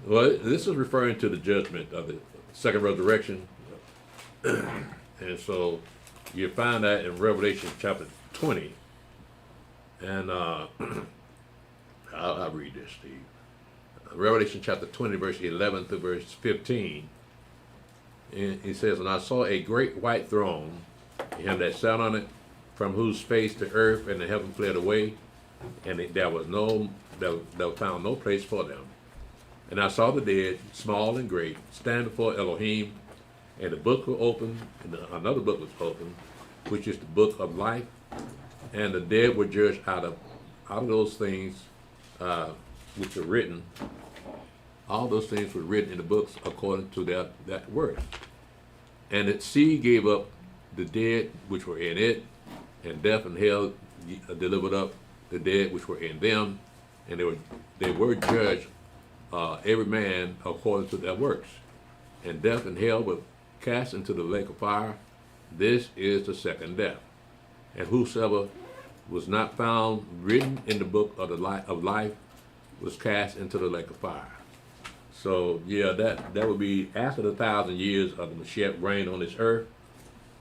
this is referring to the judgment of the second resurrection. And so you find that in Revelation chapter 20. And I'll read this, Steve. Revelation chapter 20, verse 11 through verse 15. And he says, and I saw a great white throne, and him that sat on it, from whose face the earth and the heaven fled away, and there was found no place for them. And I saw the dead, small and great, stand before Elohim, and the book was opened, and another book was opened, which is the book of life, and the dead were judged out of those things which were written. All those things were written in the books according to that word. And the sea gave up the dead which were in it, and death and hell delivered up the dead which were in them, and they were judged, every man according to their works. And death and hell were cast into the lake of fire. This is the second death. And whosoever was not found written in the book of life was cast into the lake of fire. So yeah, that would be after the 1,000 years of the Mashiach reign on this earth,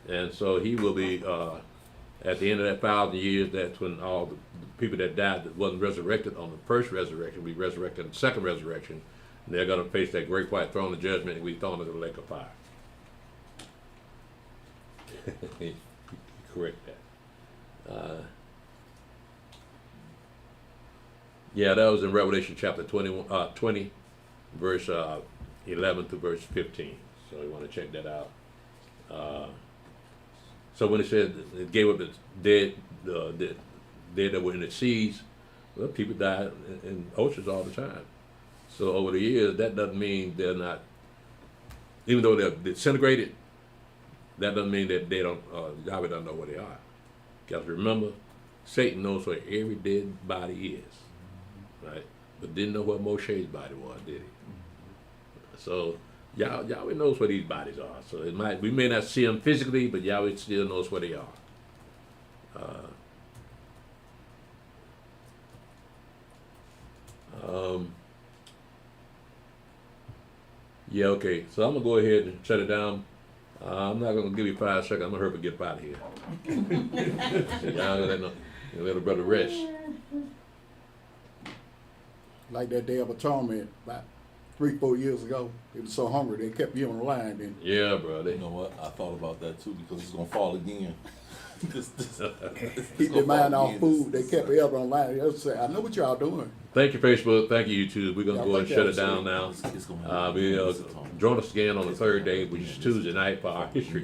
and so he will be at the end of that 1,000 years. That's when all the people that died that wasn't resurrected on the first resurrection will be resurrected in the second resurrection, and they're going to face that great white throne of judgment and be thrown into the lake of fire. Correct that. Yeah, that was in Revelation chapter 20, verse 11 to verse 15. So you want to check that out. So when it said it gave up the dead that were in the seas, well, people die in oceans all the time. So over the years, that doesn't mean they're not, even though they're disintegrated, that doesn't mean that they don't, Yahweh doesn't know where they are. Because remember, Satan knows where every dead body is, right? But didn't know where Moshe's body was, did he? So Yahweh knows where these bodies are. So we may not see them physically, but Yahweh still knows where they are. Yeah, okay. So I'm gonna go ahead and shut it down. I'm not gonna give you 5 seconds. I'm gonna hurry up and get out of here. Y'all let a brother rest. like that Day of Atonement about 3-4 years ago. They were so hungry they kept you on the line. And Yeah, bro. You know what? I thought about that too because it's gonna fall again. This keep their mind off food. They kept the elder on the line. They say, I know what y'all doing. Thank you, Facebook. Thank you, YouTube. We're going to Yeah, go and thank shut you. it down now. It's gonna happen. Join us again on the third day, which is Tuesday night for our history